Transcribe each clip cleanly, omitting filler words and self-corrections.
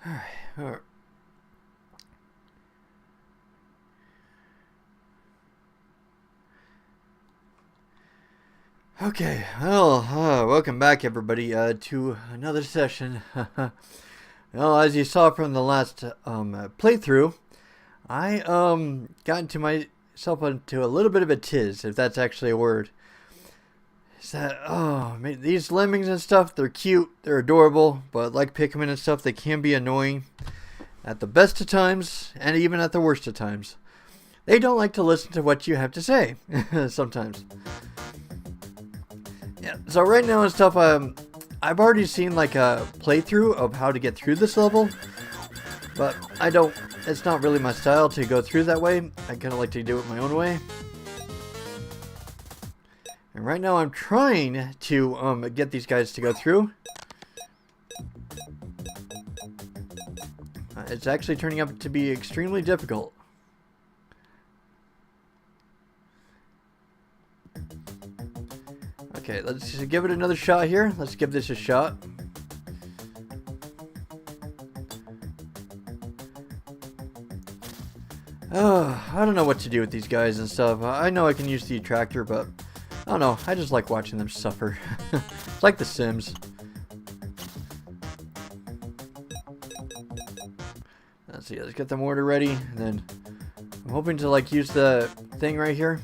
All right. Okay, well, welcome back everybody to another session. Well, as you saw from the last playthrough, I got into myself into a little bit of a tiz, if that's actually a word. Is that, oh man, these lemmings and stuff, they're cute, they're adorable, but like Pikmin and stuff, they can be annoying at the best of times and even at the worst of times. They don't like to listen to what you have to say sometimes. Yeah, so right now and stuff, I've already seen like a playthrough of how to get through this level, but it's not really my style to go through that way. I kind of like to do it my own way. And right now I'm trying to get these guys to go through. It's actually turning out to be extremely difficult. Okay, let's just give it another shot here. Let's give this a shot. I don't know what to do with these guys and stuff. I know I can use the attractor, but I don't know. I just like watching them suffer. It's like The Sims. Let's see. Let's get the mortar ready, and then I'm hoping to like use the thing right here.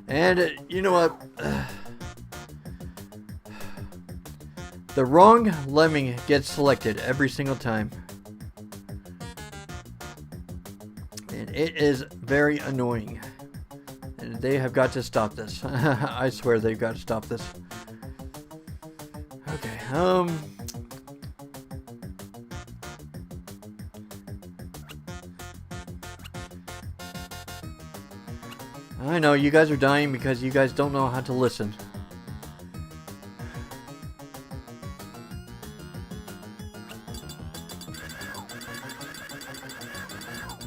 And you know what? The wrong lemming gets selected every single time. And it is very annoying. And they have got to stop this. I swear they've got to stop this. Okay, I know you guys are dying because you guys don't know how to listen.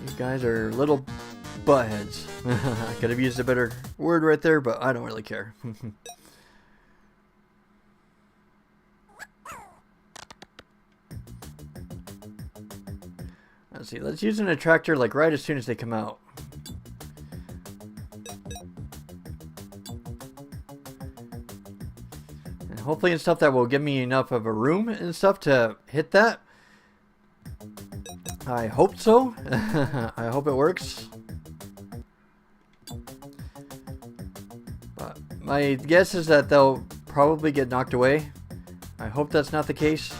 You guys are little buttheads. I could have used a better word right there, but I don't really care. Let's see, let's use an attractor like right as soon as they come out. And hopefully and stuff that will give me enough of a room and stuff to hit that. I hope so. I hope it works. But my guess is that they'll probably get knocked away. I hope that's not the case.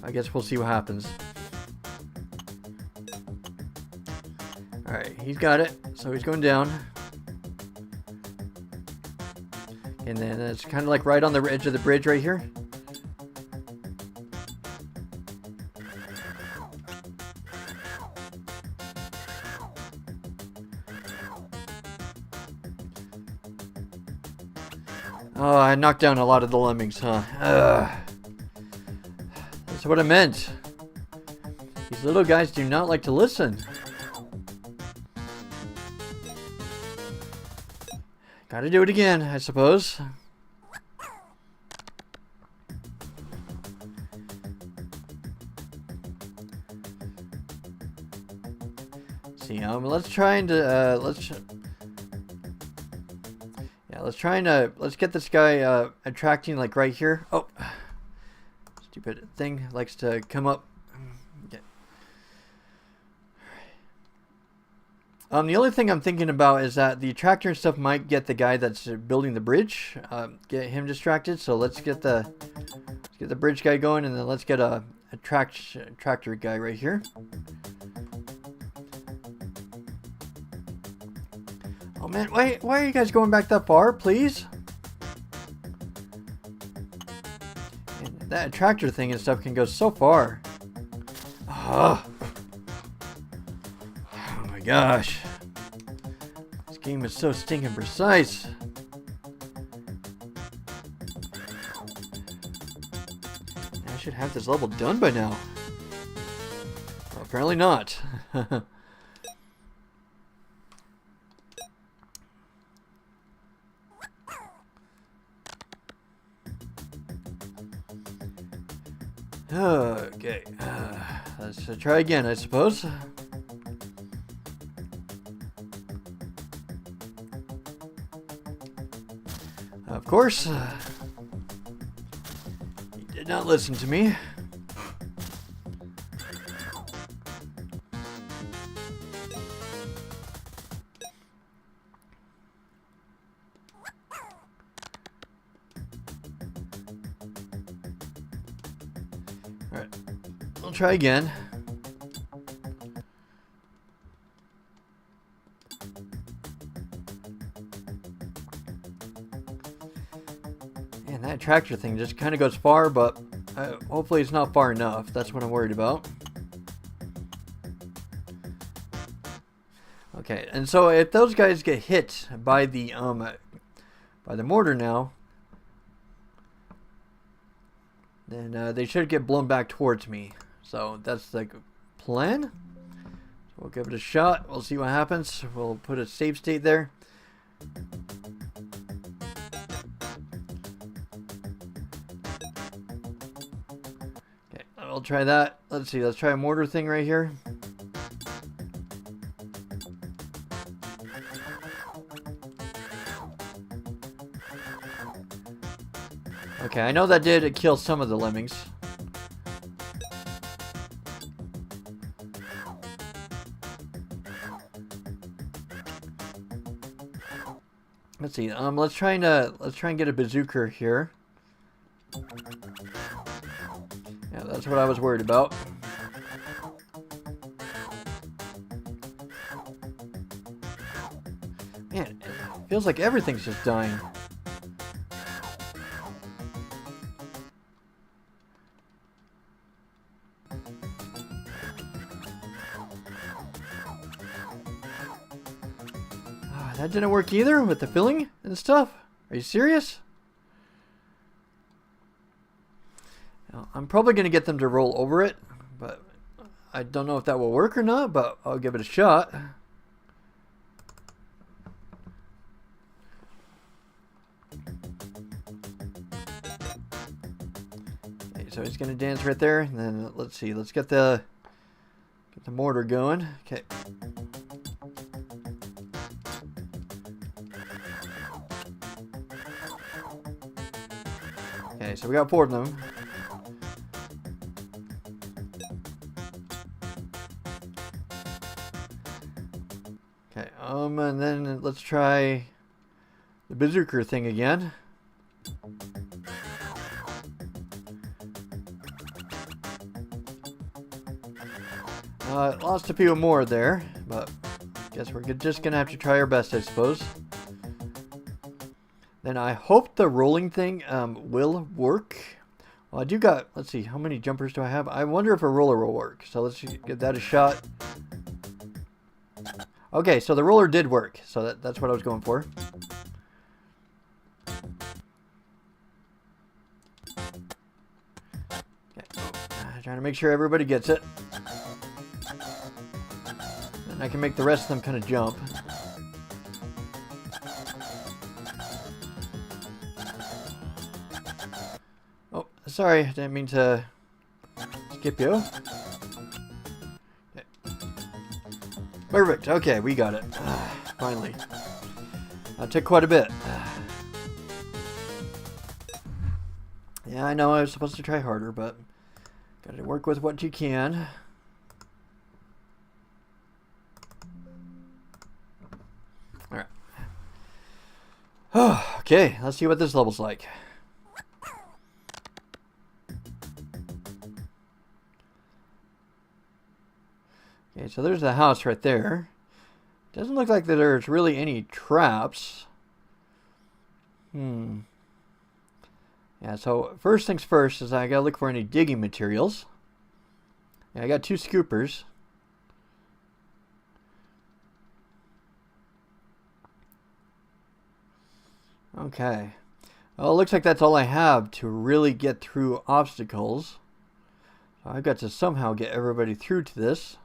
I guess we'll see what happens. Alright, he's got it. So he's going down. And then it's kind of like right on the edge of the bridge right here. Oh, I knocked down a lot of the lemmings, huh? That's what I meant. These little guys do not like to listen. Gotta do it again, I suppose. See, let's try and let's get this guy attracting like right here. Oh, stupid thing likes to come up. Okay. The only thing I'm thinking about is that the attractor and stuff might get the guy that's building the bridge, get him distracted. So let's get the bridge guy going, and then let's get a tractor guy right here. Oh man, why are you guys going back that far, please? And that tractor thing and stuff can go so far. Oh my gosh. This game is so stinking precise. I should have this level done by now. Well, apparently not. Okay, let's try again, I suppose. Of course, he did not listen to me. Alright, I'll try again. Man, that tractor thing just kind of goes far, but hopefully it's not far enough. That's what I'm worried about. Okay, and so if those guys get hit by the mortar now, then they should get blown back towards me. So that's the plan. So we'll give it a shot. We'll see what happens. We'll put a save state there. Okay, I'll try that. Let's see. Let's try a mortar thing right here. Okay, I know that did kill some of the lemmings. Let's see. Let's try and get a bazooka here. Yeah, that's what I was worried about. Man, it feels like everything's just dying. That didn't work either with the filling and stuff. Are you serious? Now, I'm probably going to get them to roll over it, but I don't know if that will work or not, but I'll give it a shot. Okay, so he's going to dance right there, and then let's see. Let's get the mortar going. Okay. Okay, so we got 4 of them. Okay, and then let's try the bazooka thing again. Lost a few more there, but guess we're just gonna have to try our best, I suppose. Then I hope the rolling thing will work. Well, I do got, let's see, how many jumpers do I have? I wonder if a roller will work. So let's give that a shot. Okay, so the roller did work. So that's what I was going for. Okay. Trying to make sure everybody gets it. And I can make the rest of them kind of jump. Sorry, I didn't mean to skip you. Okay. Perfect. Okay, we got it. Finally. That took quite a bit. Yeah, I know I was supposed to try harder, but gotta work with what you can. Alright. Okay, let's see what this level's like. Okay, so there's the house right there. Doesn't look like that there's really any traps. Yeah, so first things first is I gotta look for any digging materials. Yeah, I got 2 scoopers. Okay. Well, it looks like that's all I have to really get through obstacles. So I've got to somehow get everybody through to this.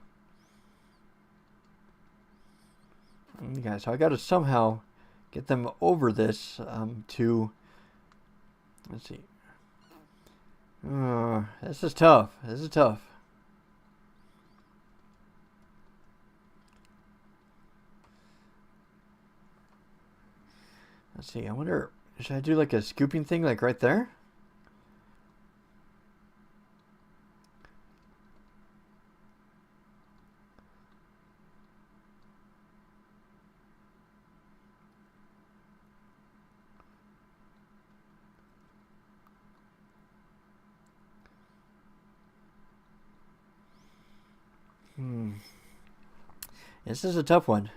Okay, so I got to somehow get them over this to, let's see. This is tough. This is tough. Let's see. I wonder, should I do like a scooping thing like right there? This is a tough one.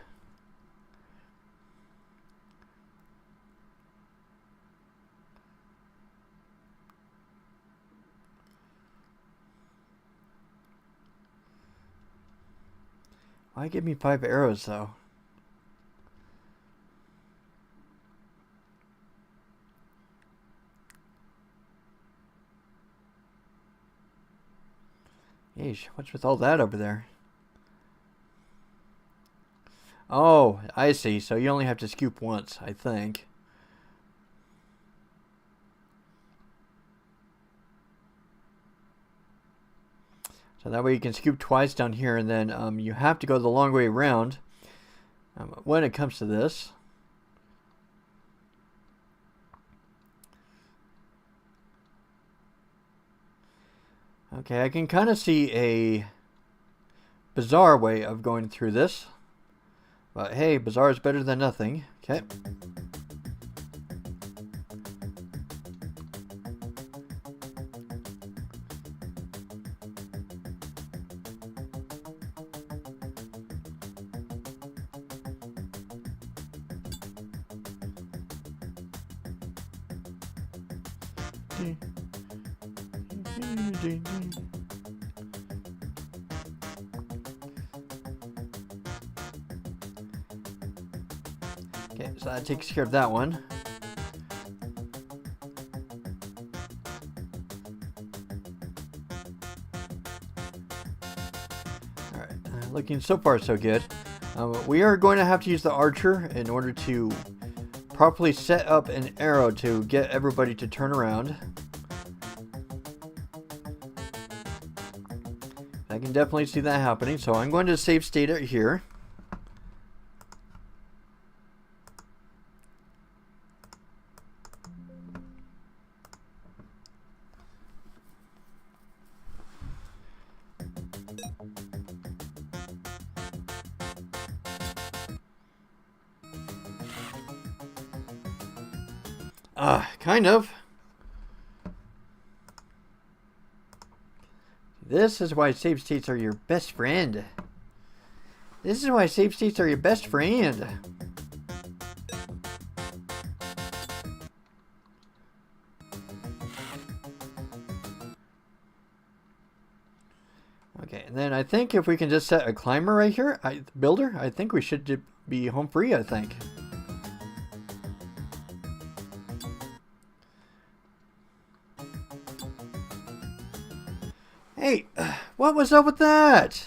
Why give me 5 arrows though? Yeesh, what's with all that over there? Oh, I see. So you only have to scoop once, I think. So that way you can scoop twice down here, and then you have to go the long way around when it comes to this. Okay, I can kind of see a bizarre way of going through this. But hey, bizarre is better than nothing. Okay. Okay, so that takes care of that one. Alright, looking so far so good. We are going to have to use the archer in order to properly set up an arrow to get everybody to turn around. I can definitely see that happening, so I'm going to save state it here. Kind of. This is why save states are your best friend. This is why save states are your best friend. Okay, and then I think if we can just set a climber right here, builder, I think we should be home free, I think. Hey, what was up with that?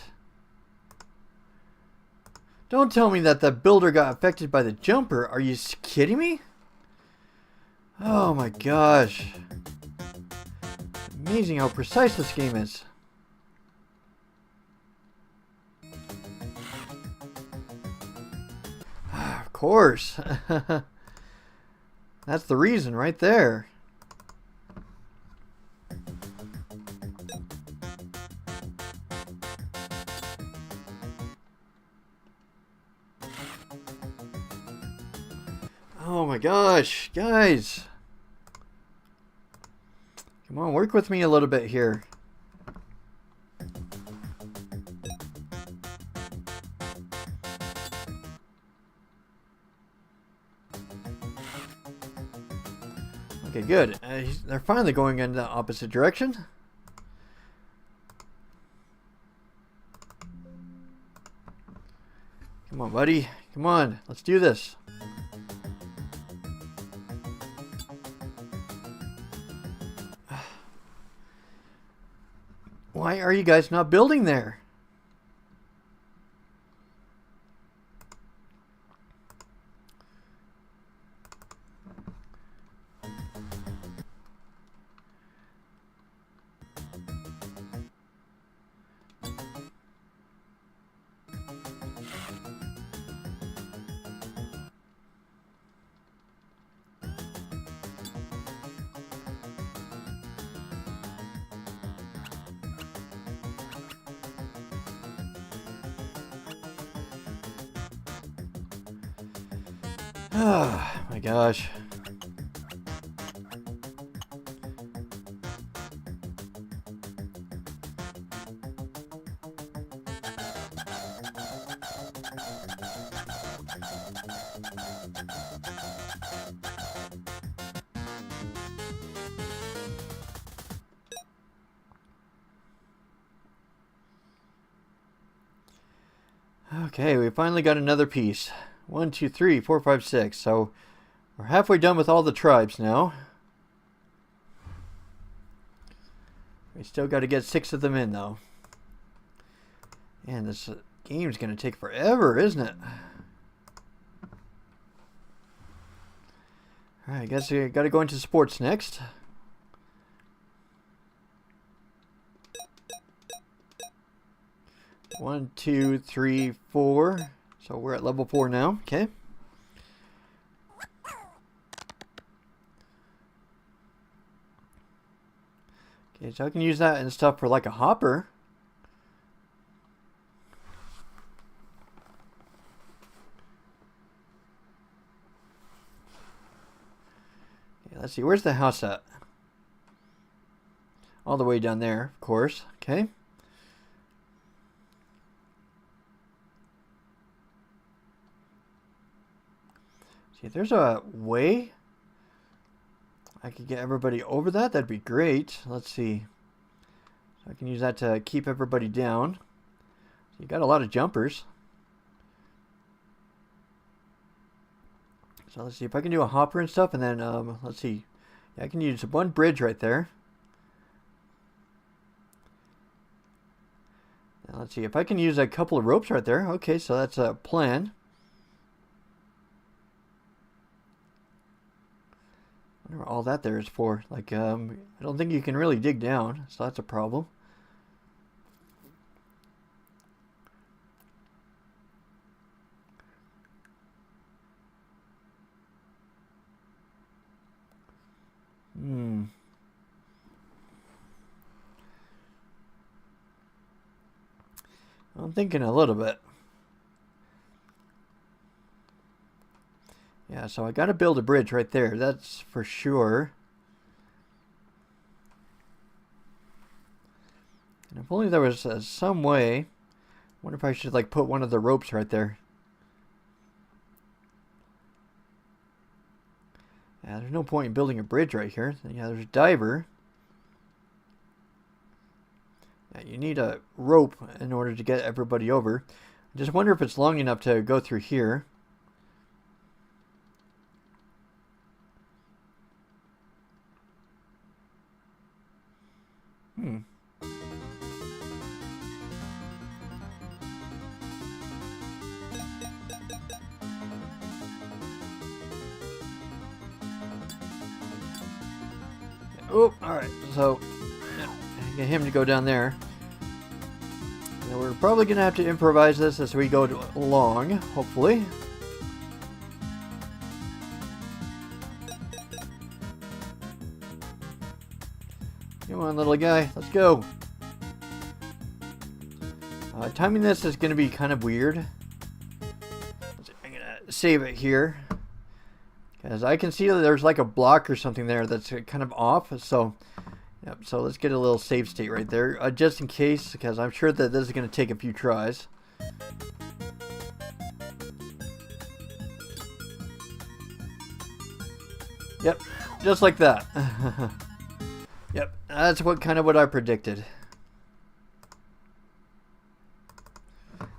Don't tell me that the builder got affected by the jumper. Are you kidding me? Oh my gosh. Amazing how precise this game is. Of course. That's the reason right there. Oh my gosh, guys. Come on, work with me a little bit here. Okay, good. They're finally going in the opposite direction. Come on, buddy. Come on, let's do this. Why are you guys not building there? Oh my gosh. Okay, we finally got another piece. 1, 2, 3, 4, 5, 6. So we're halfway done with all the tribes now. We still got to get 6 of them in, though. And this game's going to take forever, isn't it? Alright, I guess we got to go into sports next. One, two, three, 4. So we're at level 4 now. Okay. Okay, so I can use that and stuff for like a hopper. Okay, let's see. Where's the house at? All the way down there, of course. Okay. See, if there's a way I could get everybody over that, that'd be great. Let's see. So I can use that to keep everybody down. So you got a lot of jumpers. So let's see if I can do a hopper and stuff, and then let's see. Yeah, I can use one bridge right there. Now let's see if I can use a couple of ropes right there. Okay, so that's a plan. I wonder what all that there is for. Like, I don't think you can really dig down, so that's a problem. I'm thinking a little bit. Yeah, so I got to build a bridge right there. That's for sure. And if only there was some way. I wonder if I should like put one of the ropes right there. Yeah, there's no point in building a bridge right here. Yeah, there's a diver. Yeah, you need a rope in order to get everybody over. I just wonder if it's long enough to go through here. Oh, alright, so get him to go down there. And we're probably going to have to improvise this as we go along, hopefully. Come on, little guy, let's go. Timing this is going to be kind of weird. I'm going to save it here. Because I can see that there's like a block or something there that's kind of off. So, yep, so let's get a little save state right there. Just in case, because I'm sure that this is going to take a few tries. Yep, just like that. Yep, that's kind of what I predicted.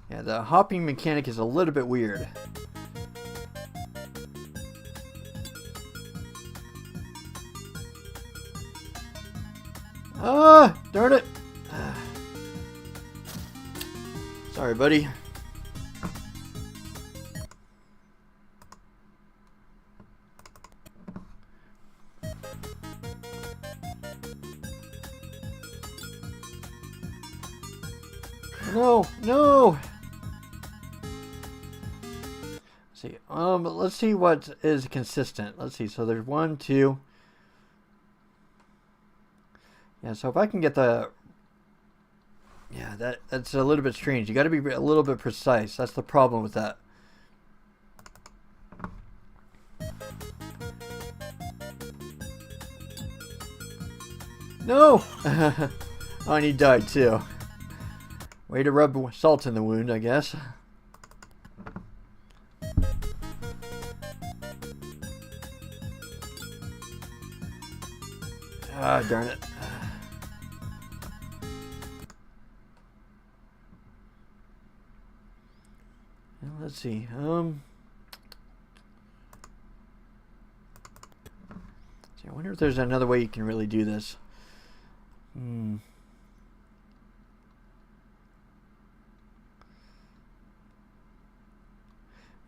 Yeah, the hopping mechanic is a little bit weird. Ah, darn it. Sorry, buddy. No, no. Let's see what is consistent. Let's see. So there's 1, 2. Yeah, so if I can get the... Yeah, that's a little bit strange. You got to be a little bit precise. That's the problem with that. No! Oh, and he died too. Way to rub salt in the wound, I guess. Ah, darn it. Let's see. I wonder if there's another way you can really do this.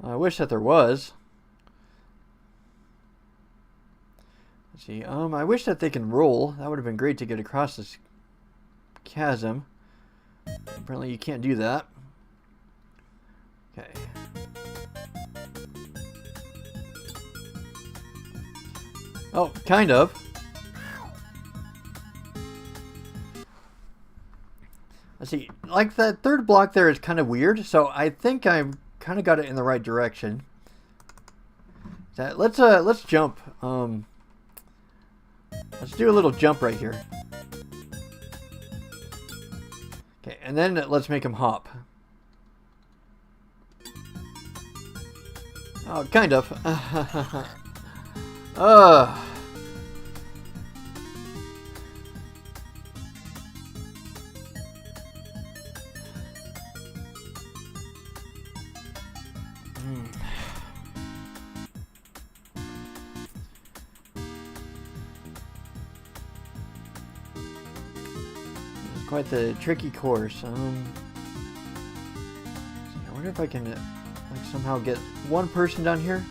I wish that there was. Let's see. I wish that they can roll. That would have been great to get across this chasm. Apparently you can't do that. Okay. Oh, kind of. Let's see. Like that third block there is kind of weird, so I think I've kind of got it in the right direction. Let's jump. Let's do a little jump right here. Okay, and then let's make him hop. Oh, kind of. Quite the tricky course. I wonder if I can like somehow get one person down here.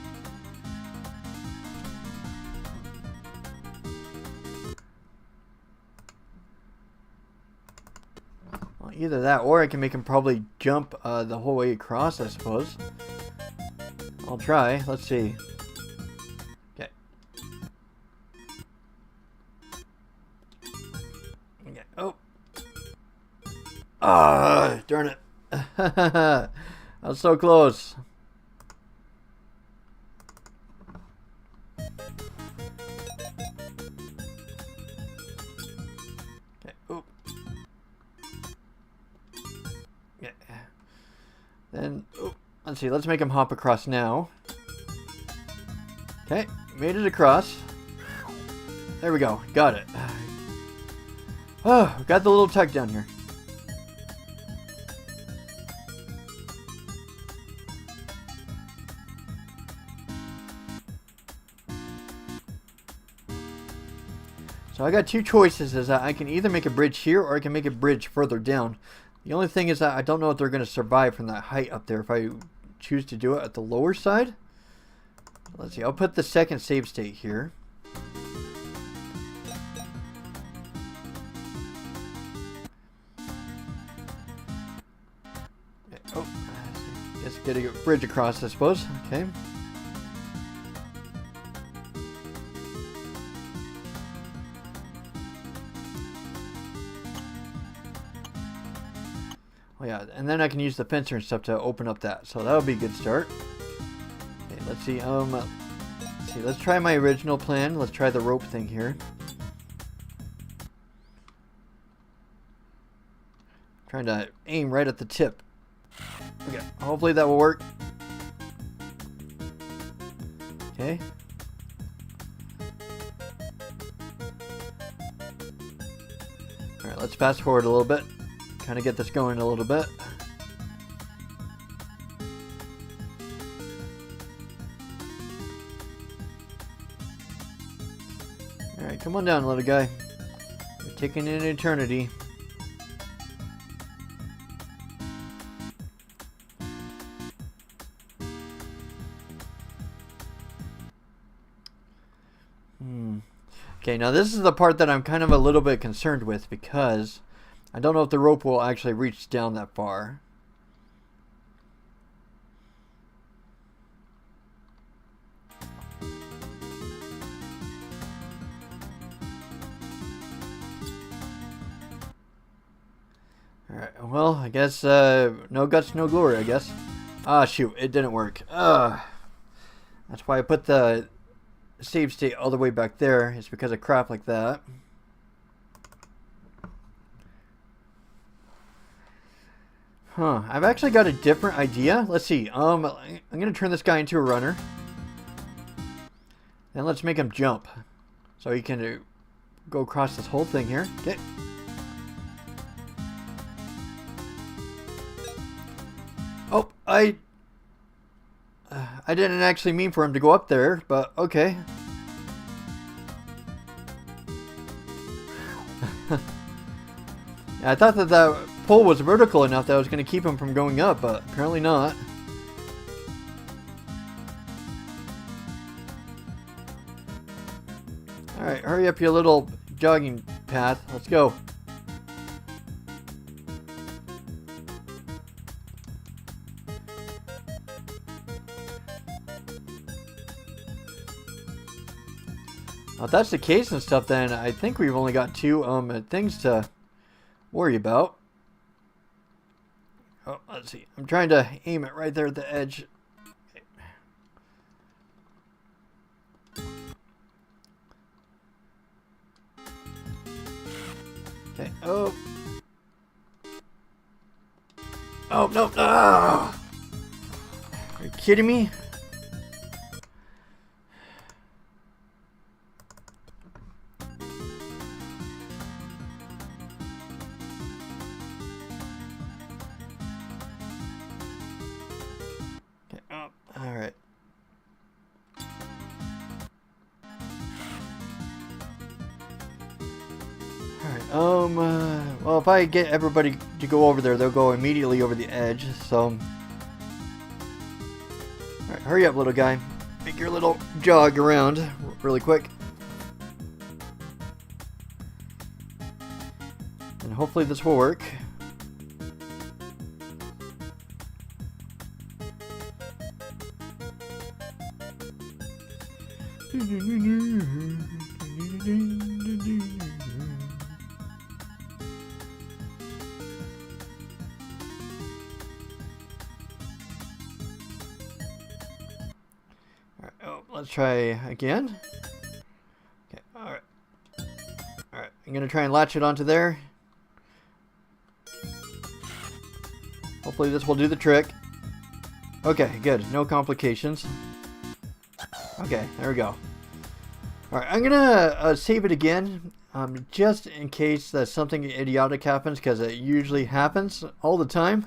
Well, either that, or I can make him probably jump the whole way across, I suppose. I'll try. Let's see. Okay. Okay. Oh. Ah, darn it. I was so close. Okay. Oh. Yeah. Then, oh, let's see. Let's make him hop across now. Okay. Made it across. There we go. Got it. Oh, got the little tug down here. So I got two choices, is that I can either make a bridge here or I can make a bridge further down. The only thing is that I don't know if they're going to survive from that height up there if I choose to do it at the lower side. Let's see, I'll put the second save state here. Oh, just get a bridge across, I suppose. Okay. Oh yeah, and then I can use the fencer and stuff to open up that, so that'll be a good start. Okay, let's see. Let's try my original plan. Let's try the rope thing here. Trying to aim right at the tip. Okay, hopefully that will work. Okay. All right, let's fast forward a little bit. Kind of get this going a little bit. Alright, come on down, little guy. You're taking an eternity. Okay, now this is the part that I'm kind of a little bit concerned with because I don't know if the rope will actually reach down that far. Alright, well, I guess no guts, no glory, I guess. Ah, shoot, it didn't work. That's why I put the save state all the way back there. It's because of crap like that. Huh, I've actually got a different idea. Let's see. I'm gonna turn this guy into a runner. And let's make him jump. So he can go across this whole thing here. Okay. Oh, I didn't actually mean for him to go up there, but okay. I thought that that pole was vertical enough that I was going to keep him from going up, but apparently not. Alright, hurry up your little jogging path. Let's go. Well, if that's the case and stuff, then I think we've only got two things to worry about. Oh, let's see. I'm trying to aim it right there at the edge. Okay. Oh. Oh, no. Ah! Are you kidding me? Alright. Alright, well, if I get everybody to go over there, they'll go immediately over the edge, so... Alright, hurry up, little guy. Make your little jog around really quick. And hopefully this will work. Alright, oh, let's try again. Okay, alright. Alright, I'm gonna try and latch it onto there. Hopefully this will do the trick. Okay, good. No complications. Okay, there we go. Alright, I'm gonna save it again, just in case that something idiotic happens, because it usually happens all the time.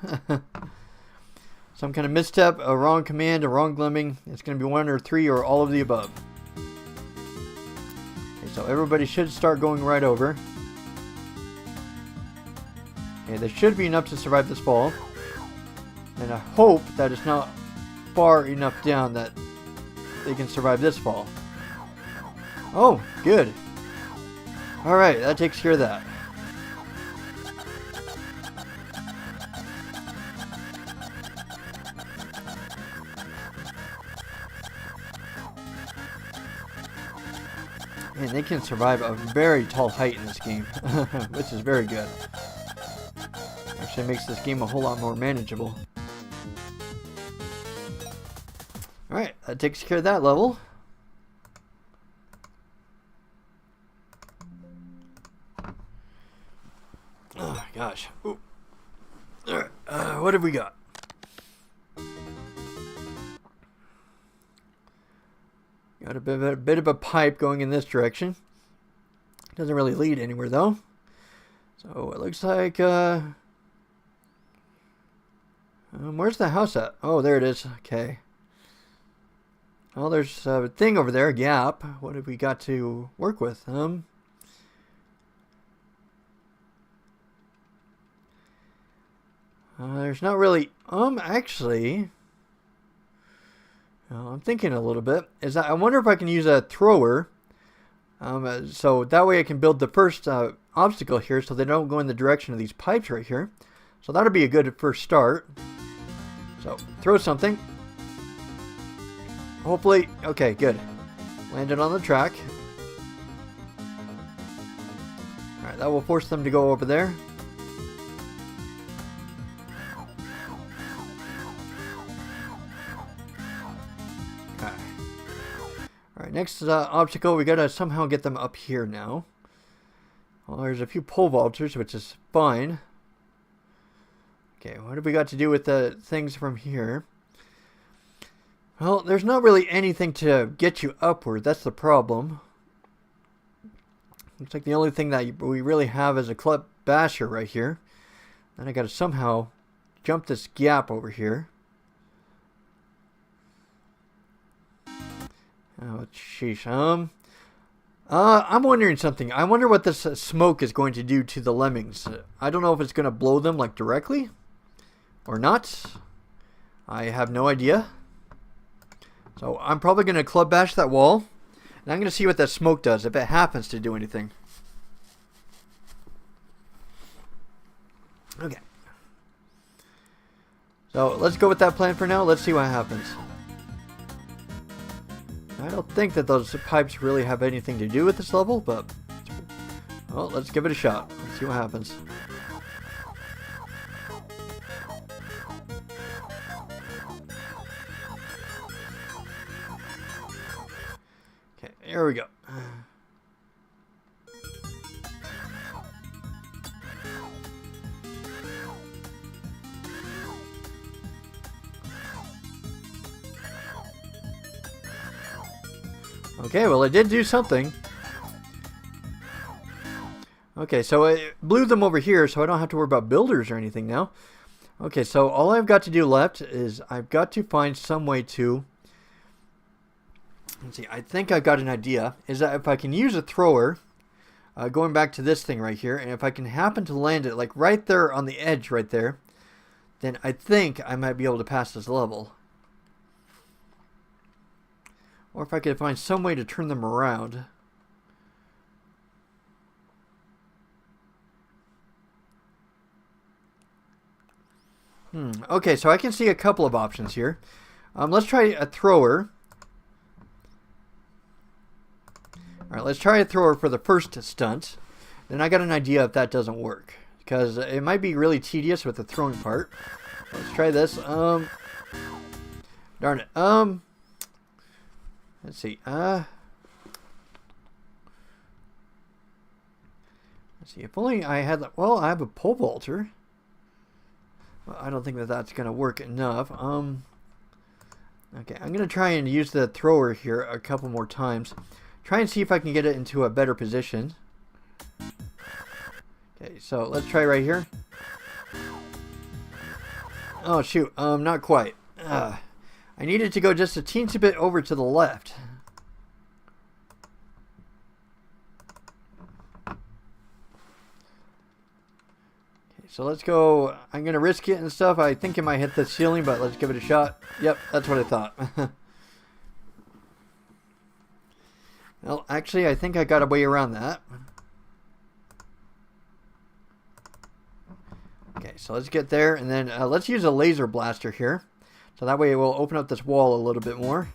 Some kind of misstep, a wrong command, a wrong lemming. It's going to be one or three or all of the above. Okay, so everybody should start going right over. Okay, there should be enough to survive this fall. And I hope that it's not far enough down that they can survive this fall. Oh, good. Alright, that takes care of that. And they can survive a very tall height in this game, which is very good. Actually makes this game a whole lot more manageable. Alright, that takes care of that level. Oh gosh. Ooh. Alright, what have we got? Got a bit of a pipe going in this direction. Doesn't really lead anywhere though. So it looks like where's the house at? Oh, there it is. Okay. Well, there's a thing over there, a gap. What have we got to work with? There's not really actually I'm thinking a little bit. I wonder if I can use a thrower. So that way I can build the first obstacle here so they don't go in the direction of these pipes right here. So that'll be a good first start. So throw something. Hopefully, okay, good. Landed on the track. Alright, that will force them to go over there. Alright, next obstacle, we gotta somehow get them up here now. Well, there's a few pole vaulters, which is fine. Okay, what have we got to do with the things from here? Well, there's not really anything to get you upward. That's the problem. Looks like the only thing that we really have is a club basher right here. Then I got to somehow jump this gap over here. Oh, sheesh. I'm wondering something. I wonder what this smoke is going to do to the lemmings. I don't know if it's going to blow them like directly or not. I have no idea. So I'm probably going to club bash that wall. And I'm going to see what that smoke does, if it happens to do anything. Okay. So let's go with that plan for now. Let's see what happens. I don't think that those pipes really have anything to do with this level, but well, let's give it a shot. Let's see what happens. Okay, here we go. Okay, well, it did do something. Okay, so it blew them over here, so I don't have to worry about builders or anything now. Okay, so all I've got to do left is I've got to find some way to... Let's see, I think I've got an idea. Is that if I can use a thrower, going back to this thing right here, and if I can happen to land it like right there on the edge right there, then I think I might be able to pass this level. Or if I could find some way to turn them around. Okay, so I can see a couple of options here. Let's try a thrower. Alright, let's try a thrower for the first stunt. Then I got an idea if that doesn't work. Because it might be really tedious with the throwing part. Let's try this. Darn it. Let's see. Let's see. If only I had... Well, I have a pole vaulter. Well, I don't think that that's going to work enough. Okay, I'm going to try and use the thrower here a couple more times. Try and see if I can get it into a better position. Okay, so let's try right here. Oh, shoot. Not quite. I needed to go just a teensy bit over to the left. Okay, so let's go. I'm going to risk it and stuff. I think it might hit the ceiling, but let's give it a shot. Yep, that's what I thought. Well, actually, I think I got a way around that. Okay, so let's get there, and then let's use a laser blaster here. So that way it will open up this wall a little bit more.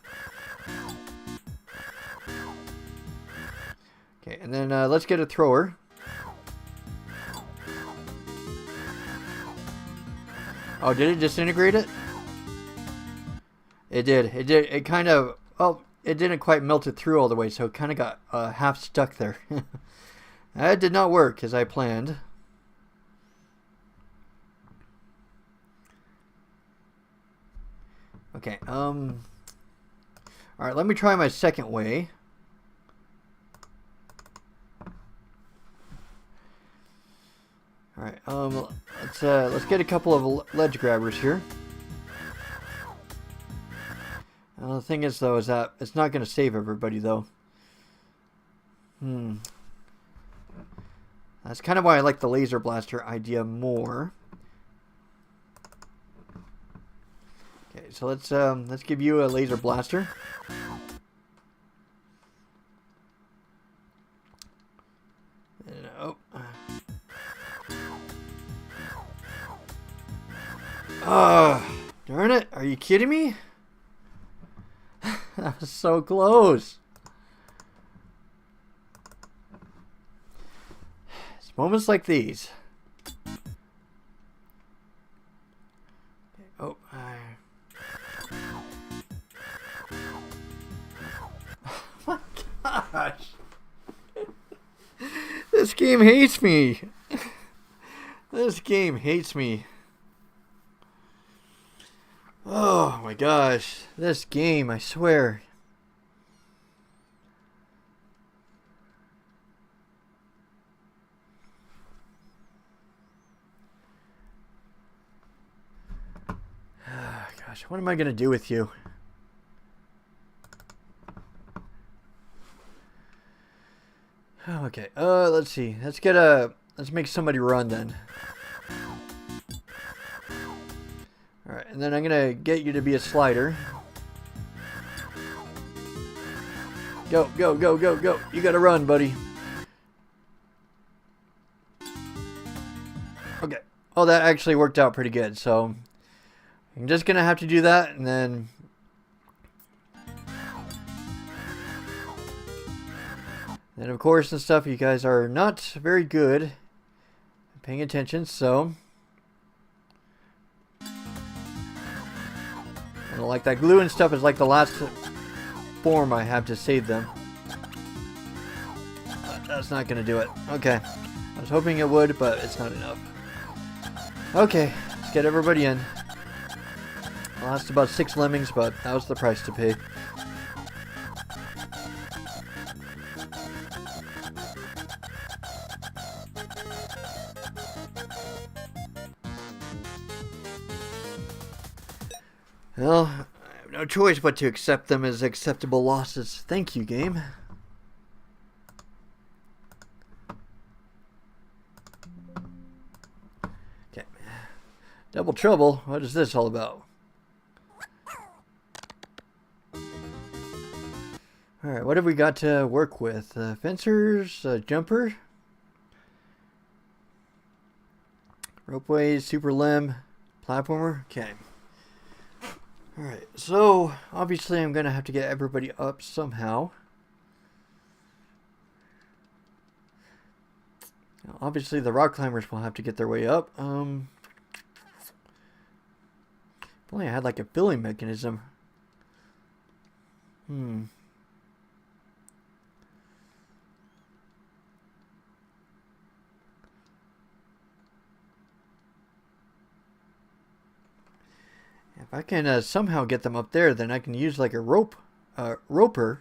Okay, and then let's get a thrower. Oh, did it disintegrate it? It did. It did. It kind of... Well, it didn't quite melt it through all the way, so it kind of got half stuck there. That did not work as I planned. Okay, alright, let me try my second way. Alright, let's get a couple of ledge grabbers here. The thing is, though, is that it's not going to save everybody, though. That's kind of why I like the laser blaster idea more. Okay, so let's give you a laser blaster. And, oh. Darn it. Are you kidding me? That was so close. It's moments like these. Okay, oh, my gosh. This game hates me. This game hates me. Oh my gosh. This game, I swear. Gosh, what am I going to do with you? Okay, let's see. Let's make somebody run then. Alright, and then I'm gonna get you to be a slider. Go, go, go, go, go. You gotta run, buddy. Okay. Oh, that actually worked out pretty good, so I'm just gonna have to do that, and then of course and stuff, you guys are not very good at paying attention, so I don't like that glue and stuff is like the last form I have to save them. That's not gonna do it. Okay. I was hoping it would, but it's not enough. Okay, let's get everybody in. I lost about 6 lemmings, but that was the price to pay. Well, I have no choice but to accept them as acceptable losses. Thank you, game. Okay. Double trouble? What is this all about? Alright, what have we got to work with? Fencers, jumper, ropeways, super limb, platformer. Okay. Alright, so obviously I'm going to have to get everybody up somehow. Now, obviously the rock climbers will have to get their way up. If only I had like a filling mechanism. If I can somehow get them up there, then I can use like a roper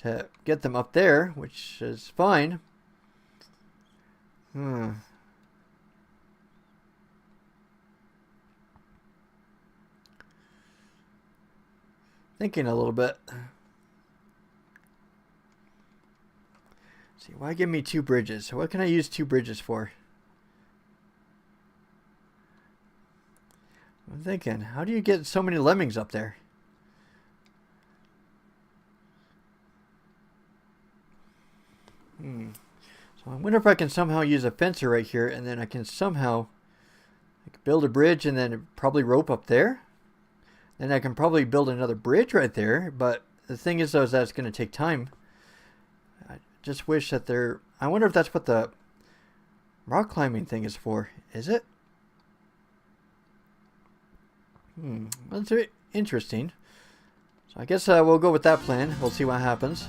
to get them up there, which is fine. Thinking a little bit. Let's see, why give me 2 bridges? So what can I use 2 bridges for? I'm thinking, how do you get so many lemmings up there? So I wonder if I can somehow use a fencer right here, and then I can somehow build a bridge and then probably rope up there. Then I can probably build another bridge right there, but the thing is though is that it's going to take time. I just wish that I wonder if that's what the rock climbing thing is for. Is it? That's very interesting. So I guess we'll go with that plan. We'll see what happens.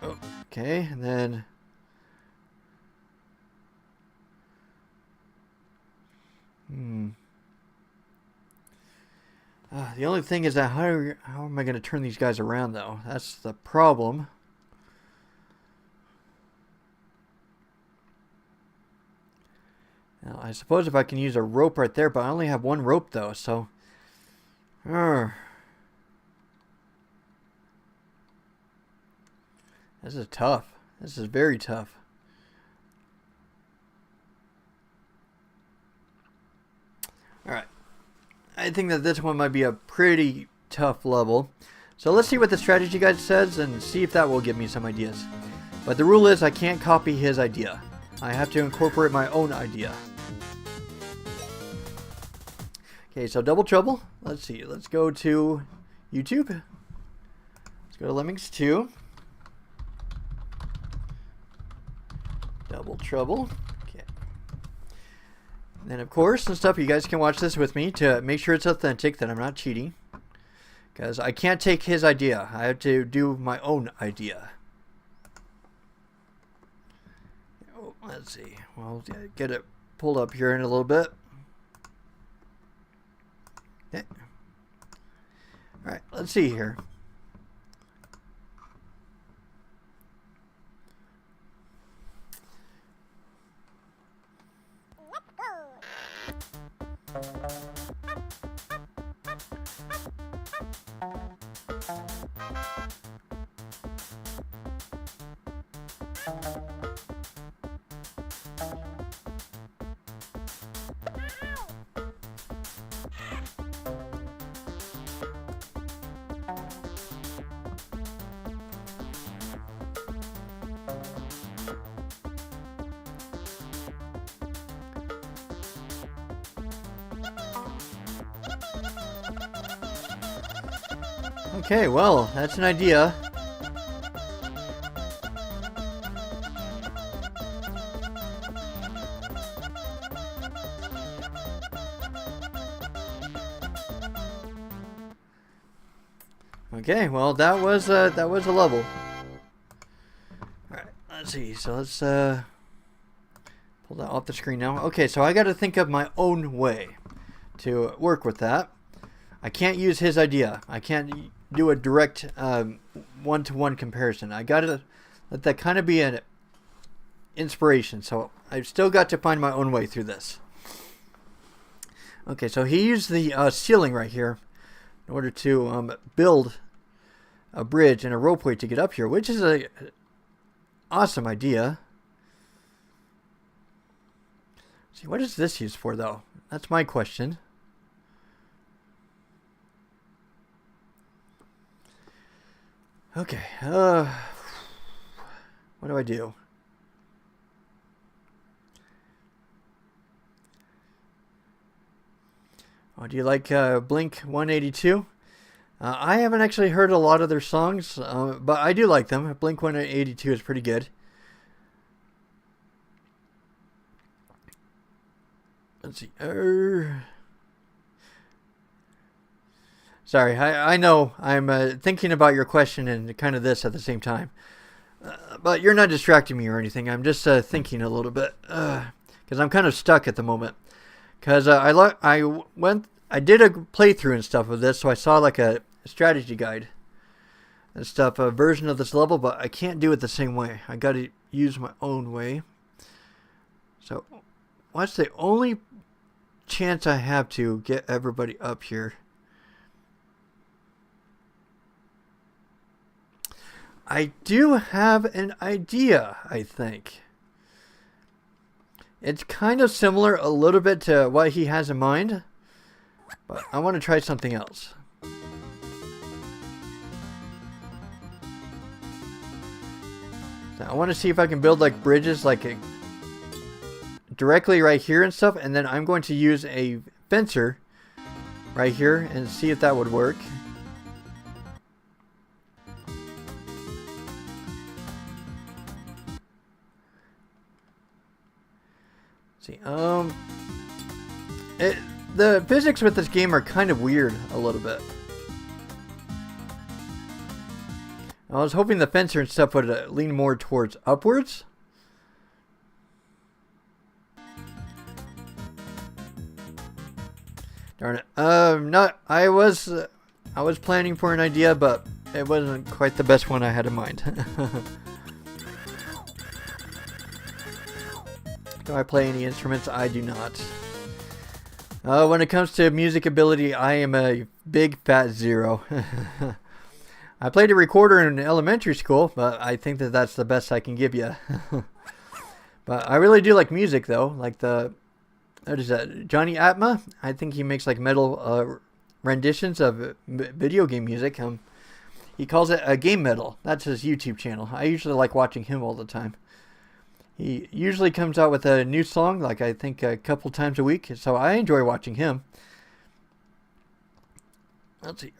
Okay, and then the only thing is that how am I going to turn these guys around though? That's the problem. Now, I suppose if I can use a rope right there, but I only have 1 rope though, so this is tough. This is very tough. Alright. I think that this one might be a pretty tough level. So let's see what the strategy guide says and see if that will give me some ideas. But the rule is I can't copy his idea. I have to incorporate my own idea. Okay, so double trouble. Let's see. Let's go to YouTube. Let's go to Lemmings 2. Double trouble. Okay. And then, of course, and stuff, you guys can watch this with me to make sure it's authentic, that I'm not cheating. Because I can't take his idea. I have to do my own idea. Let's see. Well, get it pulled up here in a little bit. Okay. All right, let's see here. Okay, well, that's an idea. Okay, well, that was a level. All right, let's see. So let's pull that off the screen now. Okay, so I got to think of my own way to work with that. I can't use his idea. I can't do a direct one-to-one comparison. I got to let that kind of be an inspiration. So I've still got to find my own way through this. Okay, so he used the ceiling right here in order to build a bridge and a ropeway to get up here, which is a awesome idea. See, what is this used for, though? That's my question. Okay, what do I do? Oh, do you like Blink 182? I haven't actually heard a lot of their songs, but I do like them. Blink 182 is pretty good. Let's see. Sorry, I know I'm thinking about your question and kind of this at the same time. But you're not distracting me or anything. I'm just thinking a little bit because I'm kind of stuck at the moment. Because I did a playthrough and stuff of this, so I saw like a strategy guide and stuff, a version of this level, but I can't do it the same way. I got to use my own way. So what's the only chance I have to get everybody up here? I do have an idea, I think. It's kind of similar a little bit to what he has in mind, but I want to try something else. So I want to see if I can build like bridges like directly right here and stuff, and then I'm going to use a fencer right here and see if that would work. See, the physics with this game are kind of weird a little bit. I was hoping the fencer and stuff would lean more towards upwards. Darn it. I was planning for an idea, but it wasn't quite the best one I had in mind. Do I play any instruments? I do not. When it comes to music ability, I am a big fat zero. I played a recorder in elementary school, but I think that that's the best I can give you. But I really do like music, though. Like what is that? Johnny Atma? I think he makes like metal renditions of video game music. He calls it a game metal. That's his YouTube channel. I usually like watching him all the time. He usually comes out with a new song, like I think a couple times a week, so I enjoy watching him. Let's see.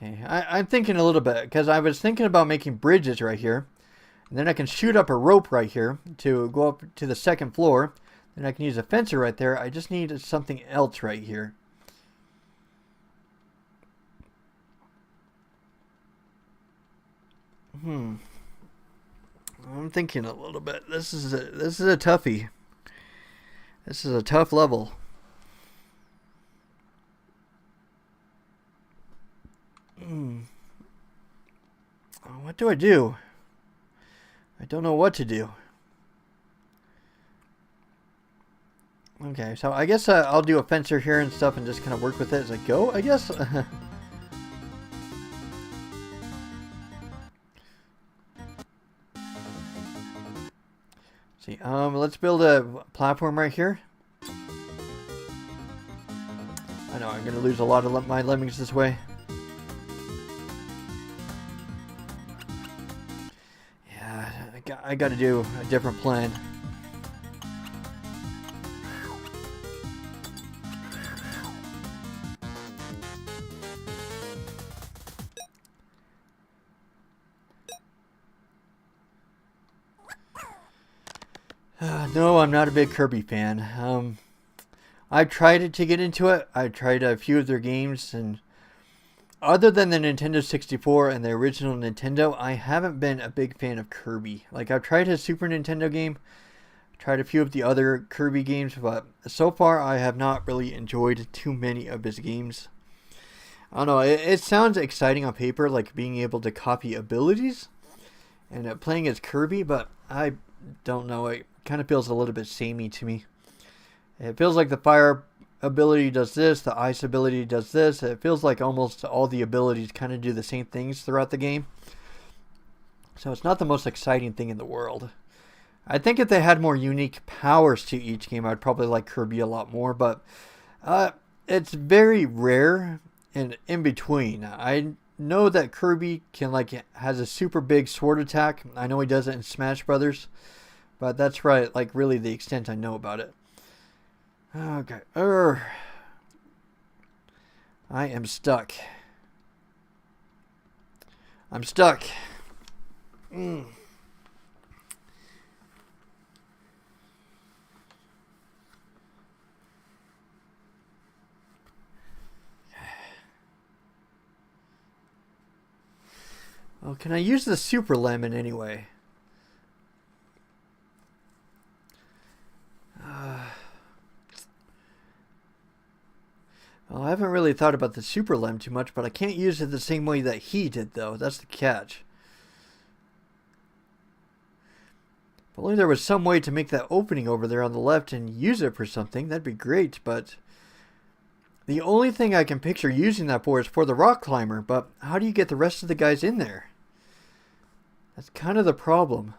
Okay, I'm thinking a little bit, because I was thinking about making bridges right here. And then I can shoot up a rope right here to go up to the second floor. Then I can use a fencer right there. I just need something else right here. I'm thinking a little bit. This is a toughie. This is a tough level. What do I do? I don't know what to do. Okay, so I guess I'll do a fencer here and stuff and just kind of work with it as I go, I guess. See, let's build a platform right here. I know I'm gonna lose a lot of my lemmings this way. Yeah, I got to do a different plan. No, I'm not a big Kirby fan. I've tried to get into it. I've tried a few of their games, and other than the Nintendo 64 and the original Nintendo, I haven't been a big fan of Kirby. Like, I've tried his Super Nintendo game, tried a few of the other Kirby games, but so far I have not really enjoyed too many of his games. I don't know, it sounds exciting on paper, like being able to copy abilities and playing as Kirby, but I don't know, it kind of feels a little bit samey to me. It feels like the fire ability does this, the ice ability does this. It feels like almost all the abilities kind of do the same things throughout the game. So it's not the most exciting thing in the world. I think if they had more unique powers to each game, I'd probably like Kirby a lot more. But it's very rare and in between. I know that Kirby has a super big sword attack. I know he does it in Smash Brothers. But that's right, like really the extent I know about it. Okay. I am stuck. I'm stuck. Well, can I use the Super Lemon anyway? Well, I haven't really thought about the Super Lem too much, but I can't use it the same way that he did, though. That's the catch. If only there was some way to make that opening over there on the left and use it for something, that'd be great, but the only thing I can picture using that for is for the rock climber, but how do you get the rest of the guys in there? That's kind of the problem.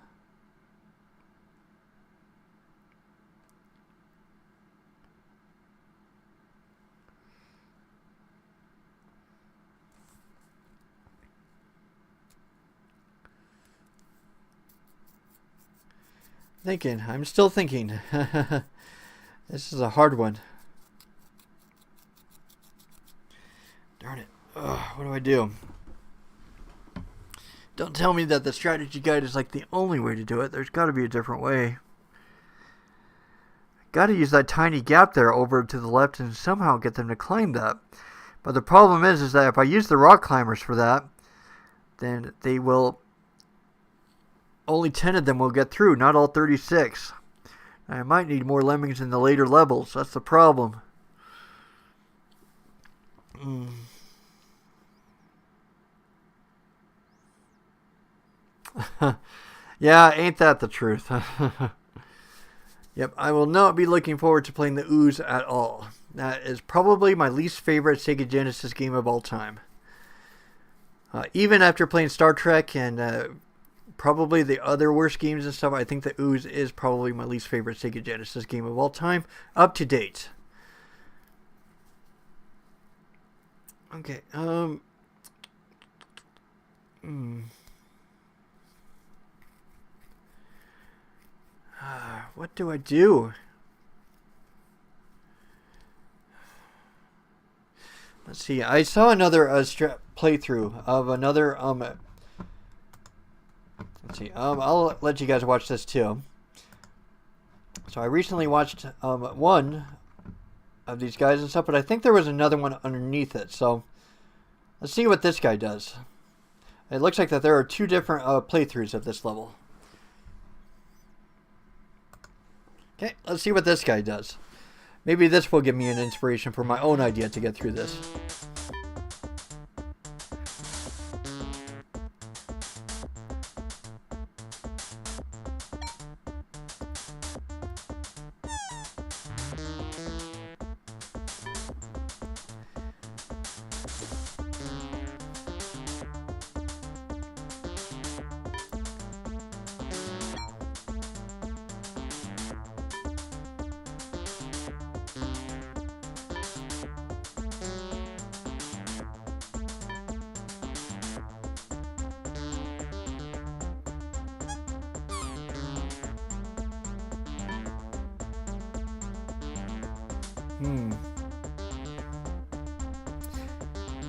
I'm still thinking. This is a hard one. Darn it. What do I do? Don't tell me that the strategy guide is like the only way to do it. There's got to be a different way. Got to use that tiny gap there over to the left and somehow get them to climb that. But the problem is that if I use the rock climbers for that, then they will... Only 10 of them will get through, not all 36. I might need more lemmings in the later levels. That's the problem. Yeah, ain't that the truth? Yep, I will not be looking forward to playing the Ooze at all. That is probably my least favorite Sega Genesis game of all time. Even after playing Star Trek and probably the other worst games and stuff, I think the Ooze is probably my least favorite Sega Genesis game of all time, up to date. Okay, what do I do? Let's see. I saw another playthrough of another. Let's see. I'll let you guys watch this too. So I recently watched one of these guys and stuff, but I think there was another one underneath it. So let's see what this guy does. It looks like that there are two different playthroughs of this level. Okay, let's see what this guy does. Maybe this will give me an inspiration for my own idea to get through this.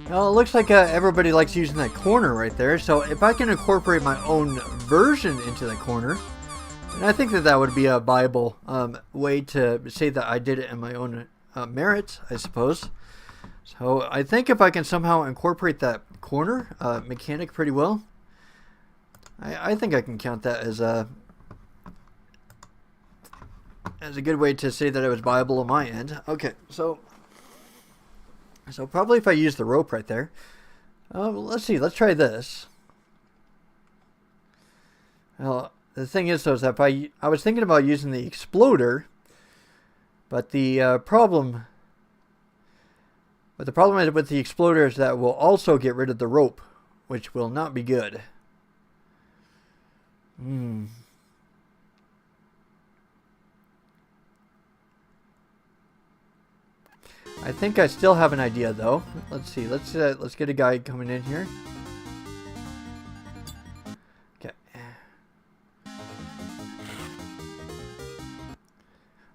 Well, it looks like everybody likes using that corner right there. So if I can incorporate my own version into the corner, then I think that that would be a viable way to say that I did it in my own merit, I suppose. So I think if I can somehow incorporate that corner mechanic pretty well, I think I can count that as a good way to say that it was viable on my end. Okay, so probably if I use the rope right there. Let's see. Let's try this. Well, the thing is, though, is that if I was thinking about using the exploder, but the problem is with the exploder is that we'll also get rid of the rope, which will not be good. I think I still have an idea, though. Let's see. Let's get a guy coming in here. Okay.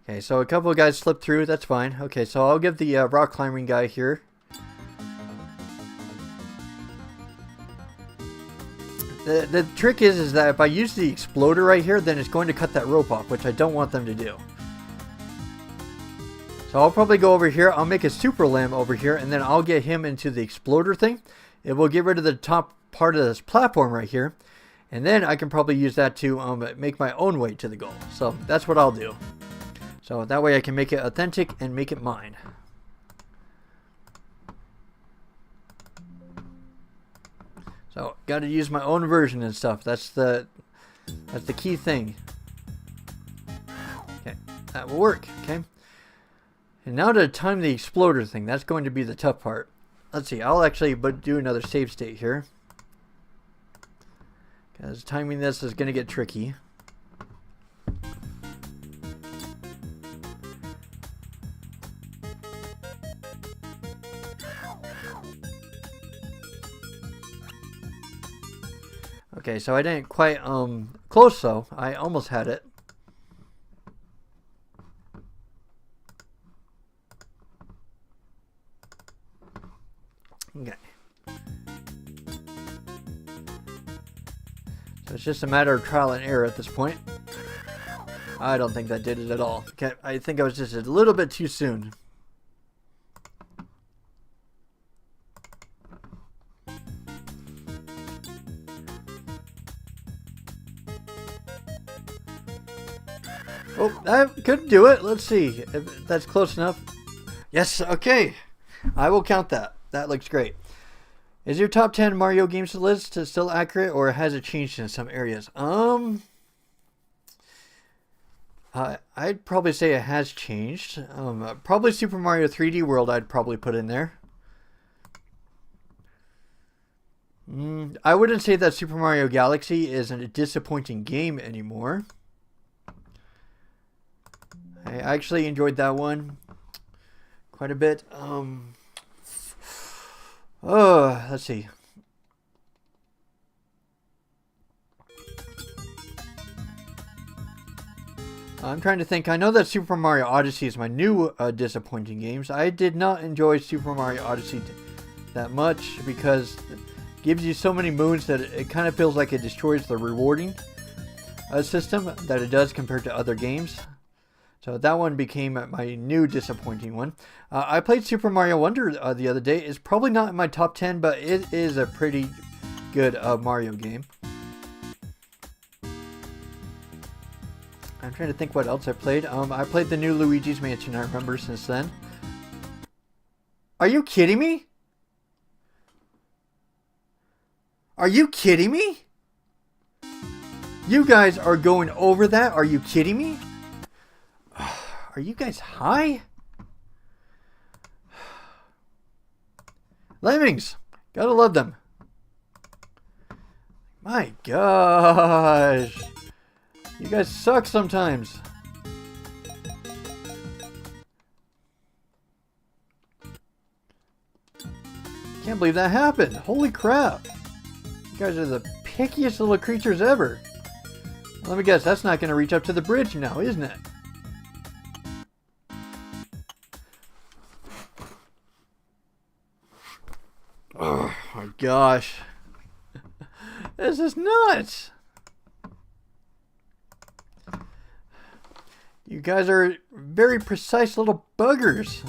Okay, so a couple of guys slipped through. That's fine. Okay, so I'll give the rock climbing guy here. The trick is that if I use the exploder right here, then it's going to cut that rope off, which I don't want them to do. So I'll probably go over here. I'll make a super lamb over here, and then I'll get him into the exploder thing. It will get rid of the top part of this platform right here, and then I can probably use that to make my own way to the goal. So that's what I'll do. So that way I can make it authentic and make it mine. So got to use my own version and stuff. That's the key thing. Okay, that will work. Okay. And now to time the exploder thing, that's going to be the tough part. Let's see, I'll actually do another save state here. Because timing this is going to get tricky. Okay, so I didn't quite, close though. I almost had it. Okay. So it's just a matter of trial and error at this point. I don't think that did it at all. Okay, I think I was just a little bit too soon. Oh, that could do it. Let's see if that's close enough. Yes, okay. I will count that. That looks great. Is your top 10 Mario games list still accurate, or has it changed in some areas? I'd probably say it has changed. Probably Super Mario 3D World I'd probably put in there. I wouldn't say that Super Mario Galaxy is a disappointing game anymore. I actually enjoyed that one quite a bit. Let's see. I'm trying to think. I know that Super Mario Odyssey is my new disappointing games. I did not enjoy Super Mario Odyssey that much because it gives you so many moons that it kind of feels like it destroys the rewarding system that it does compared to other games. So that one became my new disappointing one. I played Super Mario Wonder the other day. It's probably not in my top 10, but it is a pretty good Mario game. I'm trying to think what else I played. I played the new Luigi's Mansion, I remember, since then. Are you kidding me? Are you kidding me? You guys are going over that? Are you kidding me? Are you guys high? Lemmings. Gotta love them. My gosh. You guys suck sometimes. Can't believe that happened. Holy crap. You guys are the pickiest little creatures ever. Let me guess, that's not going to reach up to the bridge now, isn't it? Oh my gosh. This is nuts. You guys are very precise little buggers.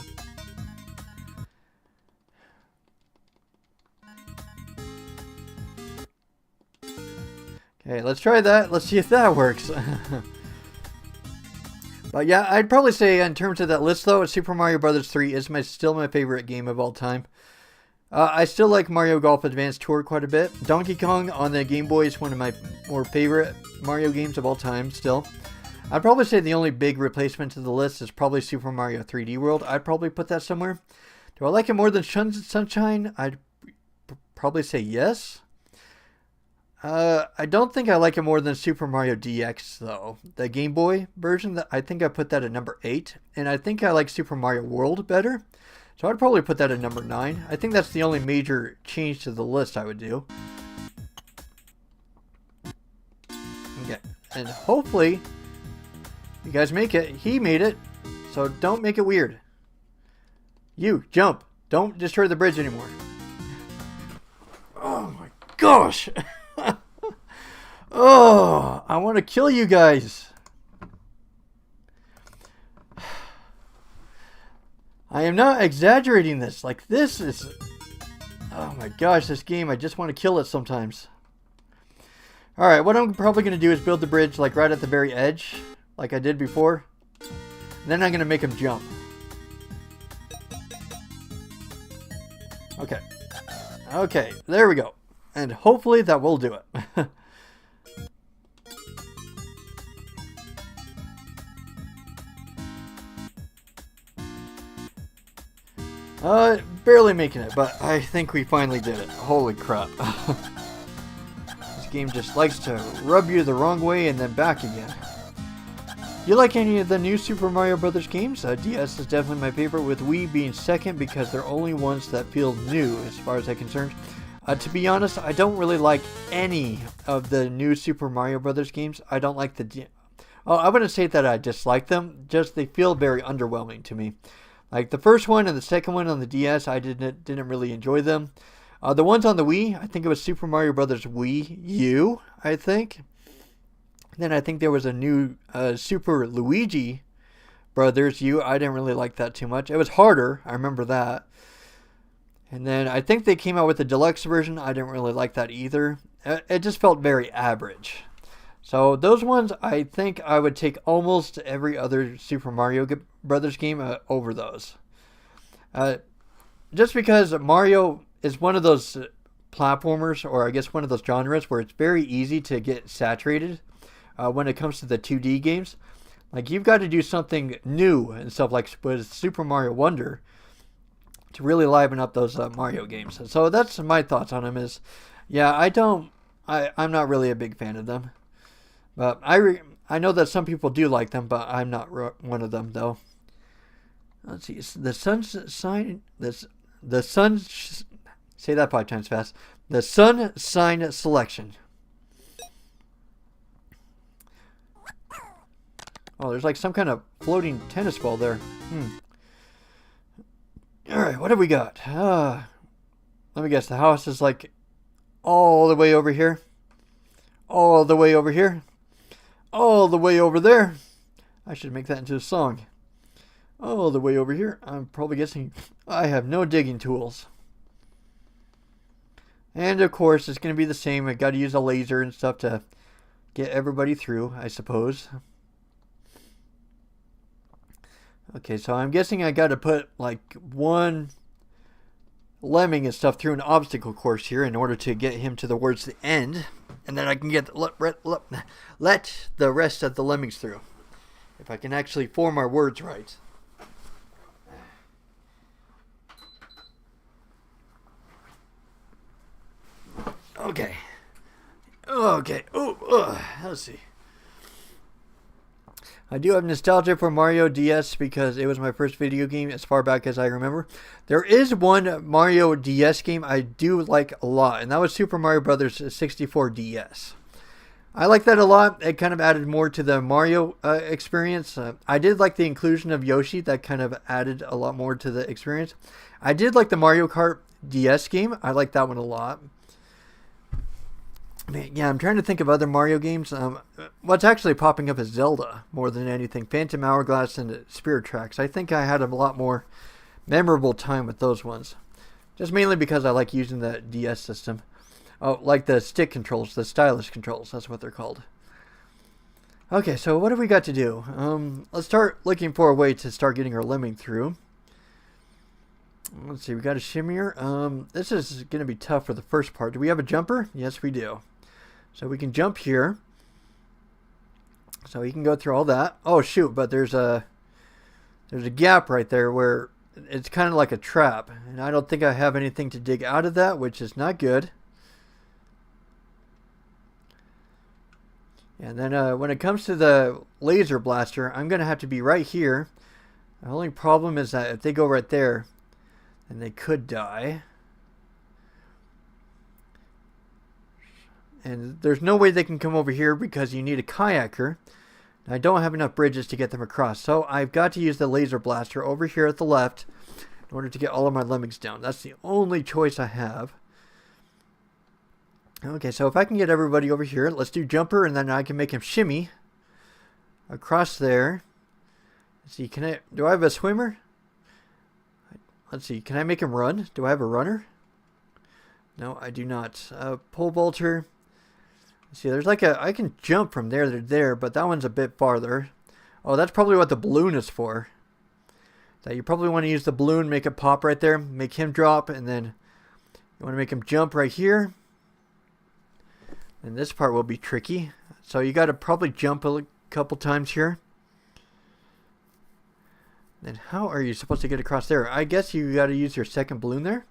Okay, let's try that. Let's see if that works. But yeah, I'd probably say in terms of that list though, Super Mario Bros. 3 is still my favorite game of all time. I still like Mario Golf Advance Tour quite a bit. Donkey Kong on the Game Boy is one of my more favorite Mario games of all time still. I'd probably say the only big replacement to the list is probably Super Mario 3D World. I'd probably put that somewhere. Do I like it more than Sunshine? I'd probably say yes. I don't think I like it more than Super Mario DX though. The Game Boy version, I think I put that at number 8. And I think I like Super Mario World better. So I'd probably put that at number 9. I think that's the only major change to the list I would do. Okay. And hopefully you guys make it. He made it. So don't make it weird. You, jump. Don't destroy the bridge anymore. Oh my gosh. Oh, I want to kill you guys. I am not exaggerating this. Like, this is... Oh my gosh, this game, I just want to kill it sometimes. Alright, what I'm probably going to do is build the bridge, like, right at the very edge, like I did before. And then I'm going to make him jump. Okay. Okay, there we go. And hopefully that will do it. Barely making it, but I think we finally did it. Holy crap. This game just likes to rub you the wrong way and then back again. You like any of the new Super Mario Bros. Games? DS is definitely my favorite, with Wii being second because they're only ones that feel new as far as I'm concerned. To be honest, I don't really like any of the new Super Mario Bros. Games. I don't like the... Oh, I wouldn't say that I dislike them, just they feel very underwhelming to me. Like the first one and the second one on the DS, I didn't really enjoy them. The ones on the Wii, I think it was Super Mario Bros. Wii U, I think. Then I think there was a new Super Luigi Brothers U. I didn't really like that too much. It was harder, I remember that. And then I think they came out with the deluxe version. I didn't really like that either. It just felt very average. So those ones, I think I would take almost every other Super Mario Brothers game over those. Just because Mario is one of those platformers, or I guess one of those genres, where it's very easy to get saturated when it comes to the 2D games. Like, you've got to do something new and stuff like with Super Mario Wonder to really liven up those Mario games. So that's my thoughts on them is, yeah, I'm not really a big fan of them. But I know that some people do like them, but I'm not one of them, though. Let's see. The sunshine... The sun... Say that 5 times fast. The sun sign selection. Oh, there's like some kind of floating tennis ball there. Alright, what have we got? Let me guess, the house is like all the way over here. All the way over here. All the way over there. I should make that into a song. All the way over here. I'm probably guessing I have no digging tools. And of course, it's going to be the same. I got to use a laser and stuff to get everybody through, I suppose. Okay, so I'm guessing I got to put like one lemming and stuff through an obstacle course here in order to get him towards the end. And then I can get let the rest of the lemmings through. If I can actually form our words right. Okay. Okay. Let's see. I do have nostalgia for Mario DS because it was my first video game as far back as I remember. There is one Mario DS game I do like a lot, and that was Super Mario Bros. 64 DS. I like that a lot. It kind of added more to the Mario experience. I did like the inclusion of Yoshi. That kind of added a lot more to the experience. I did like the Mario Kart DS game. I like that one a lot. Yeah, I'm trying to think of other Mario games. What's actually popping up is Zelda more than anything. Phantom Hourglass and Spirit Tracks. I think I had a lot more memorable time with those ones. Just mainly because I like using the DS system. Oh, like the stick controls, the stylus controls. That's what they're called. Okay, so what have we got to do? Let's start looking for a way to start getting our lemming through. Let's see, we got a shimmier. This is going to be tough for the first part. Do we have a jumper? Yes, we do. So we can jump here. So we can go through all that. Oh shoot, but there's a gap right there where it's kind of like a trap. And I don't think I have anything to dig out of that, which is not good. And then when it comes to the laser blaster, I'm going to have to be right here. The only problem is that if they go right there, then they could die. And there's no way they can come over here because you need a kayaker. I don't have enough bridges to get them across. So I've got to use the laser blaster over here at the left in order to get all of my lemmings down. That's the only choice I have. Okay, so if I can get everybody over here, let's do jumper and then I can make him shimmy across there. Let's see, do I have a swimmer? Let's see, can I make him run? Do I have a runner? No, I do not. Pole vaulter. See, there's like I can jump from there to there, but that one's a bit farther. Oh, that's probably what the balloon is for. So you probably want to use the balloon, make it pop right there, make him drop, and then you want to make him jump right here. And this part will be tricky. So you got to probably jump a couple times here. Then how are you supposed to get across there? I guess you got to use your second balloon there.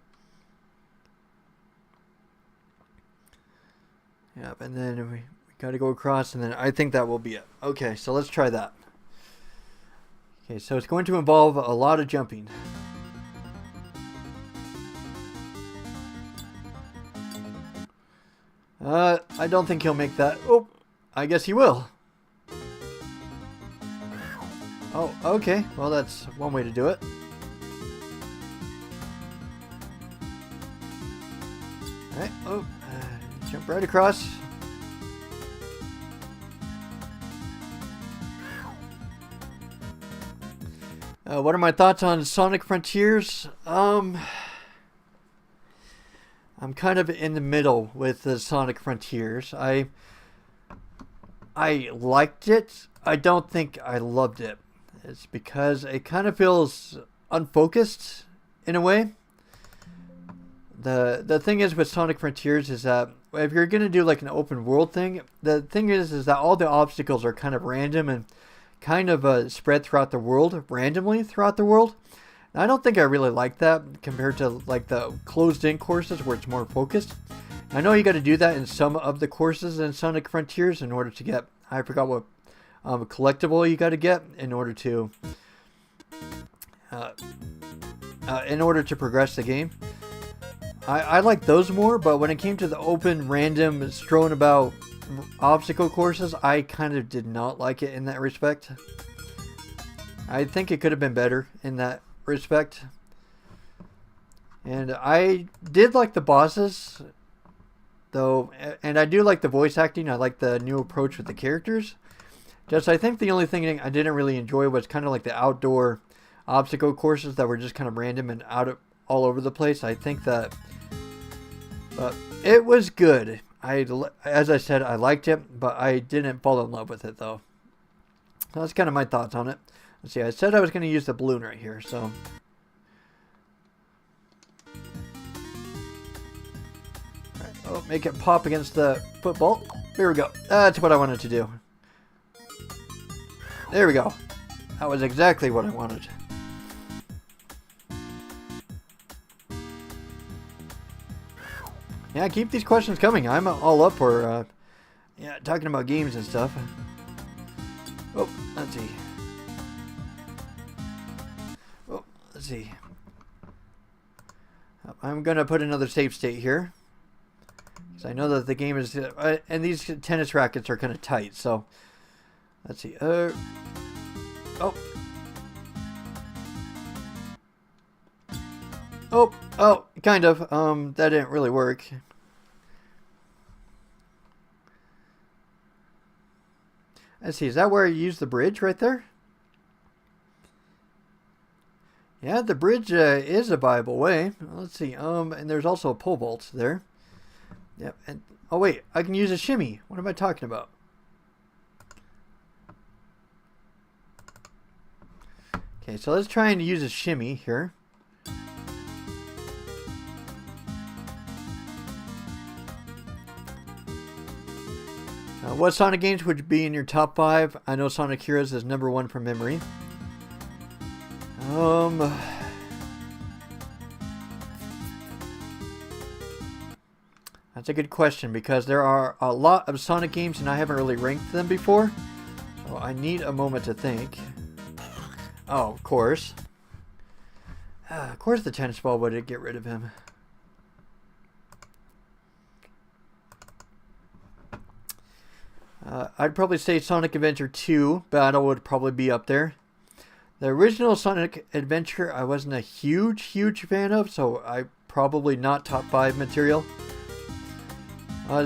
Yep, and then we got to go across, and then I think that will be it. Okay, so let's try that. Okay, so it's going to involve a lot of jumping. I don't think he'll make that. Oh, I guess he will. Oh, okay. Well, that's one way to do it. Alright, jump right across. What are my thoughts on Sonic Frontiers? I'm kind of in the middle with the Sonic Frontiers. I liked it. I don't think I loved it. It's because it kind of feels unfocused in a way. The thing is with Sonic Frontiers is that if you're going to do like an open world thing, the thing is that all the obstacles are kind of random and kind of spread throughout the world, randomly throughout the world. And I don't think I really like that compared to like the closed-in courses where it's more focused. I know you got to do that in some of the courses in Sonic Frontiers in order to get, I forgot what collectible you got to get in order to progress the game. I like those more, but when it came to the open, random, strewn about obstacle courses, I kind of did not like it in that respect. I think it could have been better in that respect. And I did like the bosses, though, and I do like the voice acting. I like the new approach with the characters. Just, I think the only thing I didn't really enjoy was kind of like the outdoor obstacle courses that were just kind of random and all over the place. I think that it was good. As I said, I liked it, but I didn't fall in love with it, though. So that's kind of my thoughts on it. Let's see, I said I was going to use the balloon right here, so... Oh, make it pop against the football. There we go. That's what I wanted to do. There we go. That was exactly what I wanted. Yeah, keep these questions coming. I'm all up for talking about games and stuff. Oh, let's see. Oh, let's see. I'm going to put another save state here. I know that the game is, and these tennis rackets are kind of tight, so let's see. Oh, kind of. That didn't really work. Let's see. Is that where I use the bridge right there? Yeah, the bridge is a viable way. Let's see. And there's also a pole vault there. Yep, and oh wait, I can use a shimmy. What am I talking about? Okay, so let's try and use a shimmy here. What Sonic games would be in your top 5? I know Sonic Heroes is number 1 from memory. That's a good question because there are a lot of Sonic games and I haven't really ranked them before. So I need a moment to think. Oh, of course. Of course the tennis ball would get rid of him. I'd probably say Sonic Adventure 2 Battle would probably be up there. The original Sonic Adventure I wasn't a huge fan of, so I probably not top 5 material.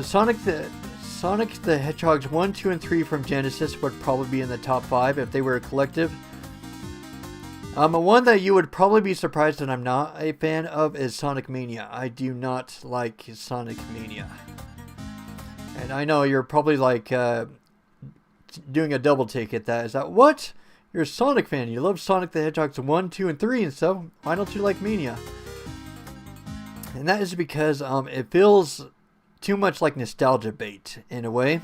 Sonic the Hedgehogs 1, 2, and 3 from Genesis would probably be in the top 5 if they were a collective. One that you would probably be surprised that I'm not a fan of is Sonic Mania. I do not like Sonic Mania. And I know you're probably like doing a double take at that. Is that what? You're a Sonic fan. You love Sonic the Hedgehogs 1, 2, and 3 and stuff. Why don't you like Mania? And that is because it feels too much like nostalgia bait in a way.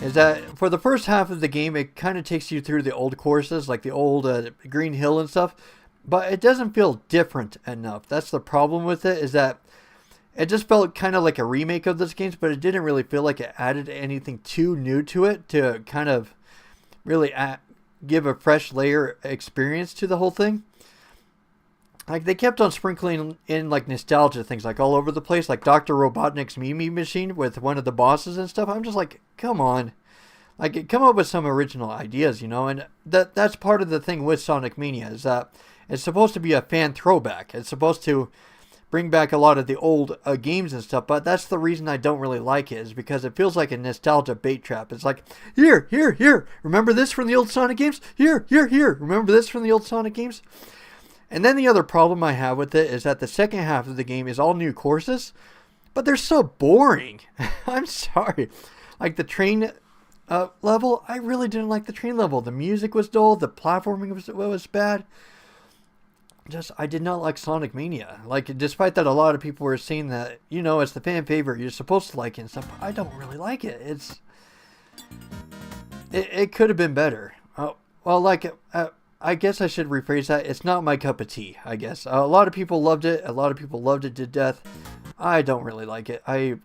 Is that for the first half of the game it kind of takes you through the old courses like the old Green Hill and stuff, but it doesn't feel different enough. That's the problem with it, is that it just felt kind of like a remake of those games, but it didn't really feel like it added anything too new to it to kind of really give a fresh layer experience to the whole thing. Like, they kept on sprinkling in, like, nostalgia things, like, all over the place. Like, Dr. Robotnik's Mimi machine with one of the bosses and stuff. I'm just like, come on. Like, come up with some original ideas, you know? And that's part of the thing with Sonic Mania, is that it's supposed to be a fan throwback. It's supposed to bring back a lot of the old games and stuff. But that's the reason I don't really like it, is because it feels like a nostalgia bait trap. It's like, here. Remember this from the old Sonic games? Here. Remember this from the old Sonic games? And then the other problem I have with it is that the second half of the game is all new courses, but they're so boring. I'm sorry. Like the train level, I really didn't like the train level. The music was dull. The platforming was bad. I did not like Sonic Mania. Like, despite that a lot of people were saying that, you know, it's the fan favorite, you're supposed to like it and stuff, but I don't really like it. It could have been better. Well, like... I guess I should rephrase that. It's not my cup of tea, I guess. A lot of people loved it. A lot of people loved it to death. I don't really like it. I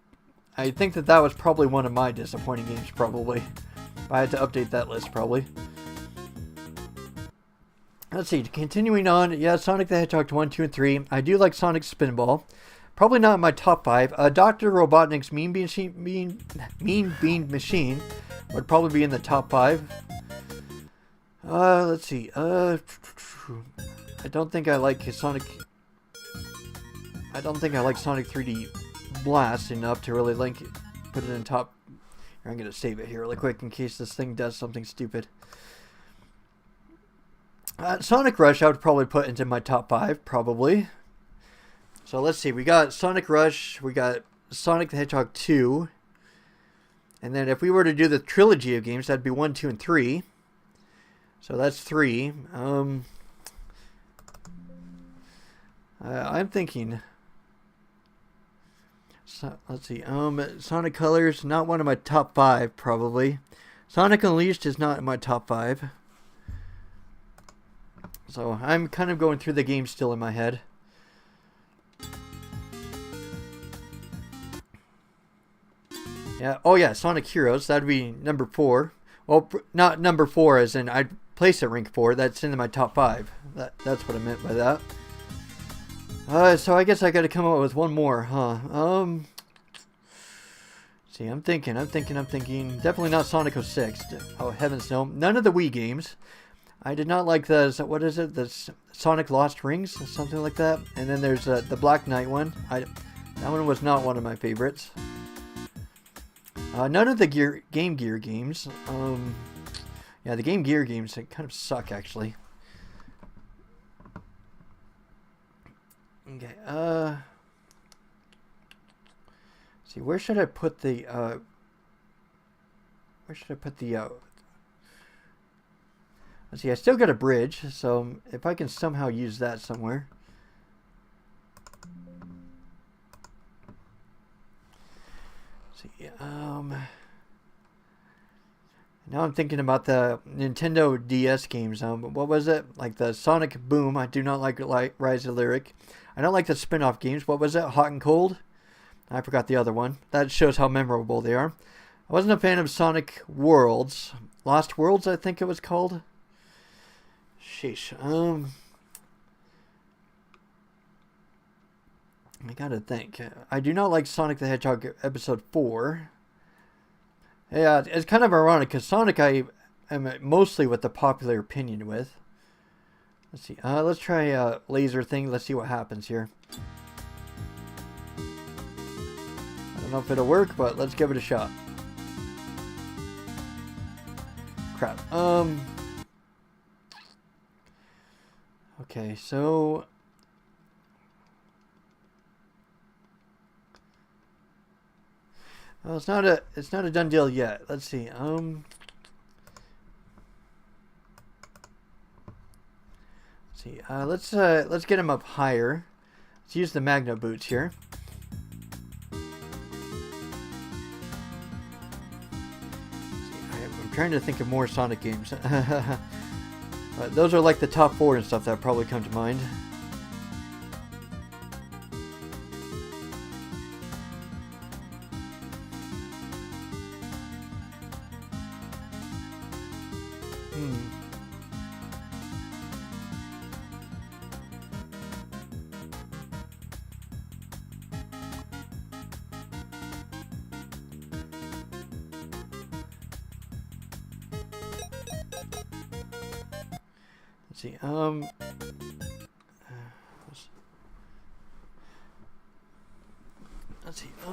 think that was probably one of my disappointing games, probably. I had to update that list, probably. Let's see. Continuing on. Yeah, Sonic the Hedgehog 1, 2, and 3. I do like Sonic Spinball. Probably not in my top 5. Dr. Robotnik's Mean Bean Machine would probably be in the top 5. Let's see. I don't think I like Sonic. I don't think I like Sonic 3D Blast enough to really put it in top. I'm gonna save it here really quick in case this thing does something stupid. Sonic Rush I would probably put into my top 5, probably. So let's see, we got Sonic Rush, we got Sonic the Hedgehog 2, and then if we were to do the trilogy of games, that'd be 1, 2, and 3. So that's 3. I'm thinking. So, let's see. Sonic Colors, not one of my top 5, probably. Sonic Unleashed is not in my top 5. So I'm kind of going through the game still in my head. Yeah. Oh yeah, Sonic Heroes. That'd be number 4. Well, not number 4 as in I'd place at rank 4. That's in my top 5. That's what I meant by that. So I guess I got to come up with one more, huh? See, I'm thinking. Definitely not Sonic 06. Oh heavens no! None of the Wii games. I did not like the, what is it? The Sonic Lost Rings, something like that. And then there's the Black Knight one. That one was not one of my favorites. None of the Game Gear games. Yeah, the Game Gear games kind of suck actually. Okay. See, where should I put the? Let's see, I still got a bridge, so if I can somehow use that somewhere. Let's see, now I'm thinking about the Nintendo DS games. What was it? Like the Sonic Boom. I do not like Rise of Lyric. I don't like the spin-off games. What was it? Hot and Cold? I forgot the other one. That shows how memorable they are. I wasn't a fan of Sonic Worlds. Lost Worlds, I think it was called. Sheesh. I gotta think. I do not like Sonic the Hedgehog Episode 4. Yeah, it's kind of ironic because Sonic I am mostly what the popular opinion with. Let's see. Let's try a laser thing. Let's see what happens here. I don't know if it'll work, but let's give it a shot. Crap. Okay, so well, it's not a done deal yet. Let's see. Let's get him up higher. Let's use the Magno boots here. I'm trying to think of more Sonic games. But those are like the top 4 and stuff that probably come to mind. Let's see. Let's see. I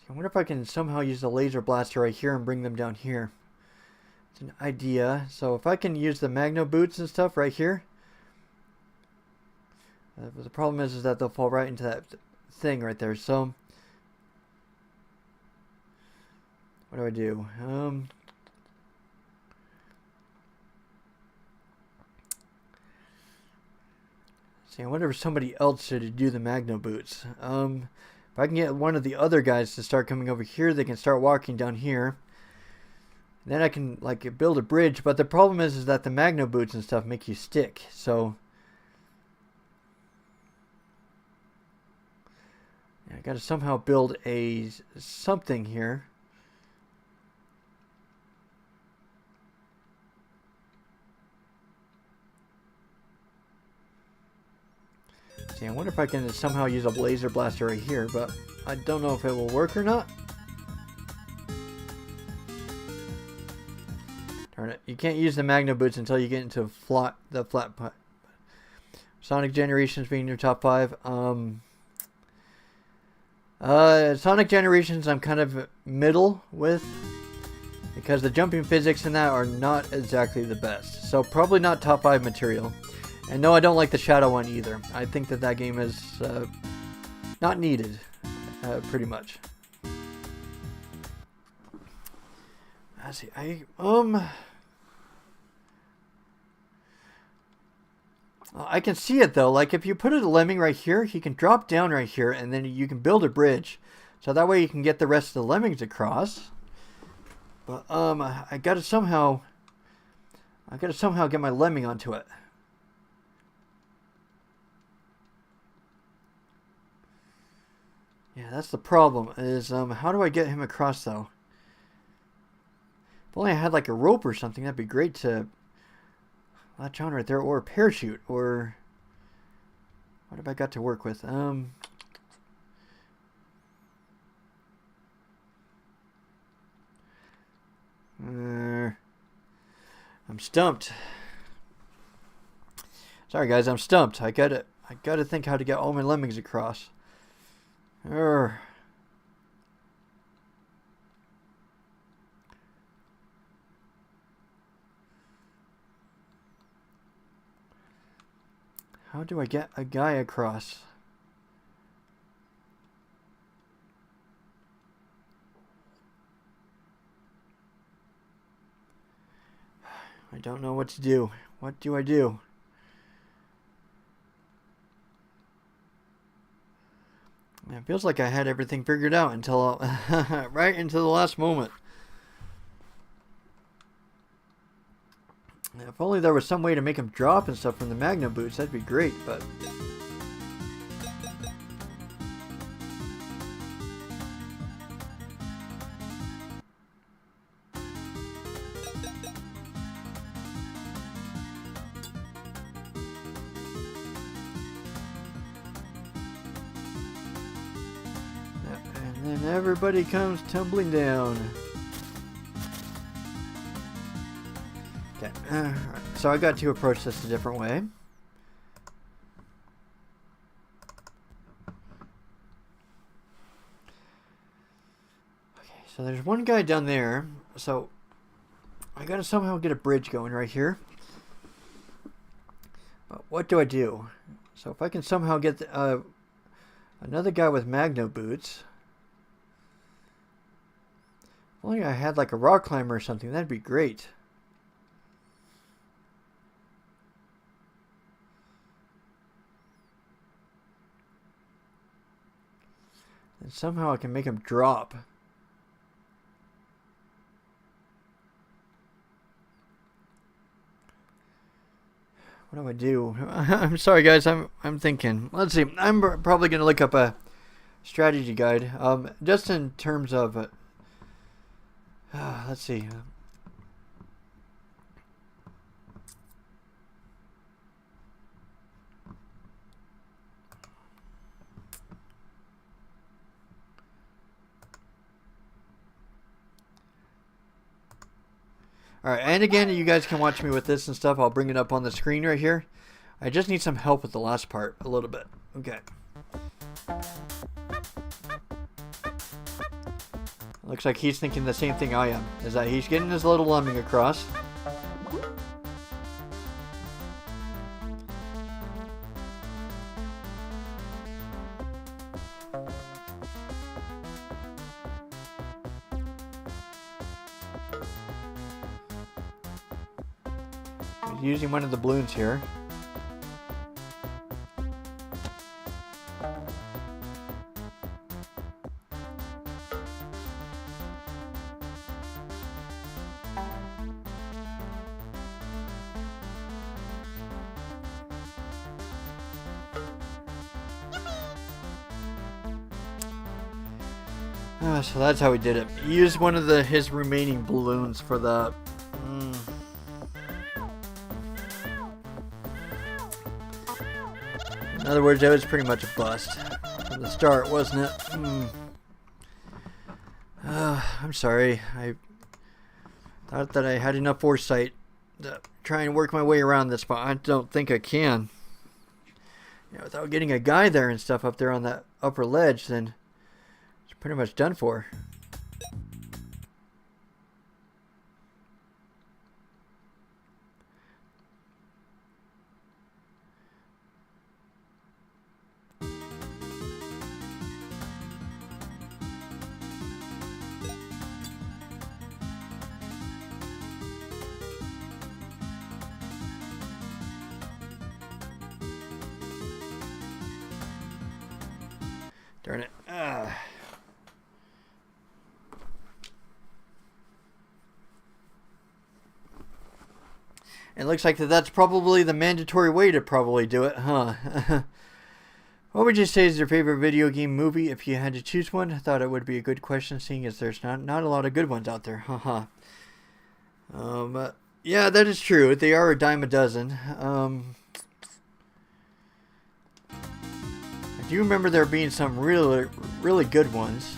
wonder if I can somehow use the laser blaster right here and bring them down here. It's an idea. So if I can use the Magno boots and stuff right here. The problem is that they'll fall right into that thing right there. So what do I do? See, I wonder if somebody else should do the Magno boots. If I can get one of the other guys to start coming over here, they can start walking down here. Then I can like build a bridge. But the problem is that the Magno boots and stuff make you stick. So yeah, I got to somehow build something here. See, I wonder if I can somehow use a laser blaster right here, but I don't know if it will work or not. Darn it. You can't use the Magno Boots until you get into the flat part. Sonic Generations being your top 5. Sonic Generations I'm kind of middle with, because the jumping physics in that are not exactly the best. So probably not top 5 material. And no, I don't like the Shadow one either. I think that game is not needed, pretty much. Let's see, I can see it though. Like if you put a lemming right here, he can drop down right here, and then you can build a bridge, so that way you can get the rest of the lemmings across. But I gotta somehow get my lemming onto it. Yeah, that's the problem. Is how do I get him across though? If only I had like a rope or something, that'd be great to latch on right there, or a parachute, or what have I got to work with? I'm stumped. Sorry guys, I'm stumped. I gotta think how to get all my lemmings across. How do I get a guy across? I don't know what to do. What do I do? It feels like I had everything figured out until right into the last moment. If only there was some way to make him drop and stuff from the Magno Boots, that'd be great, but... And then everybody comes tumbling down. Okay, so I got to approach this a different way. Okay, so there's one guy down there, so I gotta somehow get a bridge going right here. But what do I do? So if I can somehow get another guy with Magno Boots. If only I had like a rock climber or something, that'd be great. And somehow I can make him drop. What do I do? I'm sorry guys, I'm thinking. Let's see. I'm probably going to look up a strategy guide. Just in terms of let's see. Alright, and again, you guys can watch me with this and stuff. I'll bring it up on the screen right here. I just need some help with the last part a little bit. Okay. Looks like he's thinking the same thing I am. Is that he's getting his little lemming across. He's using one of the balloons here. So that's how he did it. He used one of his remaining balloons for the... In other words, it was pretty much a bust from the start, wasn't it? I'm sorry. I thought that I had enough foresight to try and work my way around this, but I don't think I can. You know, without getting a guy there and stuff up there on that upper ledge, then it's pretty much done for. Darn it. It looks like that's probably the mandatory way to probably do it, huh? What would you say is your favorite video game movie if you had to choose one? I thought it would be a good question, seeing as there's not a lot of good ones out there. Haha. Yeah, that is true. They are a dime a dozen. I do remember there being some really good ones.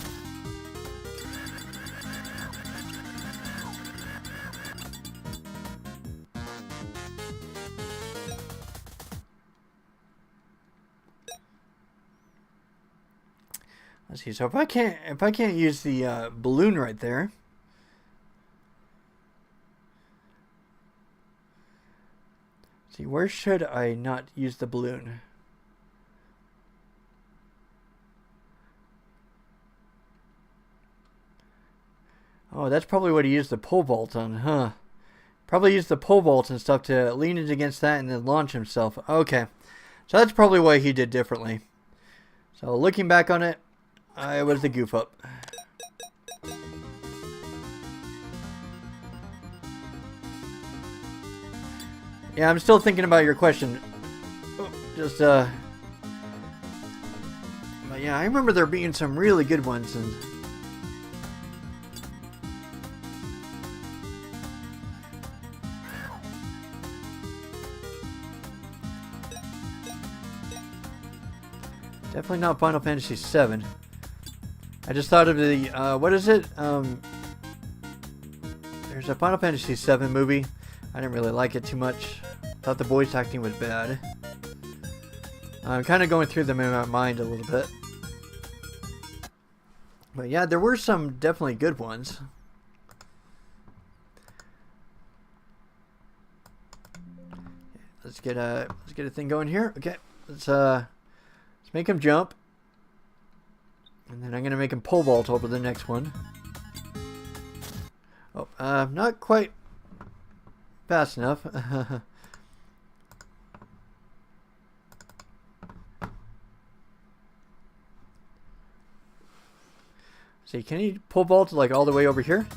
Let's see. So if I can't use the balloon right there, see, where should I not use the balloon? Oh, that's probably what he used the pole vault on, huh? Probably used the pole vault and stuff to lean it against that and then launch himself. Okay. So that's probably what he did differently. So looking back on it, it was the goof up. Yeah, I'm still thinking about your question. Just, but yeah, I remember there being some really good ones, and definitely not Final Fantasy VII. I just thought of the, what is it? There's a Final Fantasy VII movie. I didn't really like it too much. Thought the voice acting was bad. I'm kind of going through them in my mind a little bit. But yeah, there were some definitely good ones. Let's get a thing going here. Okay, let's make him jump. And then I'm going to make him pole vault over the next one. Oh, not quite fast enough. See, can he pole vault like all the way over here?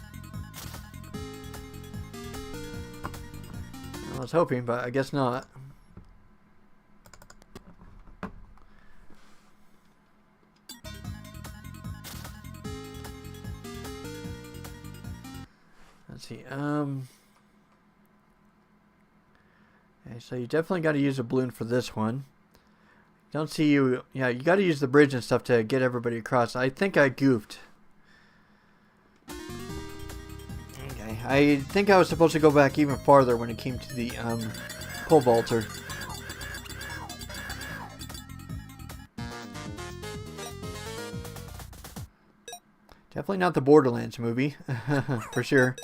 I was hoping, but I guess not. Let's see. Okay, so you definitely got to use a balloon for this one. Don't see you. Yeah, you got to use the bridge and stuff to get everybody across. I think I goofed. Okay, I think I was supposed to go back even farther when it came to the pole vaulter. Definitely not the Borderlands movie, for sure.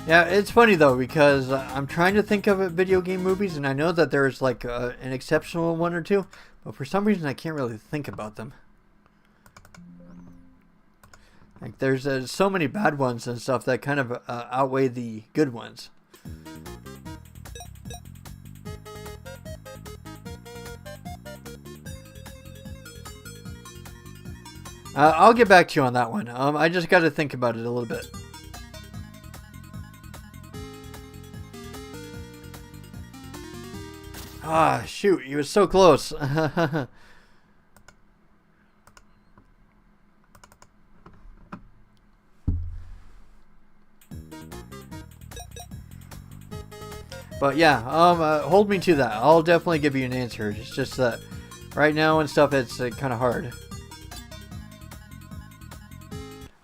Yeah, it's funny though, because I'm trying to think of video game movies, and I know that there's like an exceptional one or two, but for some reason I can't really think about them. Like there's so many bad ones and stuff that kind of outweigh the good ones. I'll get back to you on that one. I just got to think about it a little bit. Ah, shoot. He was so close. But yeah, hold me to that. I'll definitely give you an answer. It's just that right now and stuff, it's kind of hard.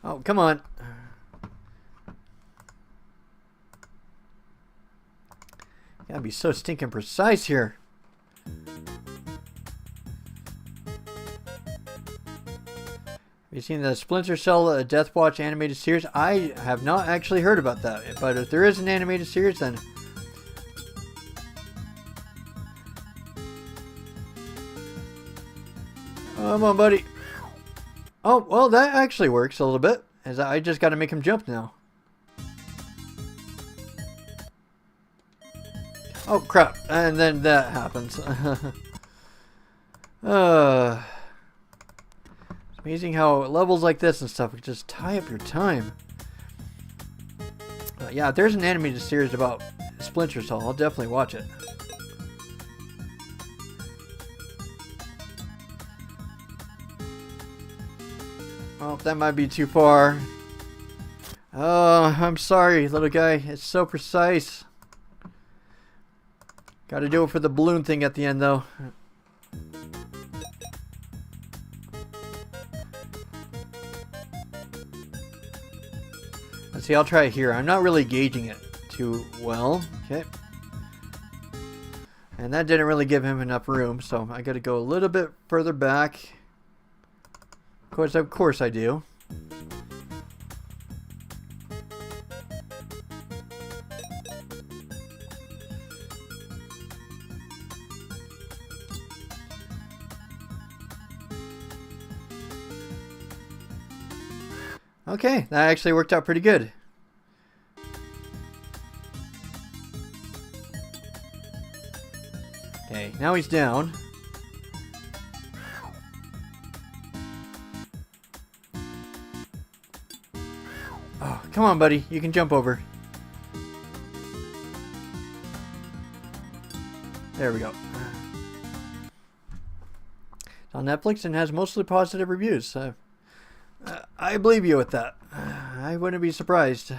Oh, come on. Gotta be so stinking precise here. Have you seen the Splinter Cell Death Watch animated series? I have not actually heard about that. But if there is an animated series, then... Come on, buddy. Oh, well, that actually works a little bit. As I just got to make him jump now. Oh, crap. And then that happens. It's amazing how levels like this and stuff just tie up your time. Yeah, if there's an animated series about Splinter Cell, I'll definitely watch it. Oh, that might be too far. Oh, I'm sorry, little guy. It's so precise. Gotta do it for the balloon thing at the end, though. Let's see, I'll try it here. I'm not really gauging it too well. Okay. And that didn't really give him enough room, so I gotta go a little bit further back. Of course I do. Okay, that actually worked out pretty good. Okay, now he's down. Oh, come on, buddy. You can jump over. There we go. It's on Netflix and has mostly positive reviews. I believe you with that. I wouldn't be surprised.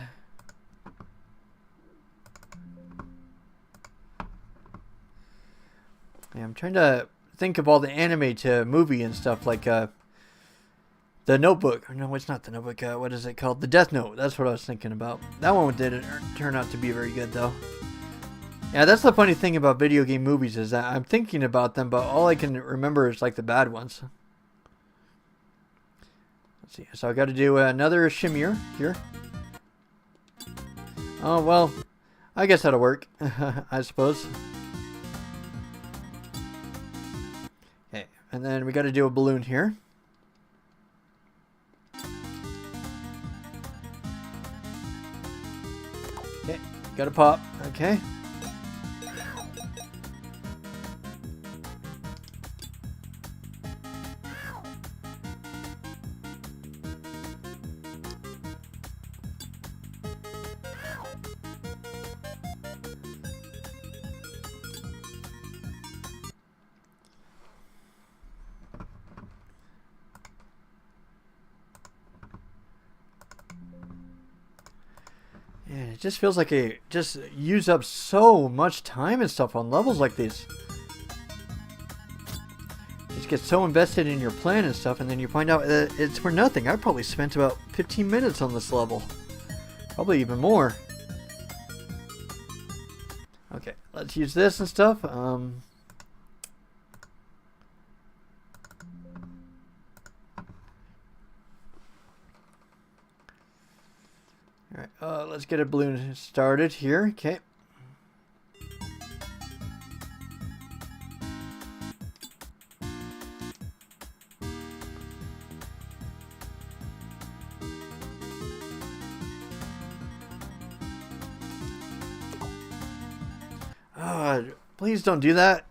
Yeah, I'm trying to think of all the anime to movie and stuff like The Notebook. No, it's not The Notebook. What is it called? The Death Note. That's what I was thinking about. That one didn't turn out to be very good, though. Yeah, that's the funny thing about video game movies is that I'm thinking about them, but all I can remember is like the bad ones. Let's see. So I got to do another shimmier here. Oh, well, I guess that'll work, I suppose. Okay, and then we got to do a balloon here. Okay, got to pop. Okay. Yeah, it just feels like it just use up so much time and stuff on levels like these. Just get so invested in your plan and stuff, and then you find out that it's for nothing. I probably spent about 15 minutes on this level. Probably even more. Okay, let's use this and stuff. Alright, let's get a balloon started here. Okay. Please don't do that.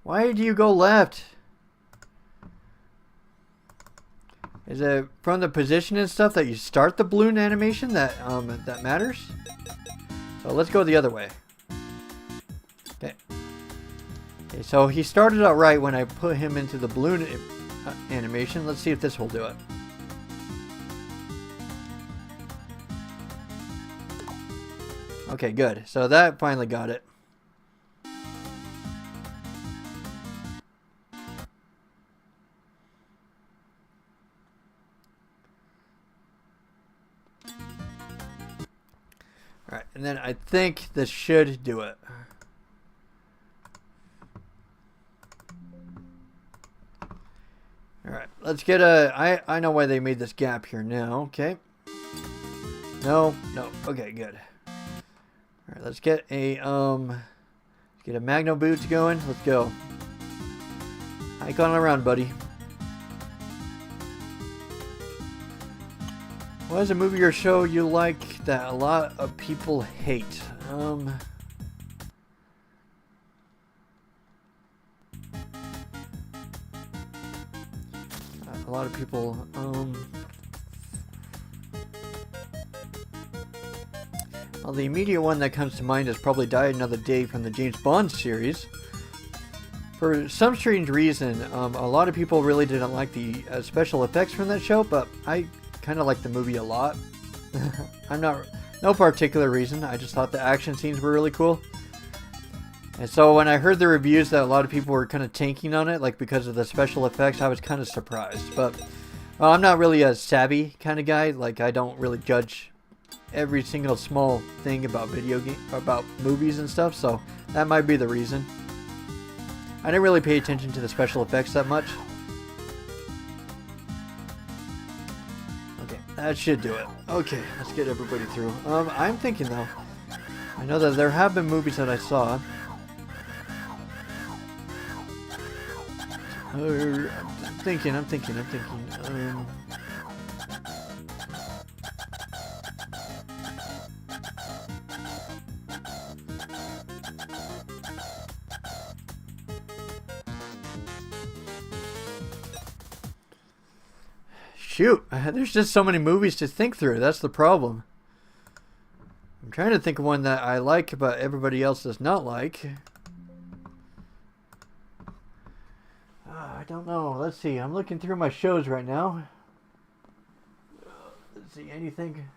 Why do you go left? Is it from the position and stuff that you start the balloon animation that that matters? So let's go the other way. Okay. Okay, so he started out right when I put him into the balloon animation. Let's see if this will do it. Okay, good. So that finally got it. Alright, and then I think this should do it. Alright, let's get a... I know why they made this gap here now, okay. No, okay, good. Alright, let's get a Magno boots going. Let's go. Icon around, buddy. What is a movie or show you like that a lot of people hate? A lot of people, well, the immediate one that comes to mind is probably Die Another Day from the James Bond series. For some strange reason, a lot of people really didn't like the special effects from that show, but I kind of like the movie a lot. No particular reason. I just thought the action scenes were really cool. And so when I heard the reviews that a lot of people were kind of tanking on it, like because of the special effects, I was kind of surprised. But well, I'm not really a savvy kind of guy. Like I don't really judge every single small thing about about movies and stuff. So that might be the reason. I didn't really pay attention to the special effects that much. That should do it. Okay, let's get everybody through. I'm thinking though. I know that there have been movies that I saw. I'm thinking. Shoot, there's just so many movies to think through. That's the problem. I'm trying to think of one that I like, but everybody else does not like. I don't know. Let's see. I'm looking through my shows right now. Let's see. Anything?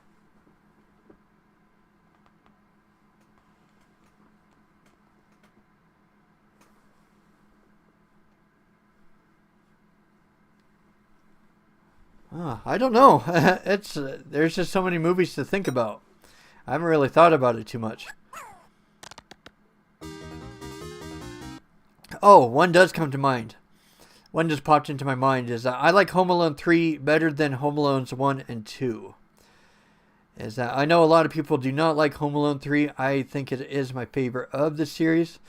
I don't know. There's just so many movies to think about. I haven't really thought about it too much. Oh, one does come to mind. One just popped into my mind is that I like Home Alone 3 better than Home Alone's 1 and 2. Is that I know a lot of people do not like Home Alone 3. I think it is my favorite of the series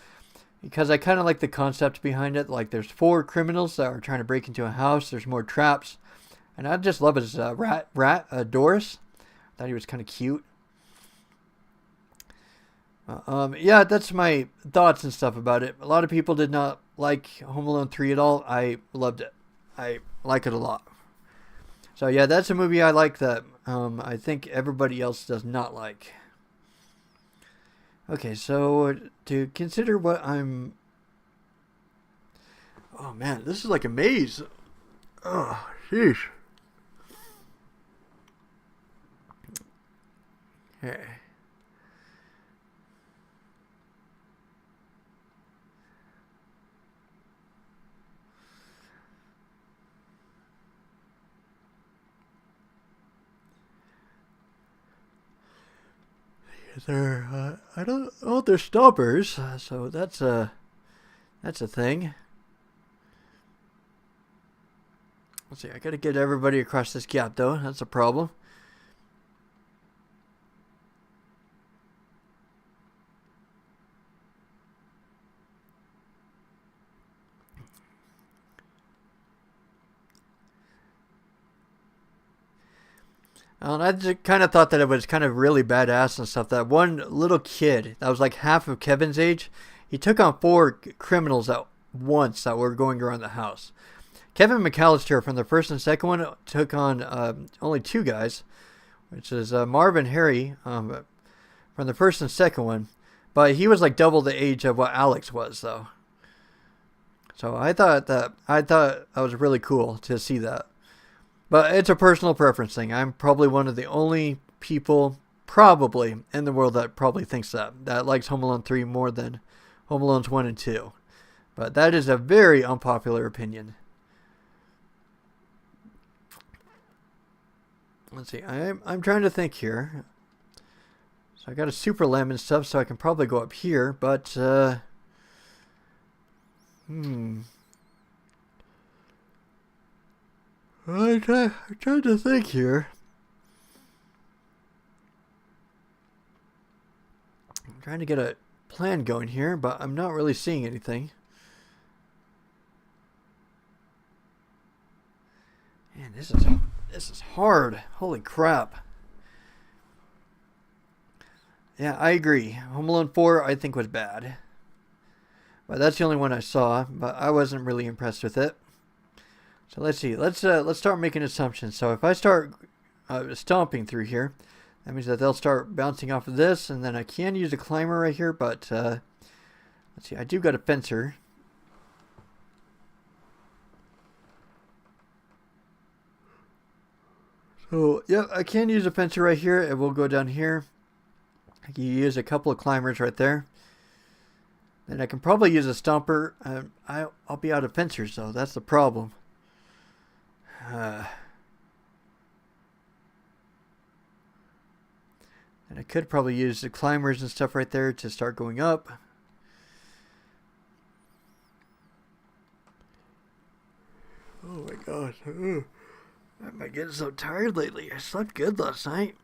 because I kind of like the concept behind it. Like there's 4 criminals that are trying to break into a house. There's more traps. And I just love his rat, Doris. I thought he was kind of cute. Yeah, that's my thoughts and stuff about it. A lot of people did not like Home Alone 3 at all. I loved it. I like it a lot. So yeah, that's a movie I like that I think everybody else does not like. Okay, so to consider what I'm... Oh man, this is like a maze. Oh, sheesh. Okay. I don't. Oh, they're stoppers. So that's a thing. Let's see. I gotta get everybody across this gap, though. That's a problem. And I just kind of thought that it was kind of really badass and stuff. That one little kid that was like half of Kevin's age, he took on 4 criminals at once that were going around the house. Kevin McAllister from the first and second one took on only 2 guys, which is Marv and Harry from the first and second one. But he was like double the age of what Alex was, though. So I thought that was really cool to see that. But it's a personal preference thing. I'm probably one of the only people probably in the world that probably thinks that likes Home Alone 3 more than Home Alone's 1 and 2. But that is a very unpopular opinion. Let's see. I'm trying to think here. So I got a super lemon stuff, so I can probably go up here, but I'm trying to think here. I'm trying to get a plan going here, but I'm not really seeing anything. Man, this is hard. Holy crap. Yeah, I agree. Home Alone 4 I think was bad. But that's the only one I saw, but I wasn't really impressed with it. So let's see. Let's start making assumptions. So if I start stomping through here, that means that they'll start bouncing off of this, and then I can use a climber right here, but let's see. I do got a fencer. So, yeah, I can use a fencer right here. It will go down here. I can use a couple of climbers right there. Then I can probably use a stomper. I'll be out of fencers, though. That's the problem. And I could probably use the climbers and stuff right there to start going up. Oh my gosh. I'm getting so tired lately. I slept good last night.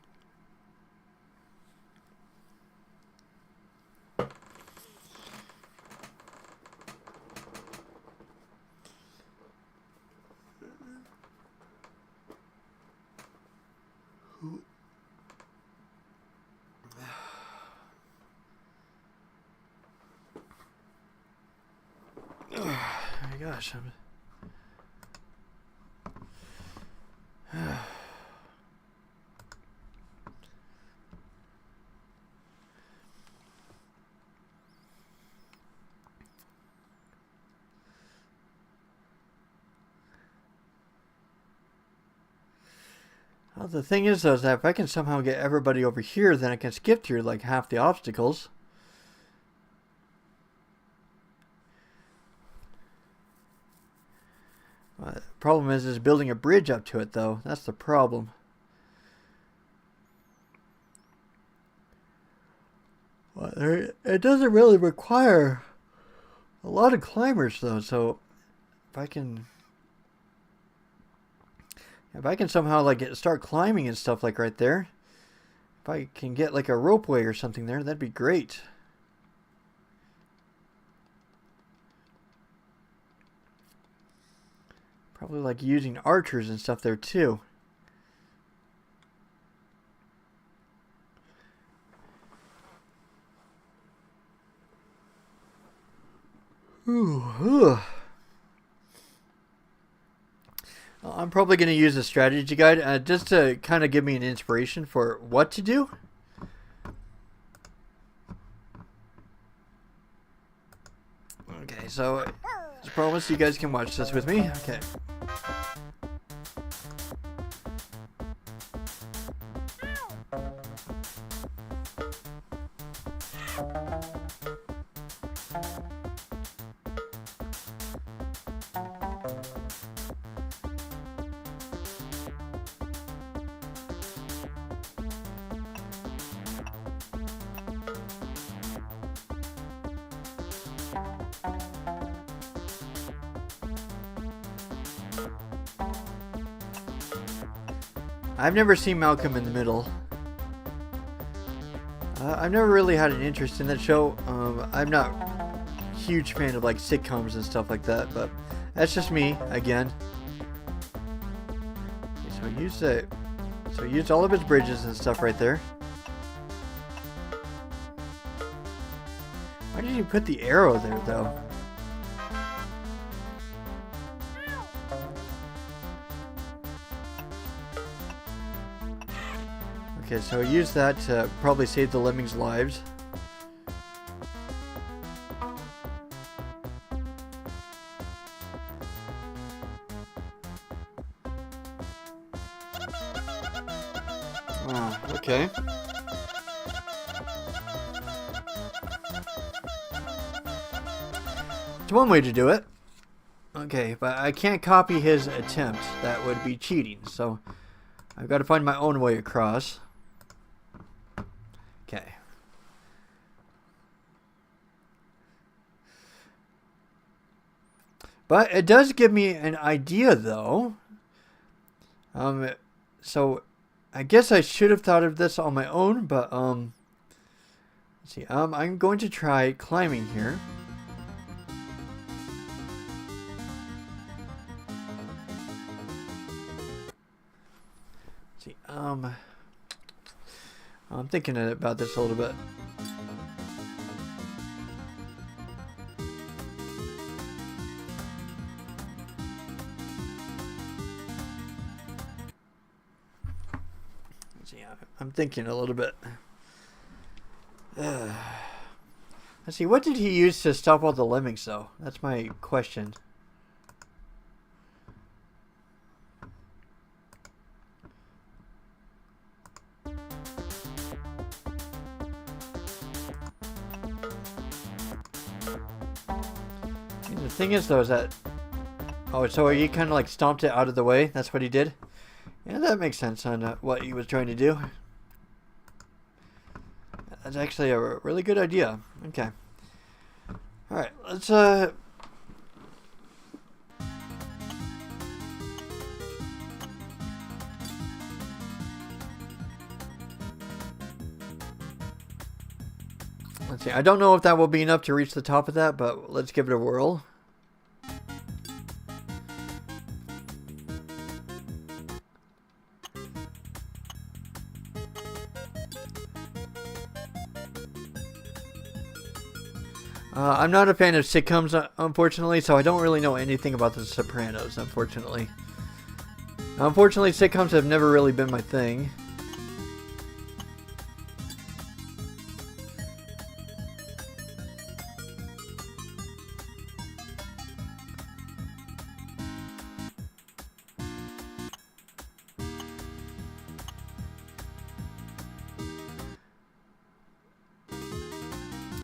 Oh my gosh. Well, the thing is, though, is that if I can somehow get everybody over here, then I can skip through like half the obstacles. The problem is building a bridge up to it, though. That's the problem. Well, it doesn't really require a lot of climbers, though. So if I can somehow like start climbing and stuff like right there, if I can get like a ropeway or something there, that'd be great. Probably like using archers and stuff there too. Ooh. I'm probably going to use a strategy guide just to kind of give me an inspiration for what to do. Okay, so as promised, you guys can watch this with me. Okay. I've never seen Malcolm in the Middle. I've never really had an interest in that show. I'm not a huge fan of like sitcoms and stuff like that, but that's just me again. Okay, so use all of his bridges and stuff right there. Why did you put the arrow there, though? Okay, so use that to probably save the Lemmings' lives. Oh, okay. It's one way to do it. Okay, but I can't copy his attempt. That would be cheating. So I've got to find my own way across. Okay. But it does give me an idea, though. So I guess I should have thought of this on my own, but let's see. I'm going to try climbing here. Let's see. I'm thinking about this a little bit. I'm thinking a little bit. Let's see, what did he use to stop all the lemmings, though? That's my question. And the thing is, though, is that... Oh, so he kind of like stomped it out of the way? That's what he did? Yeah, that makes sense on what he was trying to do. That's actually a really good idea. Okay. Alright, let's let's see. I don't know if that will be enough to reach the top of that, but let's give it a whirl. I'm not a fan of sitcoms, unfortunately, so I don't really know anything about The Sopranos, unfortunately. Unfortunately, sitcoms have never really been my thing.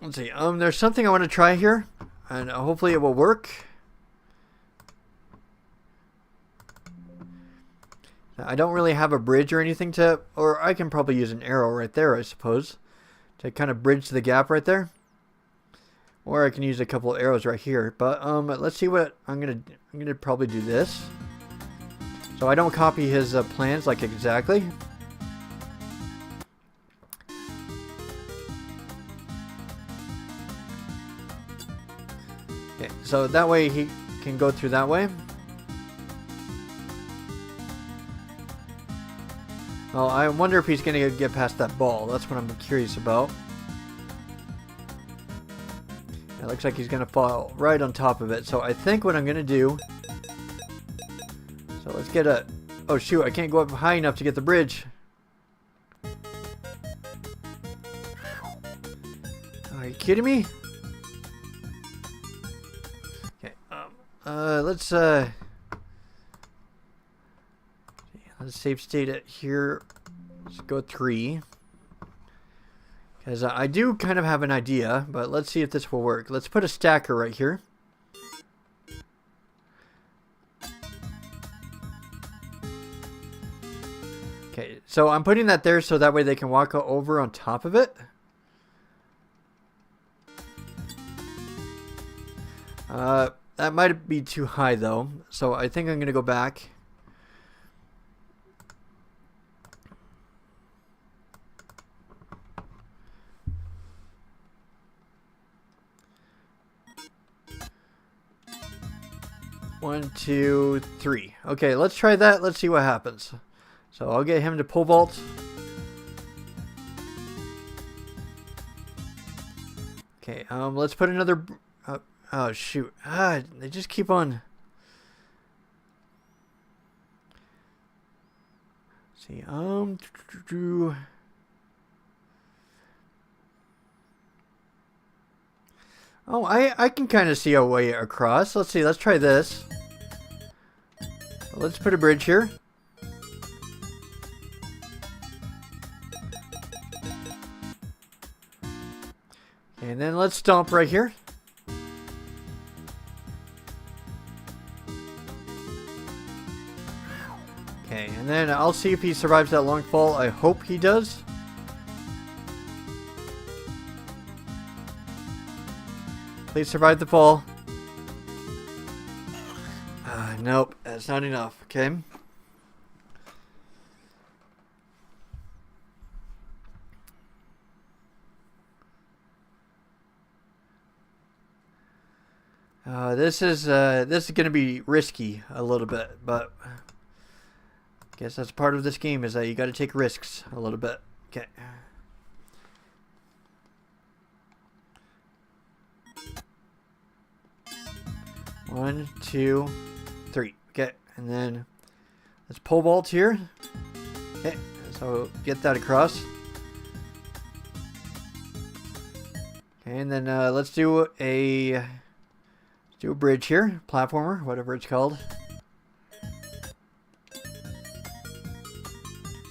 Let's see. There's something I want to try here, and hopefully it will work. Now, I don't really have a bridge or anything to, or I can probably use an arrow right there, I suppose, to kind of bridge the gap right there. Or I can use a couple of arrows right here. But let's see what I'm gonna probably do this, so I don't copy his plans like exactly. Okay, so that way he can go through that way. Well, I wonder if he's going to get past that ball. That's what I'm curious about. It looks like he's going to fall right on top of it. So I think what I'm going to do... So let's get a... Oh shoot, I can't go up high enough to get the bridge. Are you kidding me? Let's save state it here. Let's go 3. Because I do kind of have an idea, but let's see if this will work. Let's put a stacker right here. Okay, so I'm putting that there so that way they can walk over on top of it. That might be too high though, so I think I'm going to go back. One, 2, 3. Okay, let's try that. Let's see what happens. So I'll get him to pole vault. Okay, let's put another... oh, shoot. They just keep on... See, Oh, I can kind of see a way across. Let's see. Let's try this. Let's put a bridge here. And then let's stomp right here. Okay, and then I'll see if he survives that long fall. I hope he does. Please survive the fall. Nope, that's not enough. Okay. This is going to be risky a little bit, but I guess that's part of this game, is that you got to take risks a little bit. Okay. One, two, three. Okay, and then let's pole vault here. Okay, so get that across. Okay, and then let's do a bridge here, platformer, whatever it's called.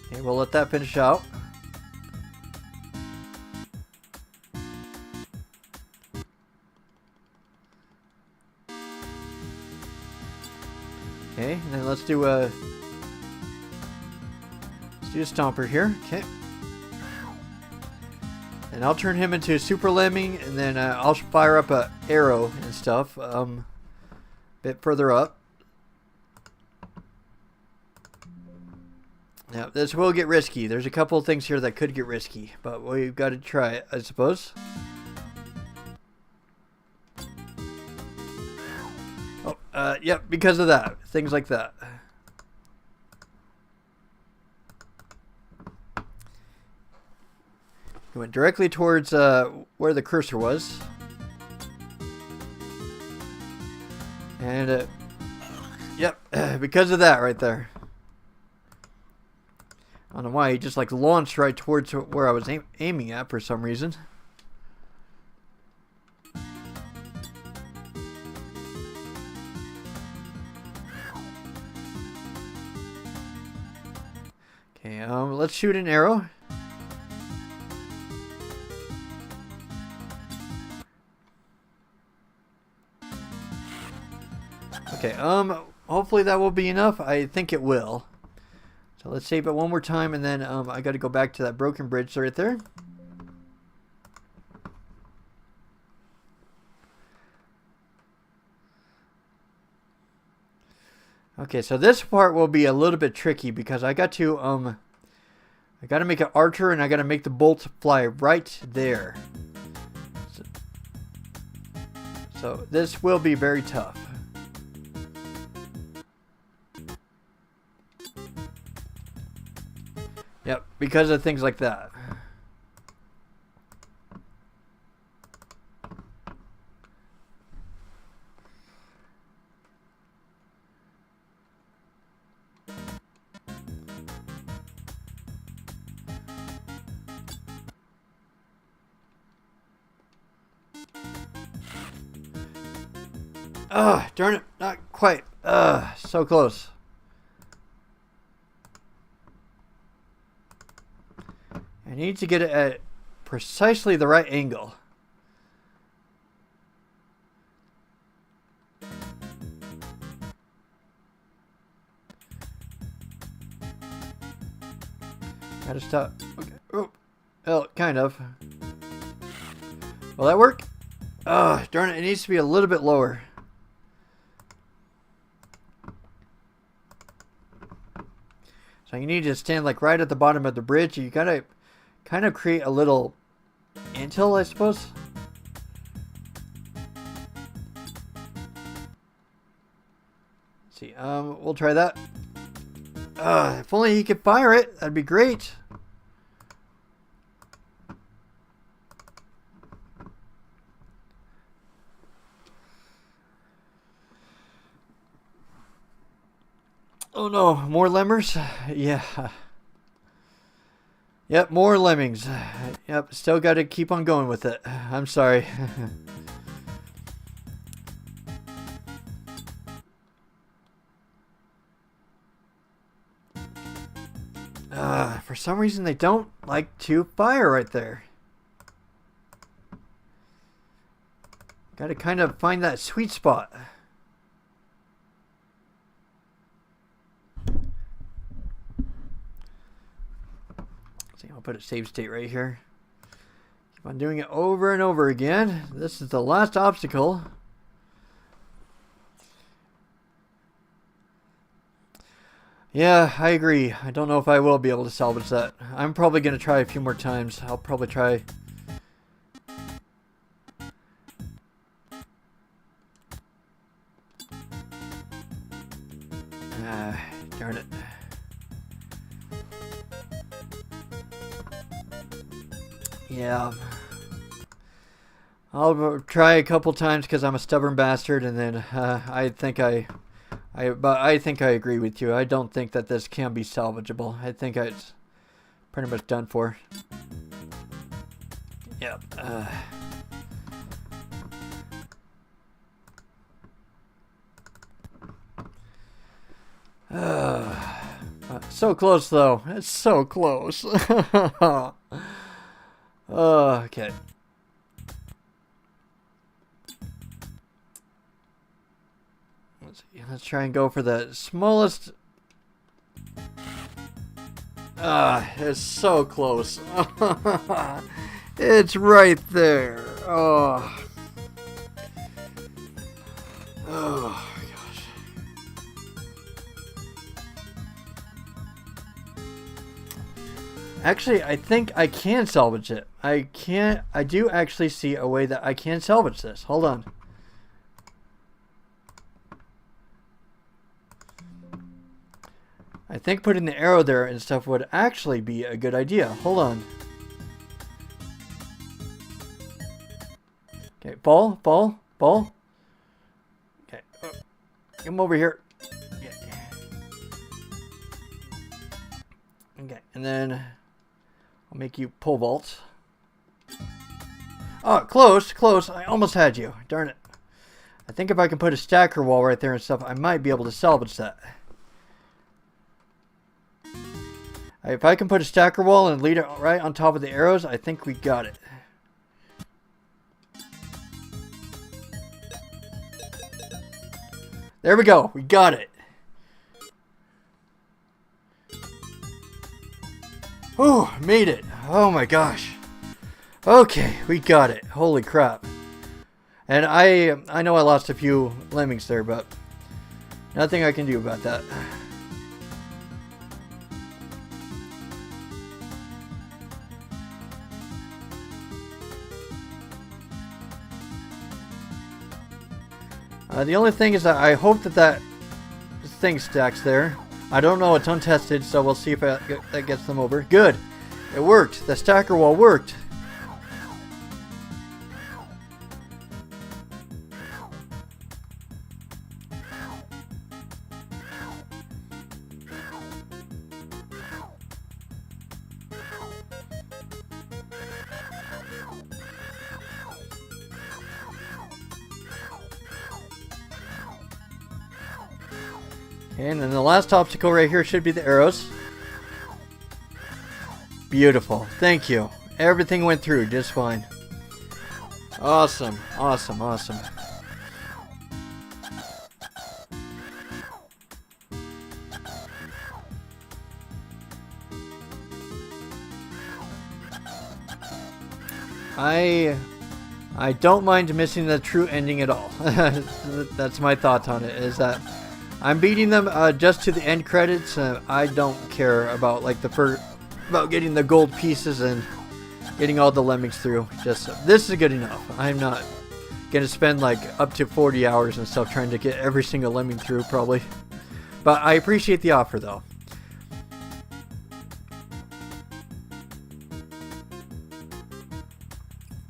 Okay, we'll let that finish out. Okay, and then let's do a stomper here. Okay. And I'll turn him into a super lemming, and then I'll fire up a arrow and stuff a bit further up. Now, this will get risky. There's a couple of things here that could get risky, but we've got to try it, I suppose. Oh, yep, because of that. Things like that. He went directly towards where the cursor was. And, yep, because of that right there. I don't know why, he just like launched right towards where I was aiming at for some reason. Okay, let's shoot an arrow. Okay, hopefully that will be enough. I think it will. So let's save it one more time, and then I got to go back to that broken bridge right there. Okay, so this part will be a little bit tricky because I got to make an archer, and I got to make the bolt fly right there. So this will be very tough. Yep, because of things like that. Ugh, darn it, not quite. Ugh, so close. I need to get it at precisely the right angle. Gotta stop. Okay. Oh, well, kind of. Will that work? Ugh, darn it, it needs to be a little bit lower. So you need to stand like right at the bottom of the bridge. You gotta kind of create a little antle, I suppose. Let's see, we'll try that. If only he could fire it, that'd be great. Oh no, more lemmers? Yeah. Yep, more lemmings. Yep, still got to keep on going with it. I'm sorry. for some reason they don't like to fire right there. Got to kind of find that sweet spot. See, I'll put a save state right here. Keep on doing it over and over again. This is the last obstacle. Yeah, I agree. I don't know if I will be able to salvage that. I'm probably going to try a few more times. I'll probably try... Darn it. Yeah. I'll try a couple times because I'm a stubborn bastard, and then I think I agree with you. I don't think that this can be salvageable. I think it's pretty much done for. Yep. So close, though. It's so close. Okay. Let's try and go for the smallest. It's so close. It's right there. Oh. Oh. Actually, I think I can salvage it. I do actually see a way that I can salvage this. Hold on. I think putting the arrow there and stuff would actually be a good idea. Hold on. Okay, fall. Okay, come over here. Okay, and then I'll make you pole vault. Oh, close. I almost had you. Darn it. I think if I can put a stacker wall right there and stuff, I might be able to salvage that. If I can put a stacker wall and lead it right on top of the arrows, I think we got it. There we go. We got it. Oh, made it. Oh my gosh. Okay, we got it. Holy crap. And I know I lost a few lemmings there, but nothing I can do about that. The only thing is that I hope that thing stacks there. I don't know, it's untested, so we'll see if that gets them over. Good! It worked! The stacker wall worked! And then the last obstacle right here should be the arrows. Beautiful. Thank you. Everything went through just fine. Awesome. Awesome. Awesome. I don't mind missing the true ending at all. That's my thoughts on it, is that I'm beating them just to the end credits. I don't care about like about getting the gold pieces and getting all the lemmings through. Just this is good enough. I'm not gonna spend like up to 40 hours and stuff trying to get every single lemming through probably. But I appreciate the offer though.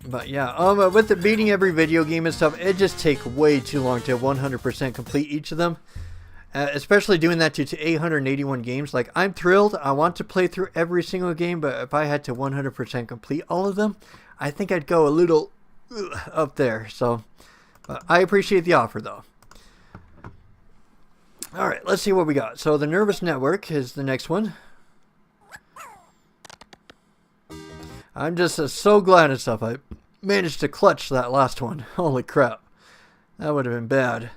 But yeah, with the beating every video game and stuff, it just takes way too long to 100% complete each of them. Especially doing that to 881 games. Like, I'm thrilled. I want to play through every single game, but if I had to 100% complete all of them, I think I'd go a little up there. So, I appreciate the offer, though. Alright, let's see what we got. So, the Nervous Network is the next one. I'm just so glad and stuff. I managed to clutch that last one. Holy crap. That would have been bad.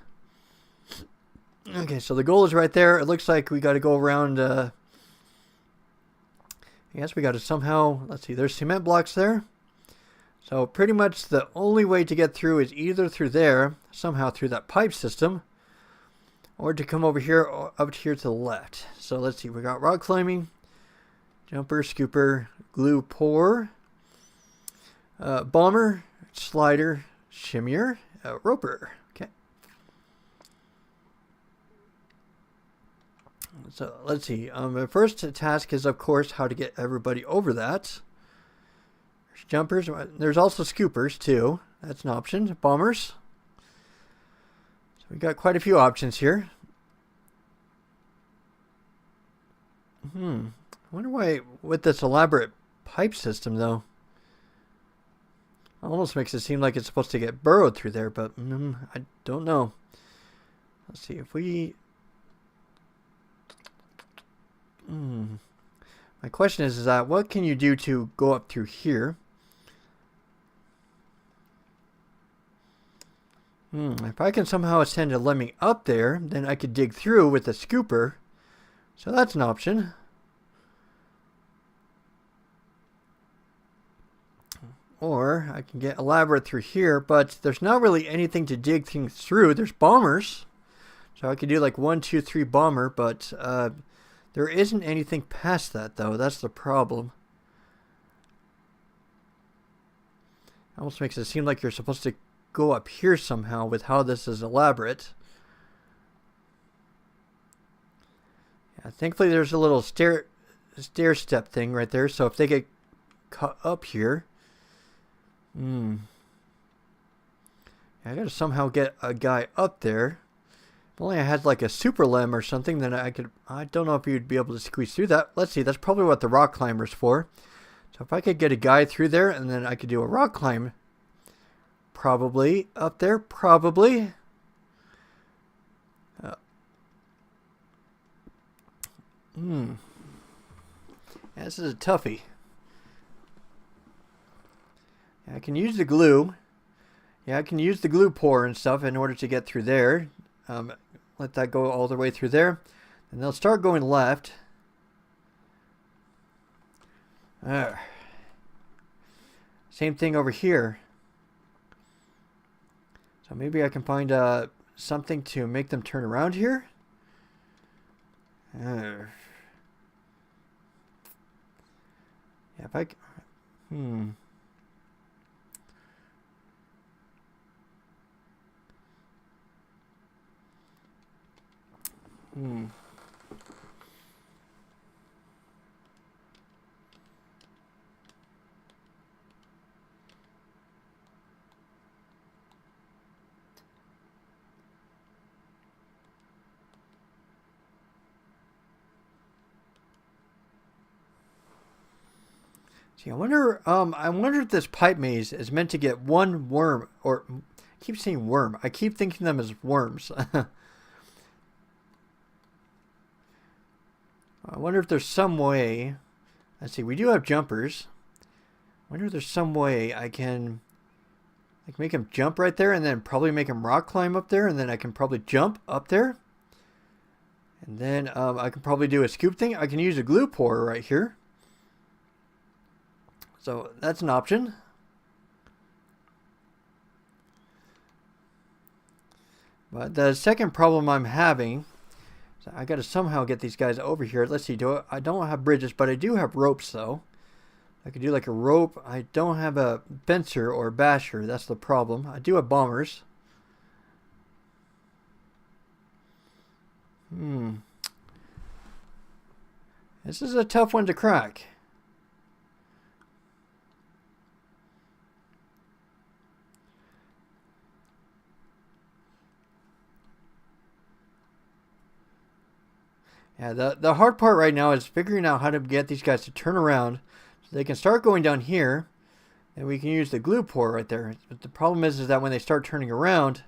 Okay, so the goal is right there. It looks like we got to go around. I guess we got to somehow. Let's see. There's cement blocks there. So pretty much the only way to get through is either through there, somehow through that pipe system, or to come over here, or up here to the left. So let's see. We got rock climbing, jumper, scooper, glue pour, bomber, slider, shimmier, roper. Okay. So let's see. The first task is, of course, how to get everybody over that. There's jumpers. There's also scoopers, too. That's an option. Bombers. So we got quite a few options here. I wonder why, with this elaborate pipe system, though, almost makes it seem like it's supposed to get burrowed through there, but I don't know. Let's see if we... My question is that what can you do to go up through here? If I can somehow send a lemming up there, then I could dig through with a scooper. So that's an option. Or I can get elaborate through here, but there's not really anything to dig things through. There's bombers. So I could do like 1, 2, 3 bomber, but there isn't anything past that, though. That's the problem. Almost makes it seem like you're supposed to go up here somehow with how this is elaborate. Yeah, thankfully there's a little stair step thing right there, so if they get caught up here, yeah, I gotta somehow get a guy up there. If only I had like a super lem or something, then I don't know if you'd be able to squeeze through that. Let's see, that's probably what the rock climber's for. So if I could get a guy through there, and then I could do a rock climb. Probably up there, probably. Yeah, this is a toughie. Yeah, I can use the glue. Yeah, I can use the glue pour and stuff in order to get through there. Let that go all the way through there. And they'll start going left. Same thing over here. So maybe I can find something to make them turn around here. Yeah, if I... See, I wonder if this pipe maze is meant to get one worm, or I keep saying worm. I keep thinking them as worms. I wonder if there's some way. Let's see, we do have jumpers. I wonder if there's some way I can like make him jump right there, and then probably make him rock climb up there, and then I can probably jump up there. And then I can probably do a scoop thing. I can use a glue pour right here. So that's an option. But the second problem I'm having, so I got to somehow get these guys over here. Let's see. I don't have bridges, but I do have ropes though. I could do like a rope. I don't have a bencher or basher. That's the problem. I do have bombers. This is a tough one to crack. Yeah, the hard part right now is figuring out how to get these guys to turn around so they can start going down here, and we can use the glue pour right there. But the problem is that when they start turning around,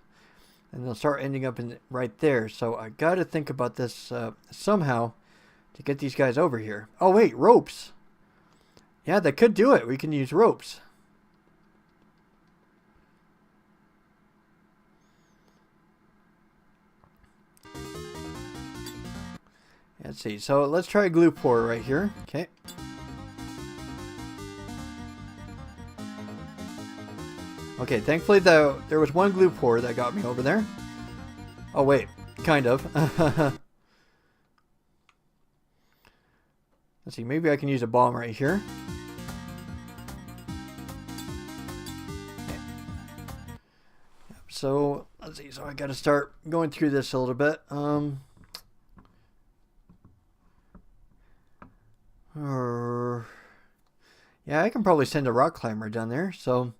and they'll start ending up in right there. So I got to think about this somehow to get these guys over here. Oh wait, ropes. Yeah, that could do it. We can use ropes. Let's see. So let's try a glue pour right here. Okay. Okay, thankfully there was one glue pour that got me over there. Oh wait, kind of. Let's see, maybe I can use a bomb right here. Okay. So let's see, so I gotta start going through this a little bit. Yeah, I can probably send a rock climber down there. So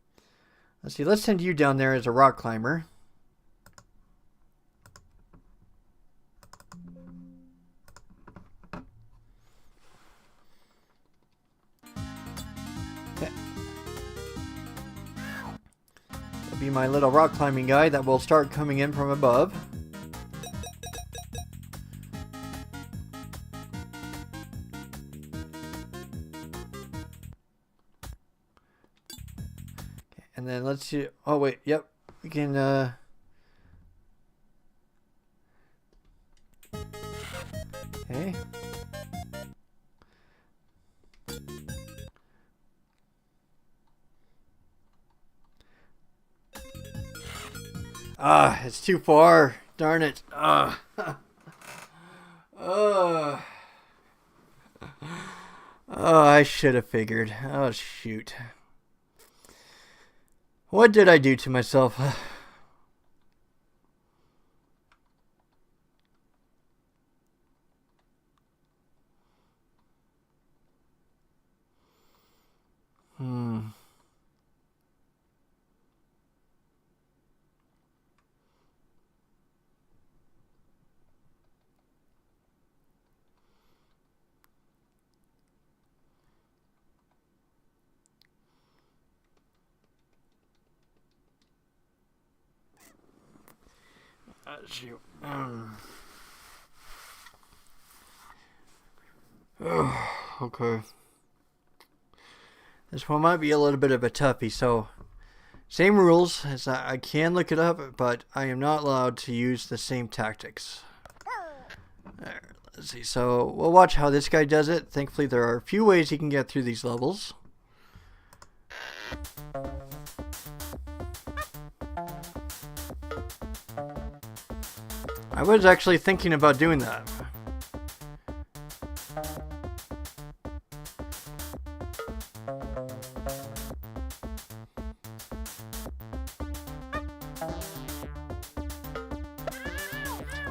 let's see, let's send you down there as a rock climber. Okay. That'll be my little rock climbing guy that will start coming in from above. And then let's see. Oh, wait. Yep. We can, okay. Ah, it's too far. Darn it. Ah. Oh, I should have figured. Oh, shoot. What did I do to myself? Shoot. Okay. This one might be a little bit of a toughie, so same rules as I can look it up, but I am not allowed to use the same tactics. There, let's see. So we'll watch how this guy does it. Thankfully, there are a few ways he can get through these levels. I was actually thinking about doing that.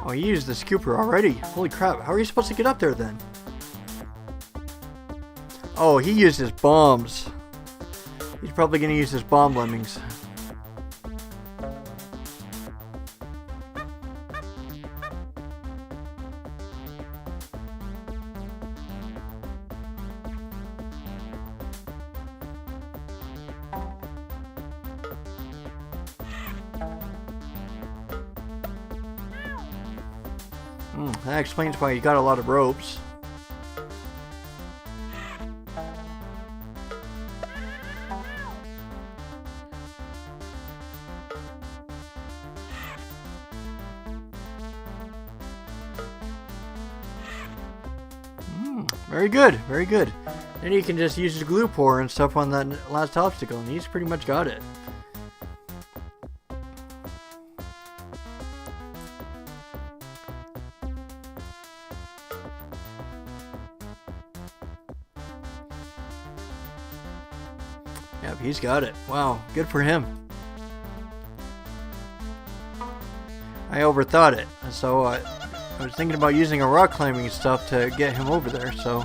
Oh, he used the scooper already. Holy crap. How are you supposed to get up there then? Oh, he used his bombs. He's probably going to use his bomb lemmings. That explains why you got a lot of ropes. Very good, very good. Then you can just use his glue pour and stuff on that last obstacle, and he's pretty much got it. Yep, he's got it. Wow, good for him. I overthought it, so I was thinking about using a rock climbing stuff to get him over there, so...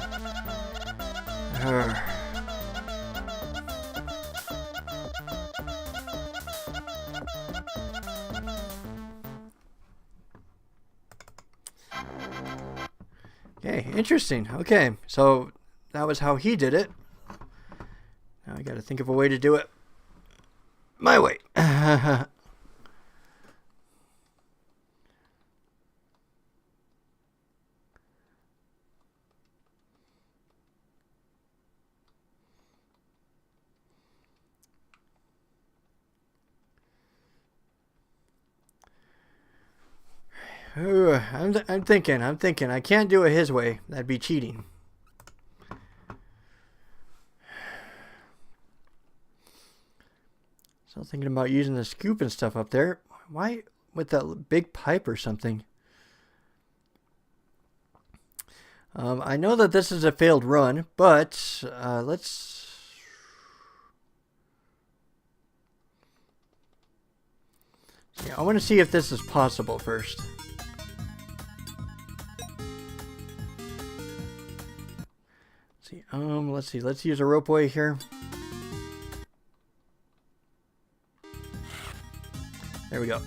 Okay, interesting. Okay, so that was how he did it. Now I gotta think of a way to do it my way. I'm thinking. I can't do it his way. That'd be cheating. So thinking about using the scoop and stuff up there. Why with that big pipe or something? I know that this is a failed run, but let's... Yeah, I want to see if this is possible first. Let's see. Let's use a rope way here. There we go.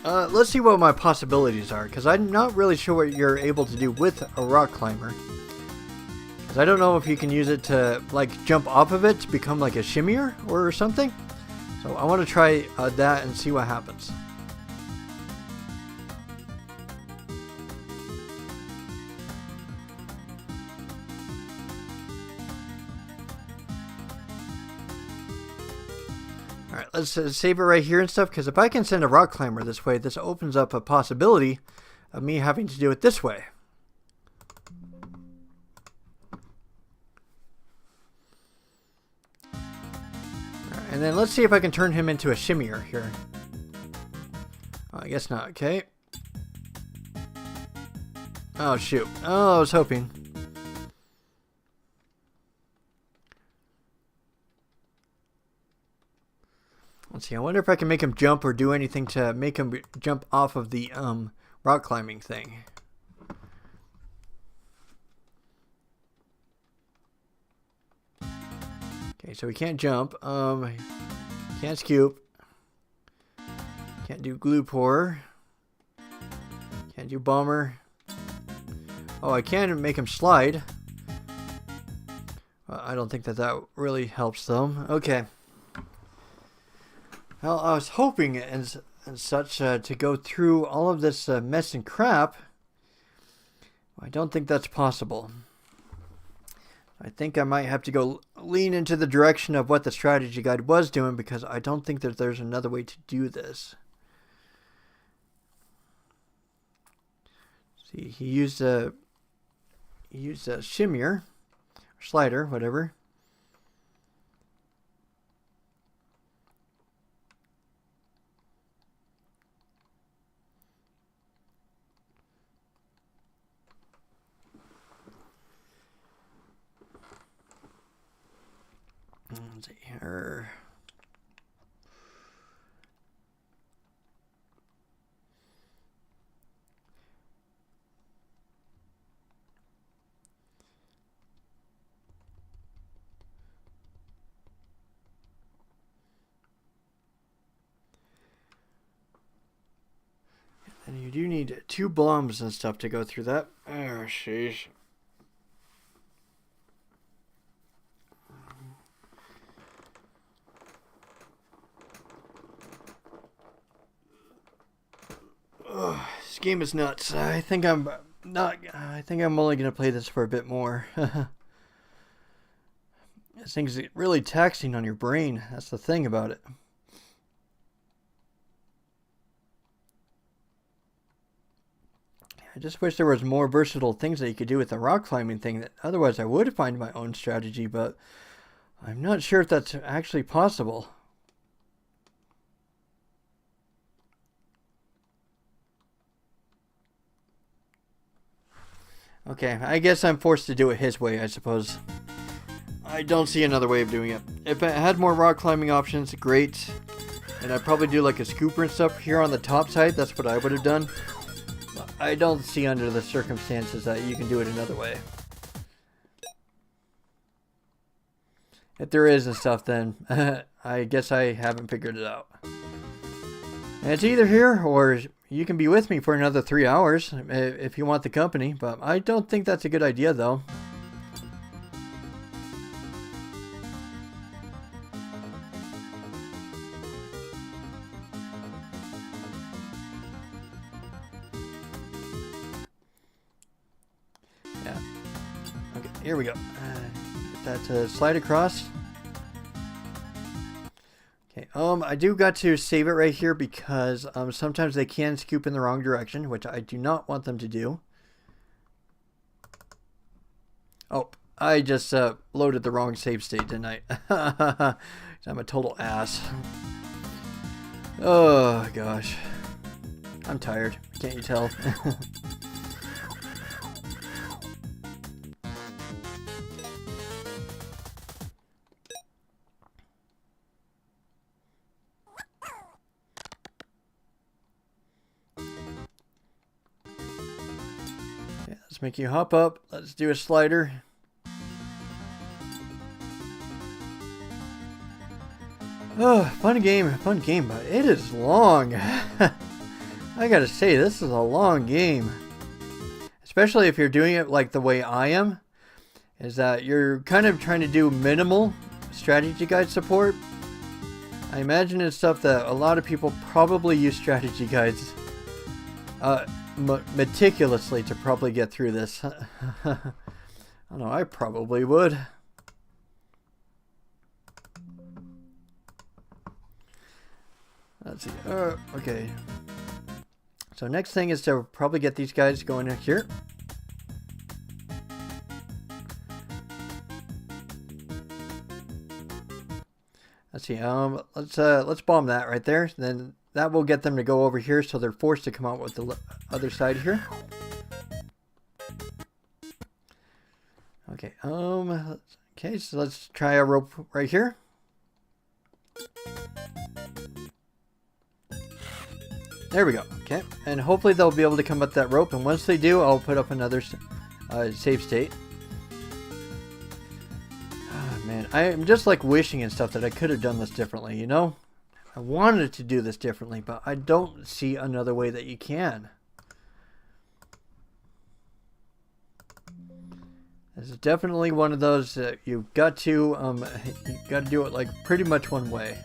Alright, let's see what my possibilities are, because I'm not really sure what you're able to do with a rock climber. Because I don't know if you can use it to, like, jump off of it to become like a shimmier or something. So I want to try that and see what happens. Alright, let's save it right here and stuff, because if I can send a rock climber this way, this opens up a possibility of me having to do it this way. Alright, and then let's see if I can turn him into a shimmier here. Oh, I guess not, okay. Oh, shoot. Oh, I was hoping. Let's see, I wonder if I can make him jump or do anything to make him jump off of the rock climbing thing. Okay, so we can't jump. Can't scoop. Can't do glue pour. Can't do bomber. Oh, I can make him slide. I don't think that really helps though. Okay. Well, I was hoping and such to go through all of this mess and crap. I don't think that's possible. I think I might have to go lean into the direction of what the strategy guide was doing, because I don't think that there's another way to do this. See, he used a shimmier, or slider, whatever. Let's see here. And you do need 2 bombs and stuff to go through that. Oh, sheesh. This game is nuts. I think I'm only gonna play this for a bit more. This thing's really taxing on your brain. That's the thing about it. I just wish there was more versatile things that you could do with the rock climbing thing. Otherwise, I would find my own strategy, but I'm not sure if that's actually possible. Okay, I guess I'm forced to do it his way, I suppose. I don't see another way of doing it. If I had more rock climbing options, great. And I'd probably do like a scooper and stuff here on the top side. That's what I would have done. But I don't see under the circumstances that you can do it another way. If there is and stuff, then I guess I haven't figured it out. And it's either here or you can be with me for another 3 hours if you want the company, but I don't think that's a good idea though. Yeah. Okay, here we go. Get that to slide across. Okay, I do got to save it right here because sometimes they can scoop in the wrong direction, which I do not want them to do. Oh, I just loaded the wrong save state, didn't I? I'm a total ass. Oh, gosh. I'm tired. Can't you tell? Let's make you hop up. Let's do a slider. Oh, fun game, but it is long. I gotta say, this is a long game. Especially if you're doing it like the way I am. Is that you're kind of trying to do minimal strategy guide support. I imagine it's stuff that a lot of people probably use strategy guides meticulously to probably get through this. I don't know, I probably would. Let's see. Okay. So next thing is to probably get these guys going here. Let's see. Let's bomb that right there. Then that will get them to go over here, so they're forced to come out with the other side here. Okay. Okay. So let's try a rope right here. There we go. Okay. And hopefully they'll be able to come up that rope. And once they do, I'll put up another save state. Oh, man, I'm just like wishing and stuff that I could have done this differently, you know? I wanted to do this differently, but I don't see another way that you can. This is definitely one of those that you've got to do it like pretty much one way.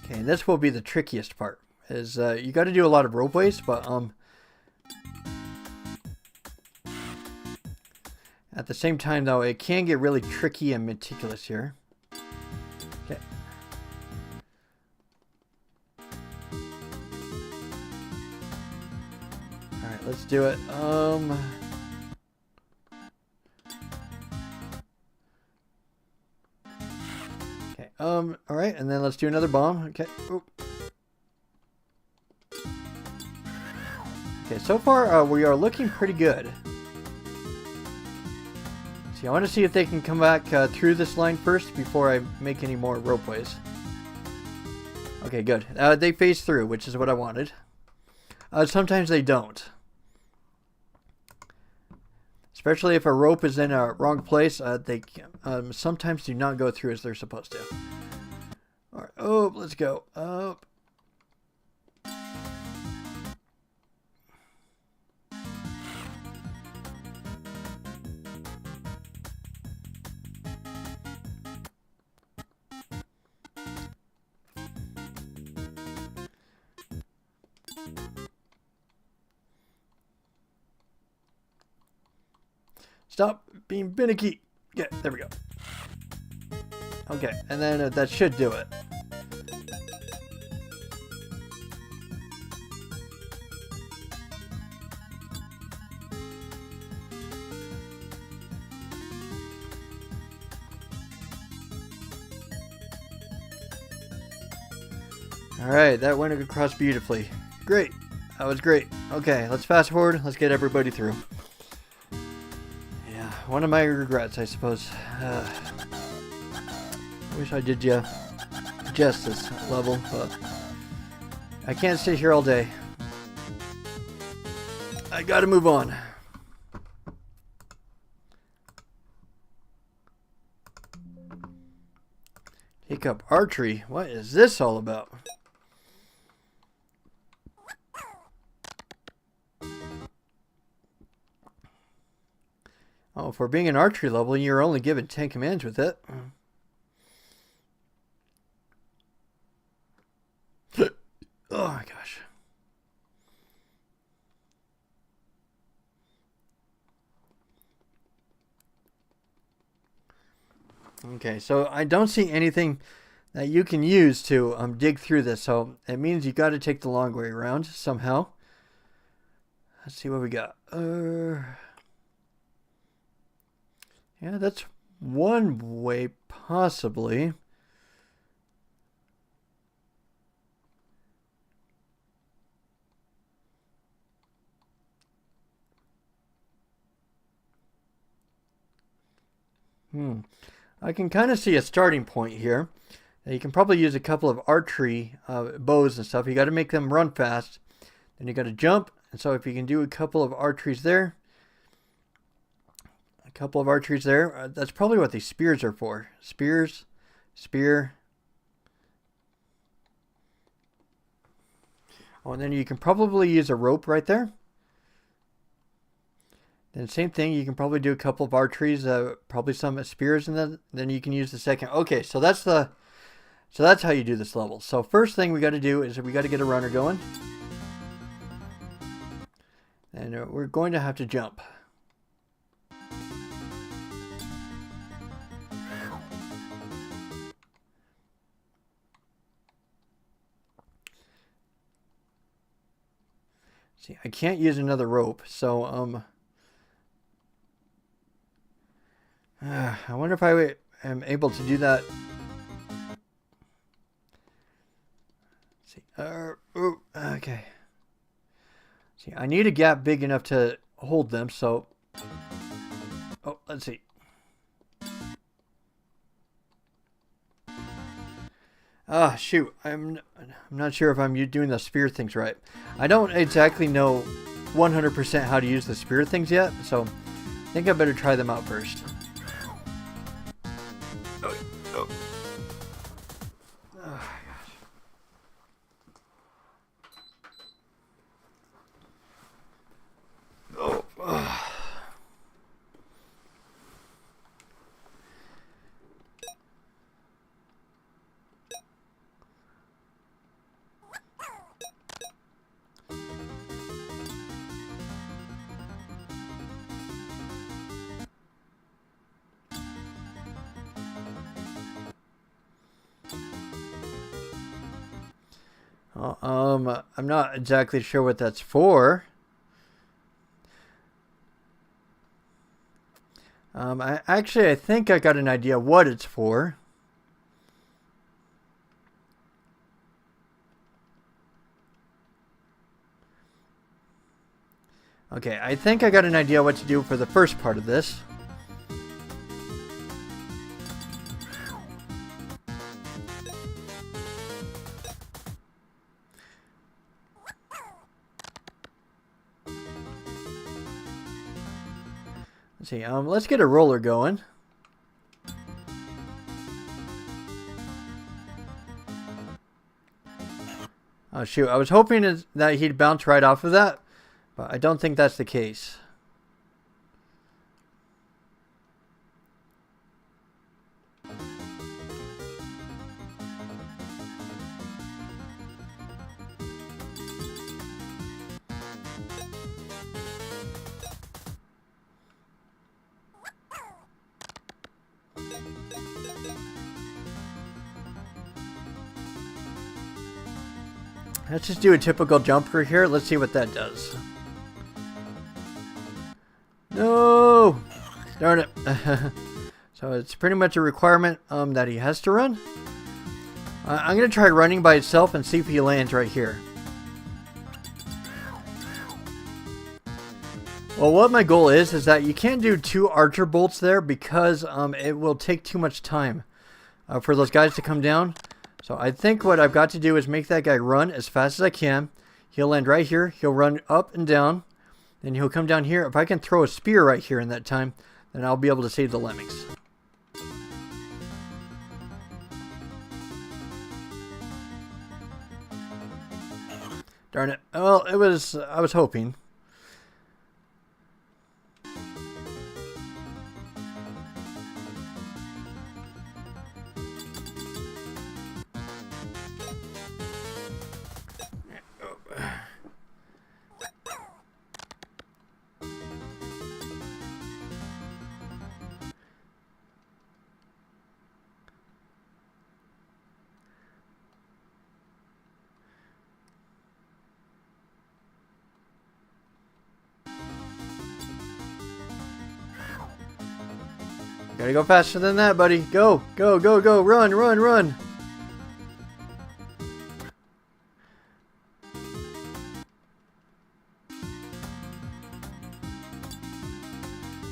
Okay, and this will be the trickiest part. Is you got to do a lot of ropeways, but at the same time though, it can get really tricky and meticulous here. Okay. All right, let's do it. Okay. All right, and then let's do another bomb. Okay. Oop. Okay, so far we are looking pretty good. See, I want to see if they can come back through this line first before I make any more ropeways. Okay, good. They phase through, which is what I wanted. Sometimes they don't. Especially if a rope is in a wrong place, they sometimes do not go through as they're supposed to. All right, oh, let's go. Up. Stop being finicky. Yeah, there we go. Okay, and then that should do it. Alright, that went across beautifully. Great. That was great. Okay, let's fast forward. Let's get everybody through. Yeah, one of my regrets, I suppose. I wish I did you justice level, but I can't sit here all day. I gotta move on. Take up archery. What is this all about? Oh, for being an archery level, you're only given 10 commands with it. Oh my gosh. Okay, so I don't see anything that you can use to dig through this. So it means you got to take the long way around somehow. Let's see what we got. Yeah, that's one way possibly. I can kind of see a starting point here. You can probably use a couple of archery bows and stuff. You got to make them run fast. Then you got to jump. And so if you can do a couple of archeries there, that's probably what these spears are for. Spears, spear. Oh, and then you can probably use a rope right there. Then same thing, you can probably do a couple of archeries, probably some spears, and then you can use the second. Okay, so that's how you do this level. So first thing we got to do is we got to get a runner going, and we're going to have to jump. See, I can't use another rope, so I wonder if I am able to do that. Let's see, okay. See, I need a gap big enough to hold them, so. Oh, let's see. Ah, shoot. I'm not sure if I'm doing the spear things right. I don't exactly know 100% how to use the spear things yet, so I think I better try them out first. I'm not exactly sure what that's for. I think I got an idea what it's for. Okay, I think I got an idea what to do for the first part of this. Let's see, let's get a roller going. Oh shoot, I was hoping that he'd bounce right off of that, but I don't think that's the case. Let's just do a typical jumper here. Let's see what that does. No! Darn it. So it's pretty much a requirement that he has to run. I'm going to try running by itself and see if he lands right here. Well, what my goal is that you can't do 2 archer bolts there because it will take too much time for those guys to come down. So I think what I've got to do is make that guy run as fast as I can. He'll land right here. He'll run up and down. Then he'll come down here. If I can throw a spear right here in that time, then I'll be able to save the lemmings. Darn it. Well, I was hoping. Gotta go faster than that, buddy. Go, go, go, go. Run, run, run.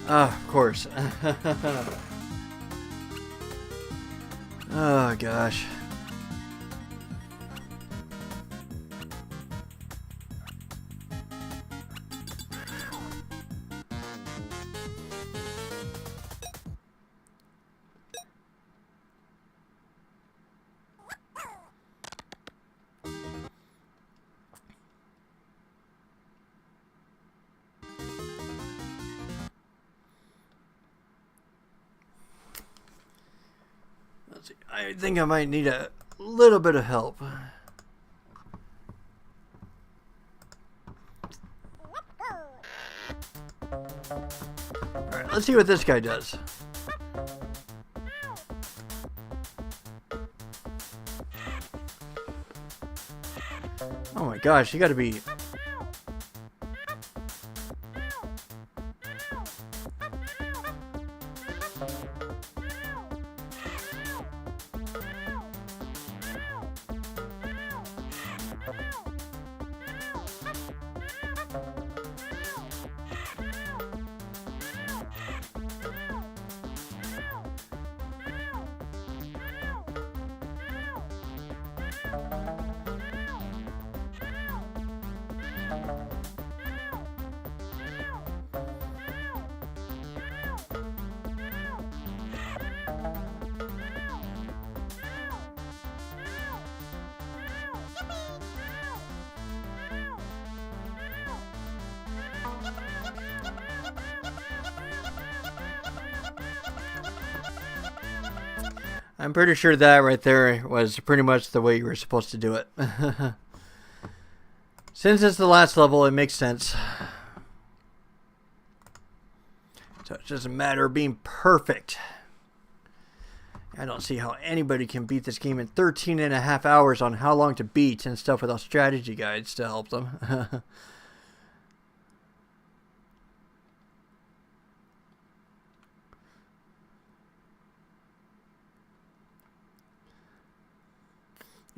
Ah, of course. Oh, gosh. Let's see. I think I might need a little bit of help. Alright, let's see what this guy does. Oh my gosh, you gotta be... I'm pretty sure that right there was pretty much the way you were supposed to do it. Since it's the last level, it makes sense. So it's just a matter of being perfect. I don't see how anybody can beat this game in 13.5 hours on how long to beat and stuff without strategy guides to help them.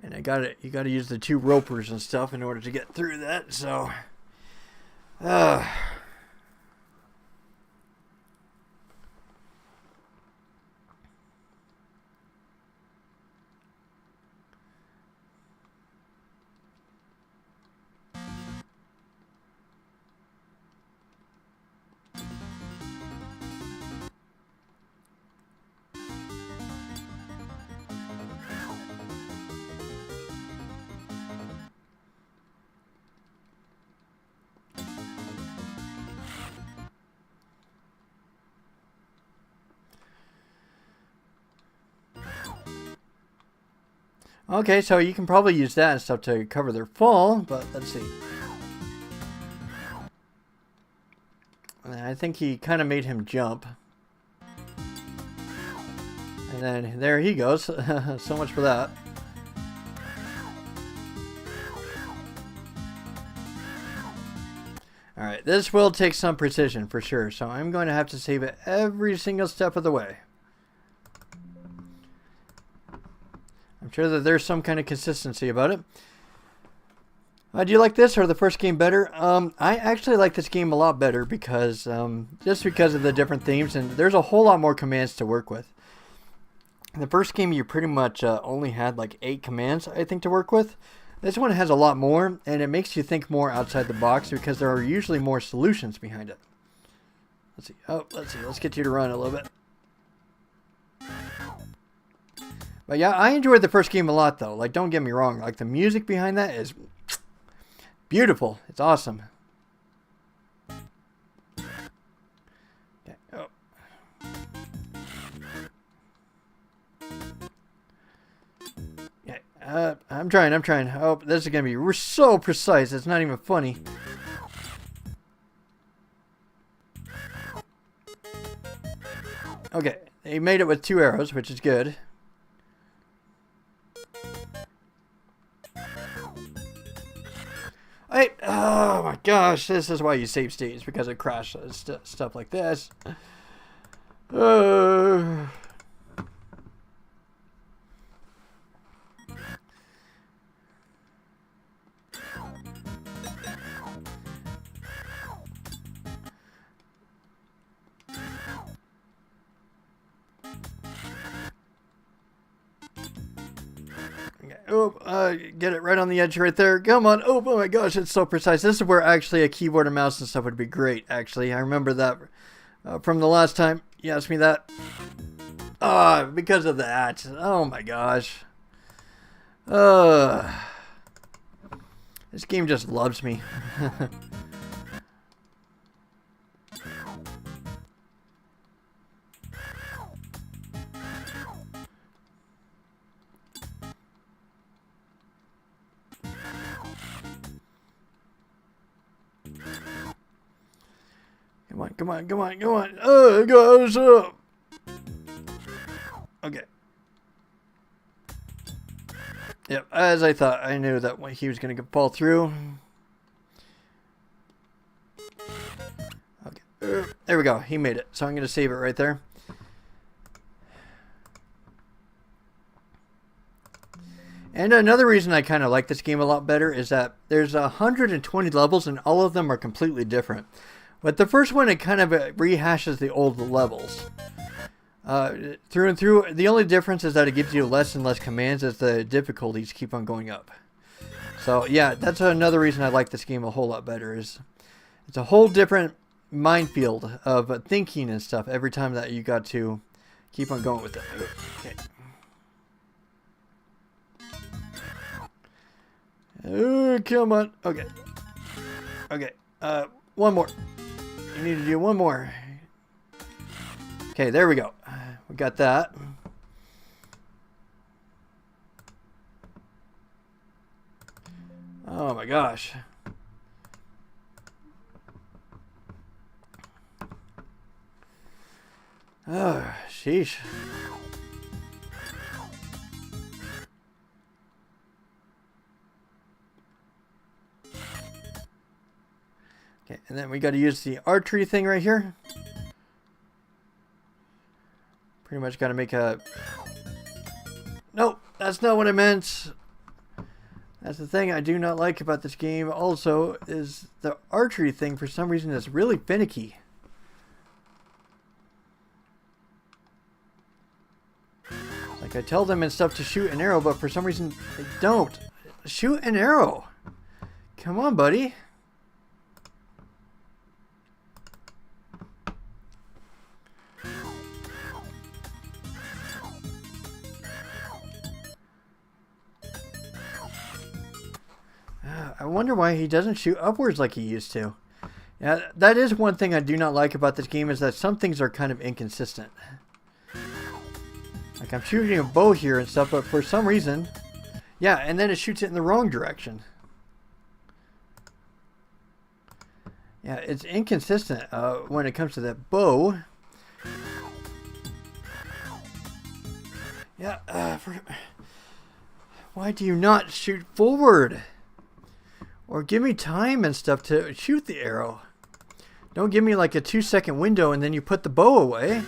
And you gotta use the 2 ropers and stuff in order to get through that, so okay, so you can probably use that and stuff to cover their fall, but let's see. I think he kind of made him jump. And then there he goes. So much for that. Alright, this will take some precision for sure, so I'm going to have to save it every single step of the way. I'm sure that there's some kind of consistency about it. Do you like this or the first game better? I actually like this game a lot better because just because of the different themes, and there's a whole lot more commands to work with. In the first game, you pretty much only had like 8 commands, I think, to work with. This one has a lot more, and it makes you think more outside the box because there are usually more solutions behind it. Let's see. Oh, let's see. Let's get you to run a little bit. But yeah, I enjoyed the first game a lot, though. Like, don't get me wrong. Like, the music behind that is beautiful. It's awesome. Okay. Oh. Yeah. I'm trying. Oh, this is going to be so precise. It's not even funny. Okay. They made it with 2 arrows, which is good. Oh my gosh, this is why you save states, because it crashes stuff like this. Uh, get it right on the edge right there. Come on. Oh my gosh, it's so precise. This is where actually a keyboard and mouse and stuff would be great, actually. I remember that from the last time you asked me that. Because of that. Oh my gosh. This game just loves me. Come on, come on, come on, come on. Oh gosh. Okay. Yep, as I thought. I knew that he was going to fall through. Okay. There we go. He made it. So I'm going to save it right there. And another reason I kind of like this game a lot better is that there's 120 levels and all of them are completely different. But the first one, it kind of rehashes the old levels. Through and through, the only difference is that it gives you less and less commands as the difficulties keep on going up. So yeah, that's another reason I like this game a whole lot better. Is it's a whole different minefield of thinking and stuff every time that you got to keep on going with it. Okay. Oh, come on. Okay. Okay. One more. You need to do one more. Okay, there we go. We got that. Oh my gosh. Oh, sheesh. Okay, and then we got to use the archery thing right here. Pretty much got to make a... Nope, that's not what I meant. That's the thing I do not like about this game also, is the archery thing for some reason is really finicky. Like I tell them and stuff to shoot an arrow, but for some reason they don't. Shoot an arrow. Come on, buddy. I wonder why he doesn't shoot upwards like he used to. Yeah, that is one thing I do not like about this game, is that some things are kind of inconsistent. Like I'm shooting a bow here and stuff, but for some reason, yeah, and then it shoots it in the wrong direction. Yeah, it's inconsistent when it comes to that bow. Yeah, why do you not shoot forward? Or give me time and stuff to shoot the arrow. Don't give me like a 2-second window and then you put the bow away.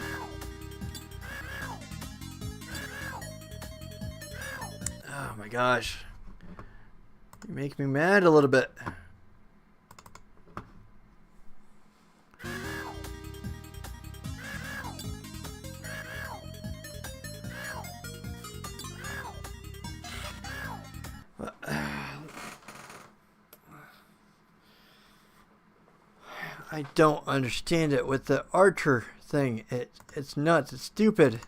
Oh my gosh. You make me mad a little bit. I don't understand it with the archer thing. It's nuts. It's stupid.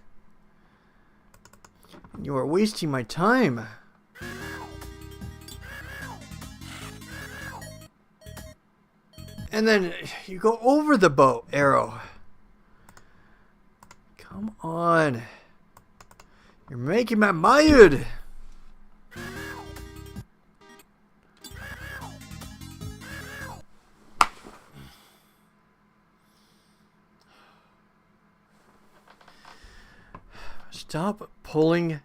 You are wasting my time. And then you go over the bow arrow. Come on. You're making my mad. Stop pulling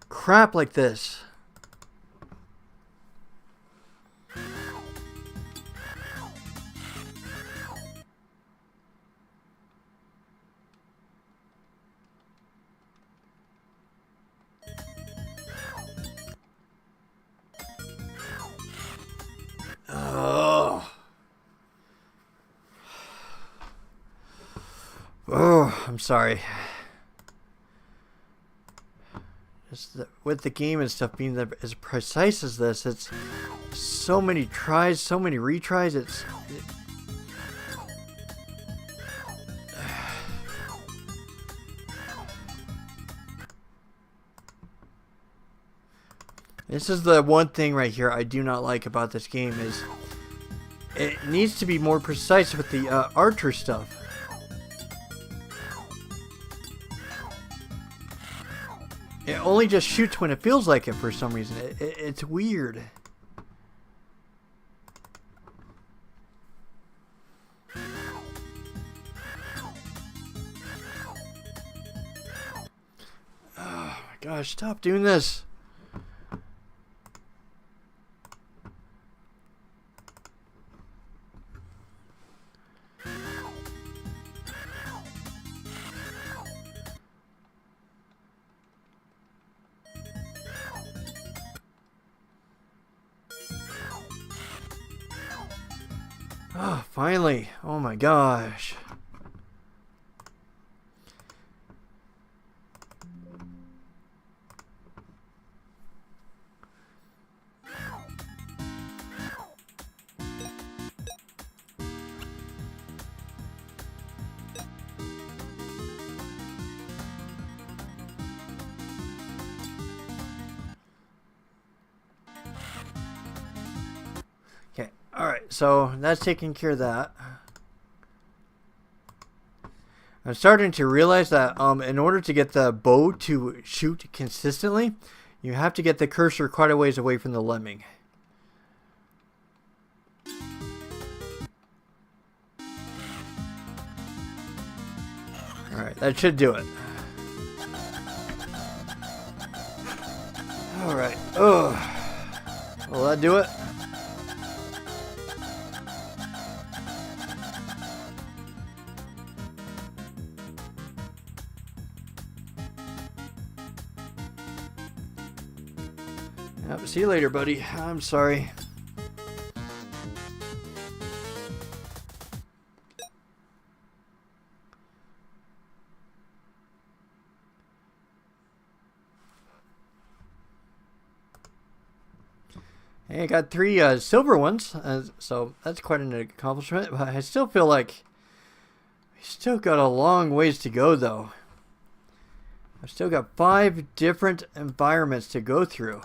crap like this. I'm sorry. With the game and stuff being as precise as this, it's so many tries, so many retries. This is the one thing right here I do not like about this game is it needs to be more precise with the archer stuff. It only just shoots when it feels like it for some reason. It's weird. Oh my gosh, stop doing this. Oh, finally. Oh my gosh. Okay, alright, so that's taking care of that. I'm starting to realize that in order to get the bow to shoot consistently, you have to get the cursor quite a ways away from the lemming. Alright, that should do it. Alright, will that do it? Yep, see you later, buddy. I'm sorry. Hey, I got 3 silver ones, so that's quite an accomplishment. But I still feel like we still got a long ways to go, though. I've still got 5 different environments to go through.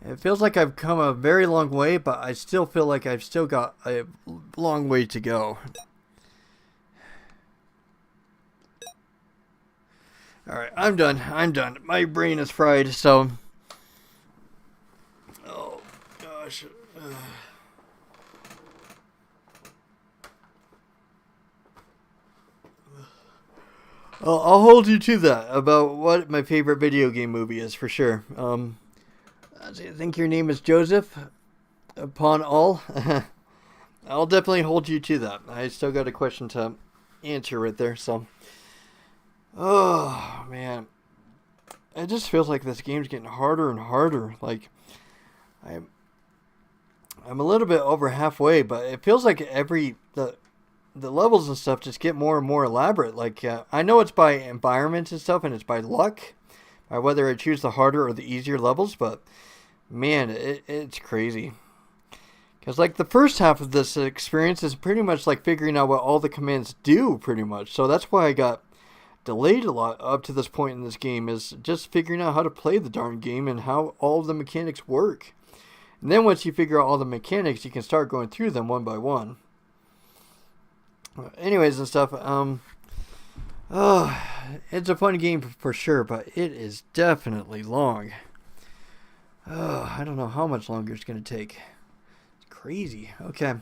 It feels like I've come a very long way, but I still feel like I've still got a long way to go. Alright, I'm done. I'm done. My brain is fried, so... Oh, gosh. I'll hold you to that about what my favorite video game movie is, for sure. I think your name is Joseph. Upon all, I'll definitely hold you to that. I still got a question to answer right there, so... Oh, man. It just feels like this game's getting harder and harder. Like, I'm a little bit over halfway, but it feels like the levels and stuff just get more and more elaborate. Like, I know it's by environment and stuff, and it's by luck, by whether I choose the harder or the easier levels, but man, it's crazy. Because, like, the first half of this experience is pretty much like figuring out what all the commands do, pretty much. So that's why I got delayed a lot up to this point in this game, is just figuring out how to play the darn game and how all of the mechanics work. And then once you figure out all the mechanics, you can start going through them one by one. Anyways and stuff, it's a fun game for sure, but it is definitely long. I don't know how much longer it's going to take. It's crazy. Okay.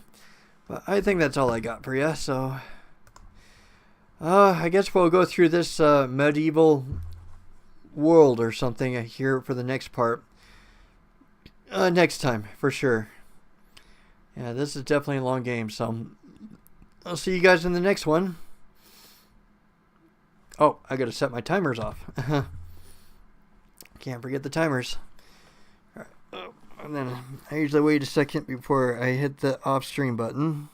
But I think that's all I got for you, so... I guess we'll go through this medieval world or something here for the next part. Next time, for sure. Yeah, this is definitely a long game, so... I'll see you guys in the next one. Oh, I gotta set my timers off. Can't forget the timers. Alright. And then I usually wait a second before I hit the off stream button.